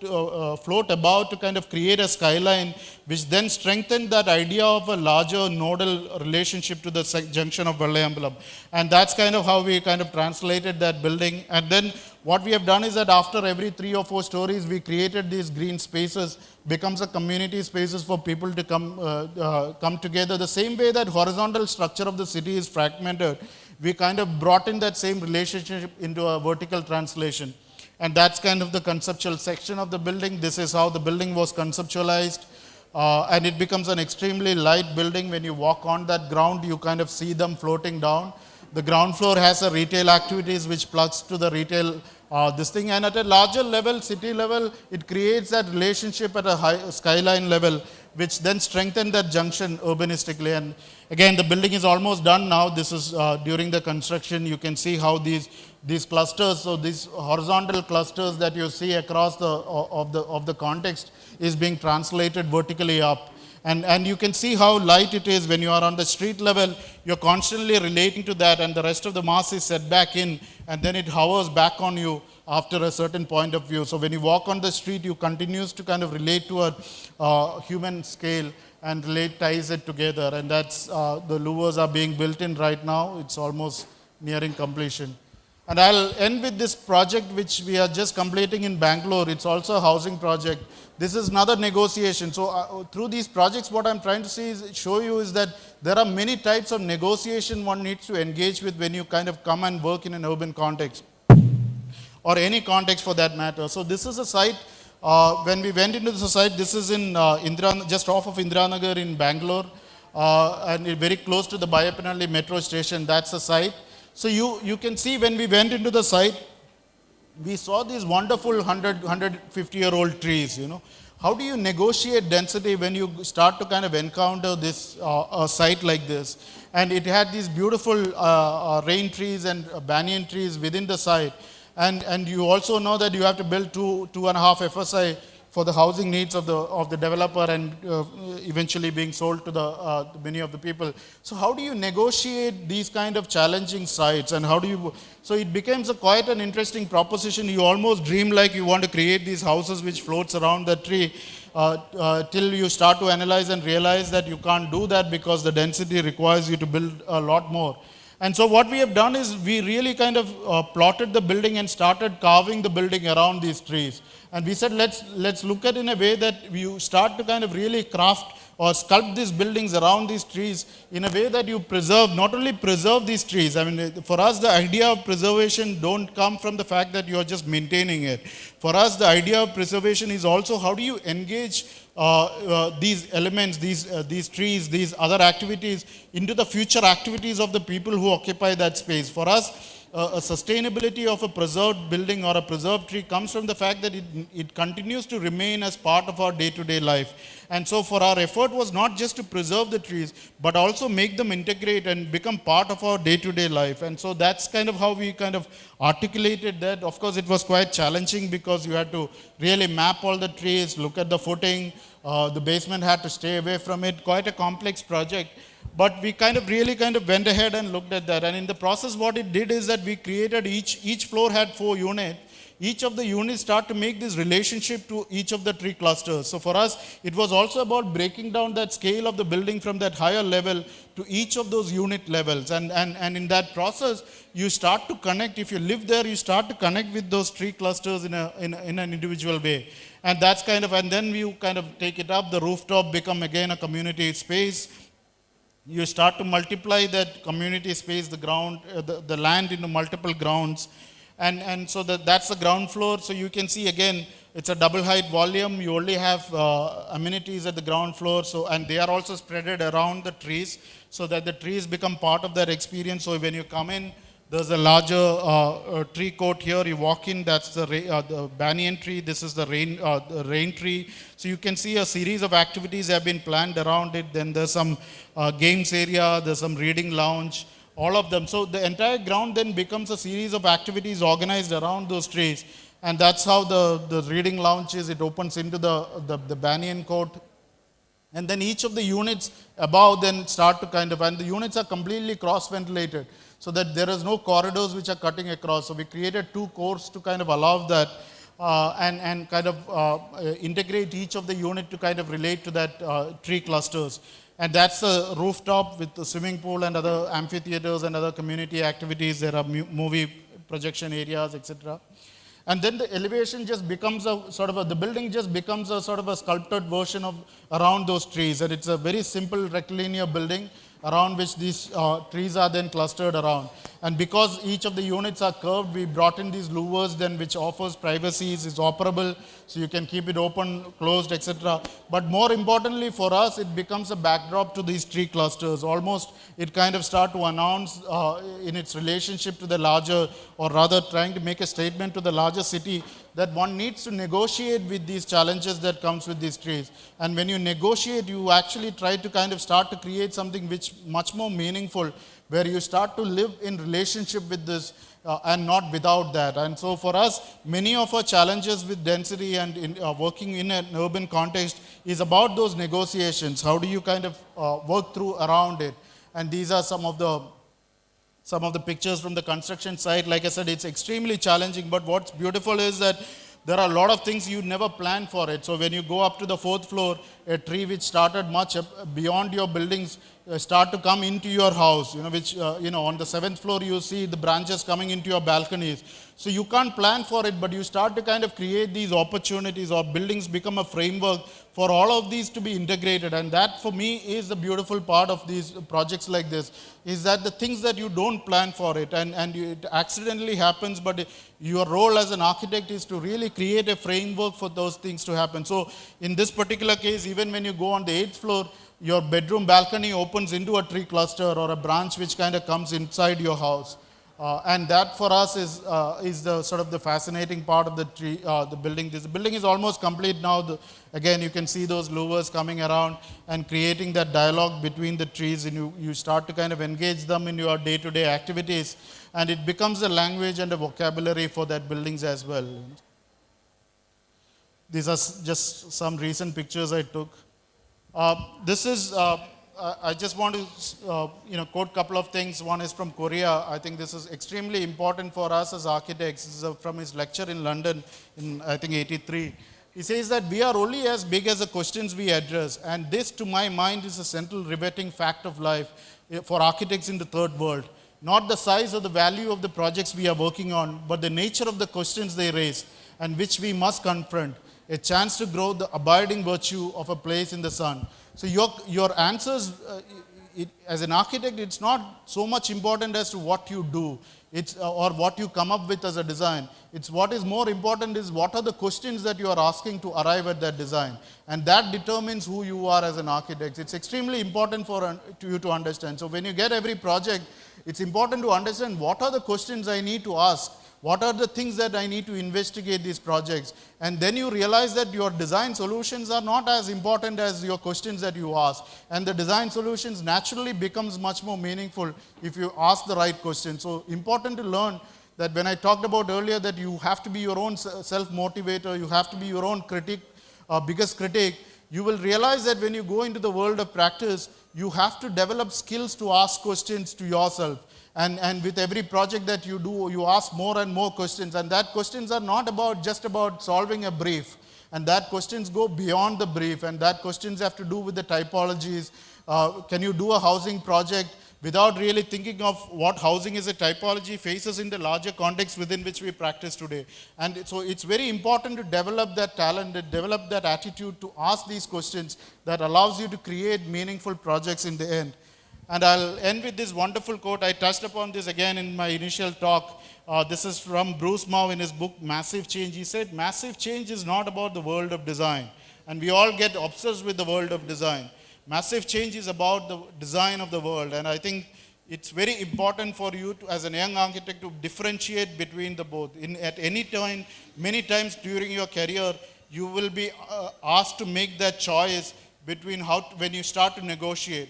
F: about to kind of create a skyline, which then strengthened that idea of a larger nodal relationship to the junction of Vallayambalam. And that's kind of how we kind of translated that building. And then what we have done is that after every 3 or 4 stories, we created these green spaces, becomes a community spaces for people to come together. The same way that horizontal structure of the city is fragmented, we kind of brought in that same relationship into a vertical translation. And that's kind of the conceptual section of the building. This is how the building was conceptualized. And it becomes an extremely light building. When you walk on that ground, you kind of see them floating down. The ground floor has a retail activities which plugs to the retail this thing. And at a larger level, city level, it creates that relationship at a high skyline level, which then strengthens that junction urbanistically. And again, the building is almost done now. This is during the construction. You can see how these clusters, so these horizontal clusters that you see across the context is being translated vertically up. And you can see how light it is when you are on the street level. You're constantly relating to that, and the rest of the mass is set back in, and then it hovers back on you after a certain point of view. So when you walk on the street, you continues to kind of relate to a human scale and ties it together. And that's the louvers are being built in right now. It's almost nearing completion. And I'll end with this project which we are just completing in Bangalore. It's also a housing project. This is another negotiation. So through these projects, what I'm trying to show you is that there are many types of negotiation one needs to engage with when you kind of come and work in an urban context, or any context for that matter. So this is a site, when we went into the site, this is in just off of Indiranagar in Bangalore, and very close to the Bayappanalli metro station. That's the site. So you can see when we went into the site, we saw these wonderful 150-year-old trees, How do you negotiate density when you start to kind of encounter this a site like this? And it had these beautiful rain trees and banyan trees within the site. And you also know that you have to build 2.5 FSI for the housing needs of the developer and eventually being sold to the many of the people. So how do you negotiate these kind of challenging sites, and how do you? So it becomes quite an interesting proposition. You almost dream like you want to create these houses which floats around the tree. Till you start to analyze and realize that you can't do that because the density requires you to build a lot more. And so what we have done is we really kind of plotted the building and started carving the building around these trees. And we said, let's look at it in a way that you start to kind of really craft or sculpt these buildings around these trees in a way that you preserve, not only preserve these trees. I mean, for us, the idea of preservation don't come from the fact that you're just maintaining it. For us, the idea of preservation is also how do you engage these elements, these trees, these other activities into the future activities of the people who occupy that space. For us, a sustainability of a preserved building or a preserved tree comes from the fact that it continues to remain as part of our day-to-day life. And so for our effort was not just to preserve the trees, but also make them integrate and become part of our day-to-day life. And so that's kind of how we kind of articulated that. Of course, it was quite challenging because you had to really map all the trees, look at the footing, the basement had to stay away from it, quite a complex project. But we kind of really kind of went ahead and looked at that. And in the process, what it did is that we created each floor had 4 units. Each of the units start to make this relationship to each of the tree clusters. So for us, it was also about breaking down that scale of the building from that higher level to each of those unit levels. And in that process, you start to connect. If you live there, you start to connect with those tree clusters in an individual way. And that's kind of, and then you kind of take it up. The rooftop become again a community space. You start to multiply that community space, the ground, the land into multiple grounds. And so that's the ground floor. So you can see again, it's a double height volume. You only have amenities at the ground floor. So, and they are also spreaded around the trees so that the trees become part of that experience. So when you come in, there's a larger tree court here. You walk in, that's the banyan tree. This is the rain tree. So you can see a series of activities have been planned around it. Then there's some games area, there's some reading lounge, all of them. So the entire ground then becomes a series of activities organized around those trees. And that's how the reading lounge is. It opens into the banyan court. And then each of the units above then start to kind of, and the units are completely cross-ventilated so that there is no corridors which are cutting across. So we created 2 cores to kind of allow that and kind of integrate each of the unit to kind of relate to that tree clusters. And that's the rooftop with the swimming pool and other amphitheaters and other community activities. There are movie projection areas, etc. And then the elevation just becomes a sort of the building just becomes a sort of a sculpted version of around those trees. And it's a very simple rectilinear building around which these trees are then clustered around. And because each of the units are curved, we brought in these louvers then which offers privacy, is operable, so you can keep it open, closed, etc. But more importantly for us, it becomes a backdrop to these tree clusters. Almost it kind of start to announce in its relationship to the larger, or rather trying to make a statement to the larger city that one needs to negotiate with these challenges that comes with these trees. And when you negotiate, you actually try to kind of start to create something which much more meaningful, where you start to live in relationship with this and not without that. And so for us, many of our challenges with density and working in an urban context is about those negotiations. How do you kind of work through around it? And these are some of the pictures from the construction site. Like I said, it's extremely challenging, but what's beautiful is that there are a lot of things you never plan for it. So when you go up to the 4th floor, a tree which started much beyond your buildings start to come into your house, which, on the 7th floor, you see the branches coming into your balconies. So you can't plan for it, but you start to kind of create these opportunities, or buildings become a framework for all of these to be integrated. And that for me is the beautiful part of these projects like this, is that the things that you don't plan for it and it accidentally happens, but your role as an architect is to really create a framework for those things to happen. So in this particular case, even when you go on the 8th floor, your bedroom balcony opens into a tree cluster or a branch which kind of comes inside your house. And that for us is the sort of the fascinating part of the building. This building is almost complete now. Again, you can see those louvers coming around and creating that dialogue between the trees, and you start to kind of engage them in your day-to-day activities, and it becomes a language and a vocabulary for that buildings as well. These are just some recent pictures I took. This is, I just want to quote a couple of things. One is from Korea. I think this is extremely important for us as architects. This is from his lecture in London in, I think, 83. He says that we are only as big as the questions we address. And this, to my mind, is a central riveting fact of life for architects in the third world. Not the size or the value of the projects we are working on, but the nature of the questions they raise and which we must confront. A chance to grow the abiding virtue of a place in the sun. So your answers, as an architect, it's not so much important as to what you do, or what you come up with as a design. It's what is more important is what are the questions that you are asking to arrive at that design. And that determines who you are as an architect. It's extremely important for you to understand. So when you get every project, it's important to understand what are the questions I need to ask. What are the things that I need to investigate these projects? And then you realize that your design solutions are not as important as your questions that you ask. And the design solutions naturally becomes much more meaningful if you ask the right questions. So important to learn that when I talked about earlier that you have to be your own self-motivator, you have to be your own critic, biggest critic, you will realize that when you go into the world of practice, you have to develop skills to ask questions to yourself. And with every project that you do, you ask more and more questions. And that questions are not just about solving a brief. And that questions go beyond the brief. And that questions have to do with the typologies. Can you do a housing project without really thinking of what housing as a typology faces in the larger context within which we practice today? And so it's very important to develop that talent, to develop that attitude to ask these questions that allows you to create meaningful projects in the end. And I'll end with this wonderful quote. I touched upon this again in my initial talk. This is from Bruce Mau in his book, Massive Change. He said, massive change is not about the world of design. And we all get obsessed with the world of design. Massive change is about the design of the world. And I think it's very important for you to, as a young architect, to differentiate between the both. At any time, many times during your career, you will be asked to make that choice between when you start to negotiate.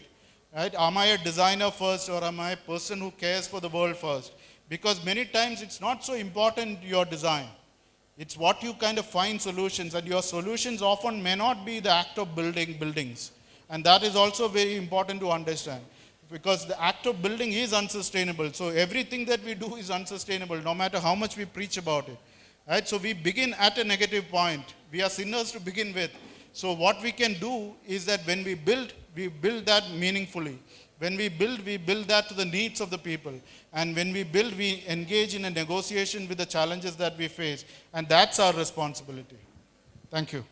F: Right? Am I a designer first, or am I a person who cares for the world first? Because many times it's not so important your design. It's what you kind of find solutions, and your solutions often may not be the act of building buildings. And that is also very important to understand, because the act of building is unsustainable. So everything that we do is unsustainable, no matter how much we preach about it. Right? So we begin at a negative point. We are sinners to begin with. So what we can do is that when we build that meaningfully. When we build that to the needs of the people. And when we build, we engage in a negotiation with the challenges that we face. And that's our responsibility. Thank you.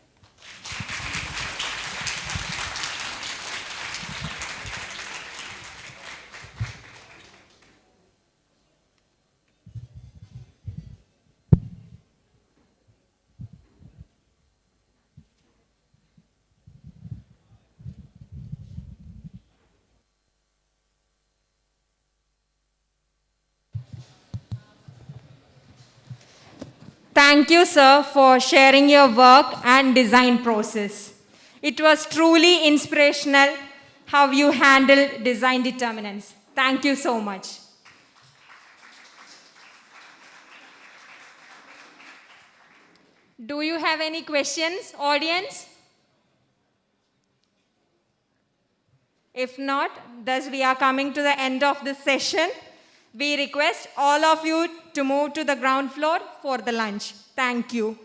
S: Thank you, sir, for sharing your work and design process. It was truly inspirational how you handled design determinants. Thank you so much. Do you have any questions, audience? If not, thus we are coming to the end of this session. We request all of you to move to the ground floor for the lunch. Thank you.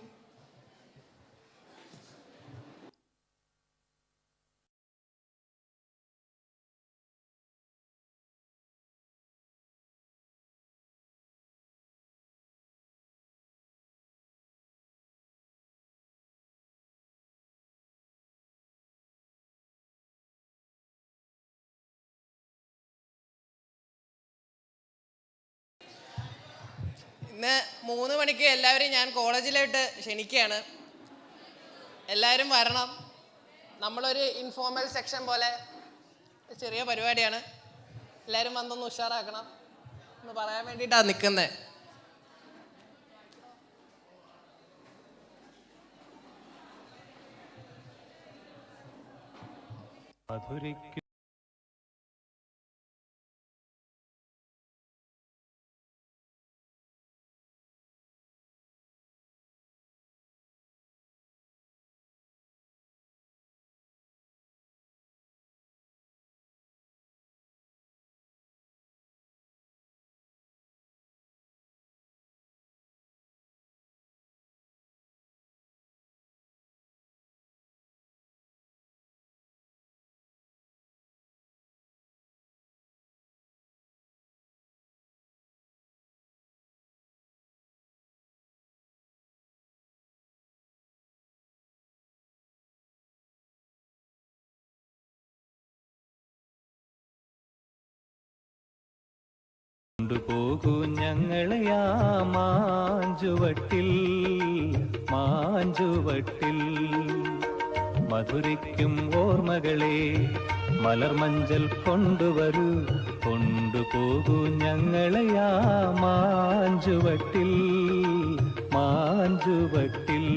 Q: ഇന്ന് 3 മണിക്ക് എല്ലാവരെയും ഞാൻ കോളേജിലോട്ട് ക്ഷണിക്കുകയാണ്. എല്ലാവരും വരണം. നമ്മളൊരു informal section പോലെ ചെറിയ പരിപാടിയാണ്. എല്ലാവരും വന്നൊന്ന് ഉഷാറാക്കണം എന്ന് പറയാൻ വേണ്ടിയിട്ടാണ് നിൽക്കുന്നത്.
T: കൊണ്ടുപോകൂ ഞങ്ങളെയാ മാഞ്ചുവട്ടിൽ മാഞ്ചുവട്ടിൽ മധുരിക്കും ഓർമ്മകളെ മലർമഞ്ചൽ കൊണ്ടുവരൂ കൊണ്ടുപോകൂ ഞങ്ങളെയാ മാഞ്ചുവട്ടിൽ മാഞ്ചുവട്ടിൽ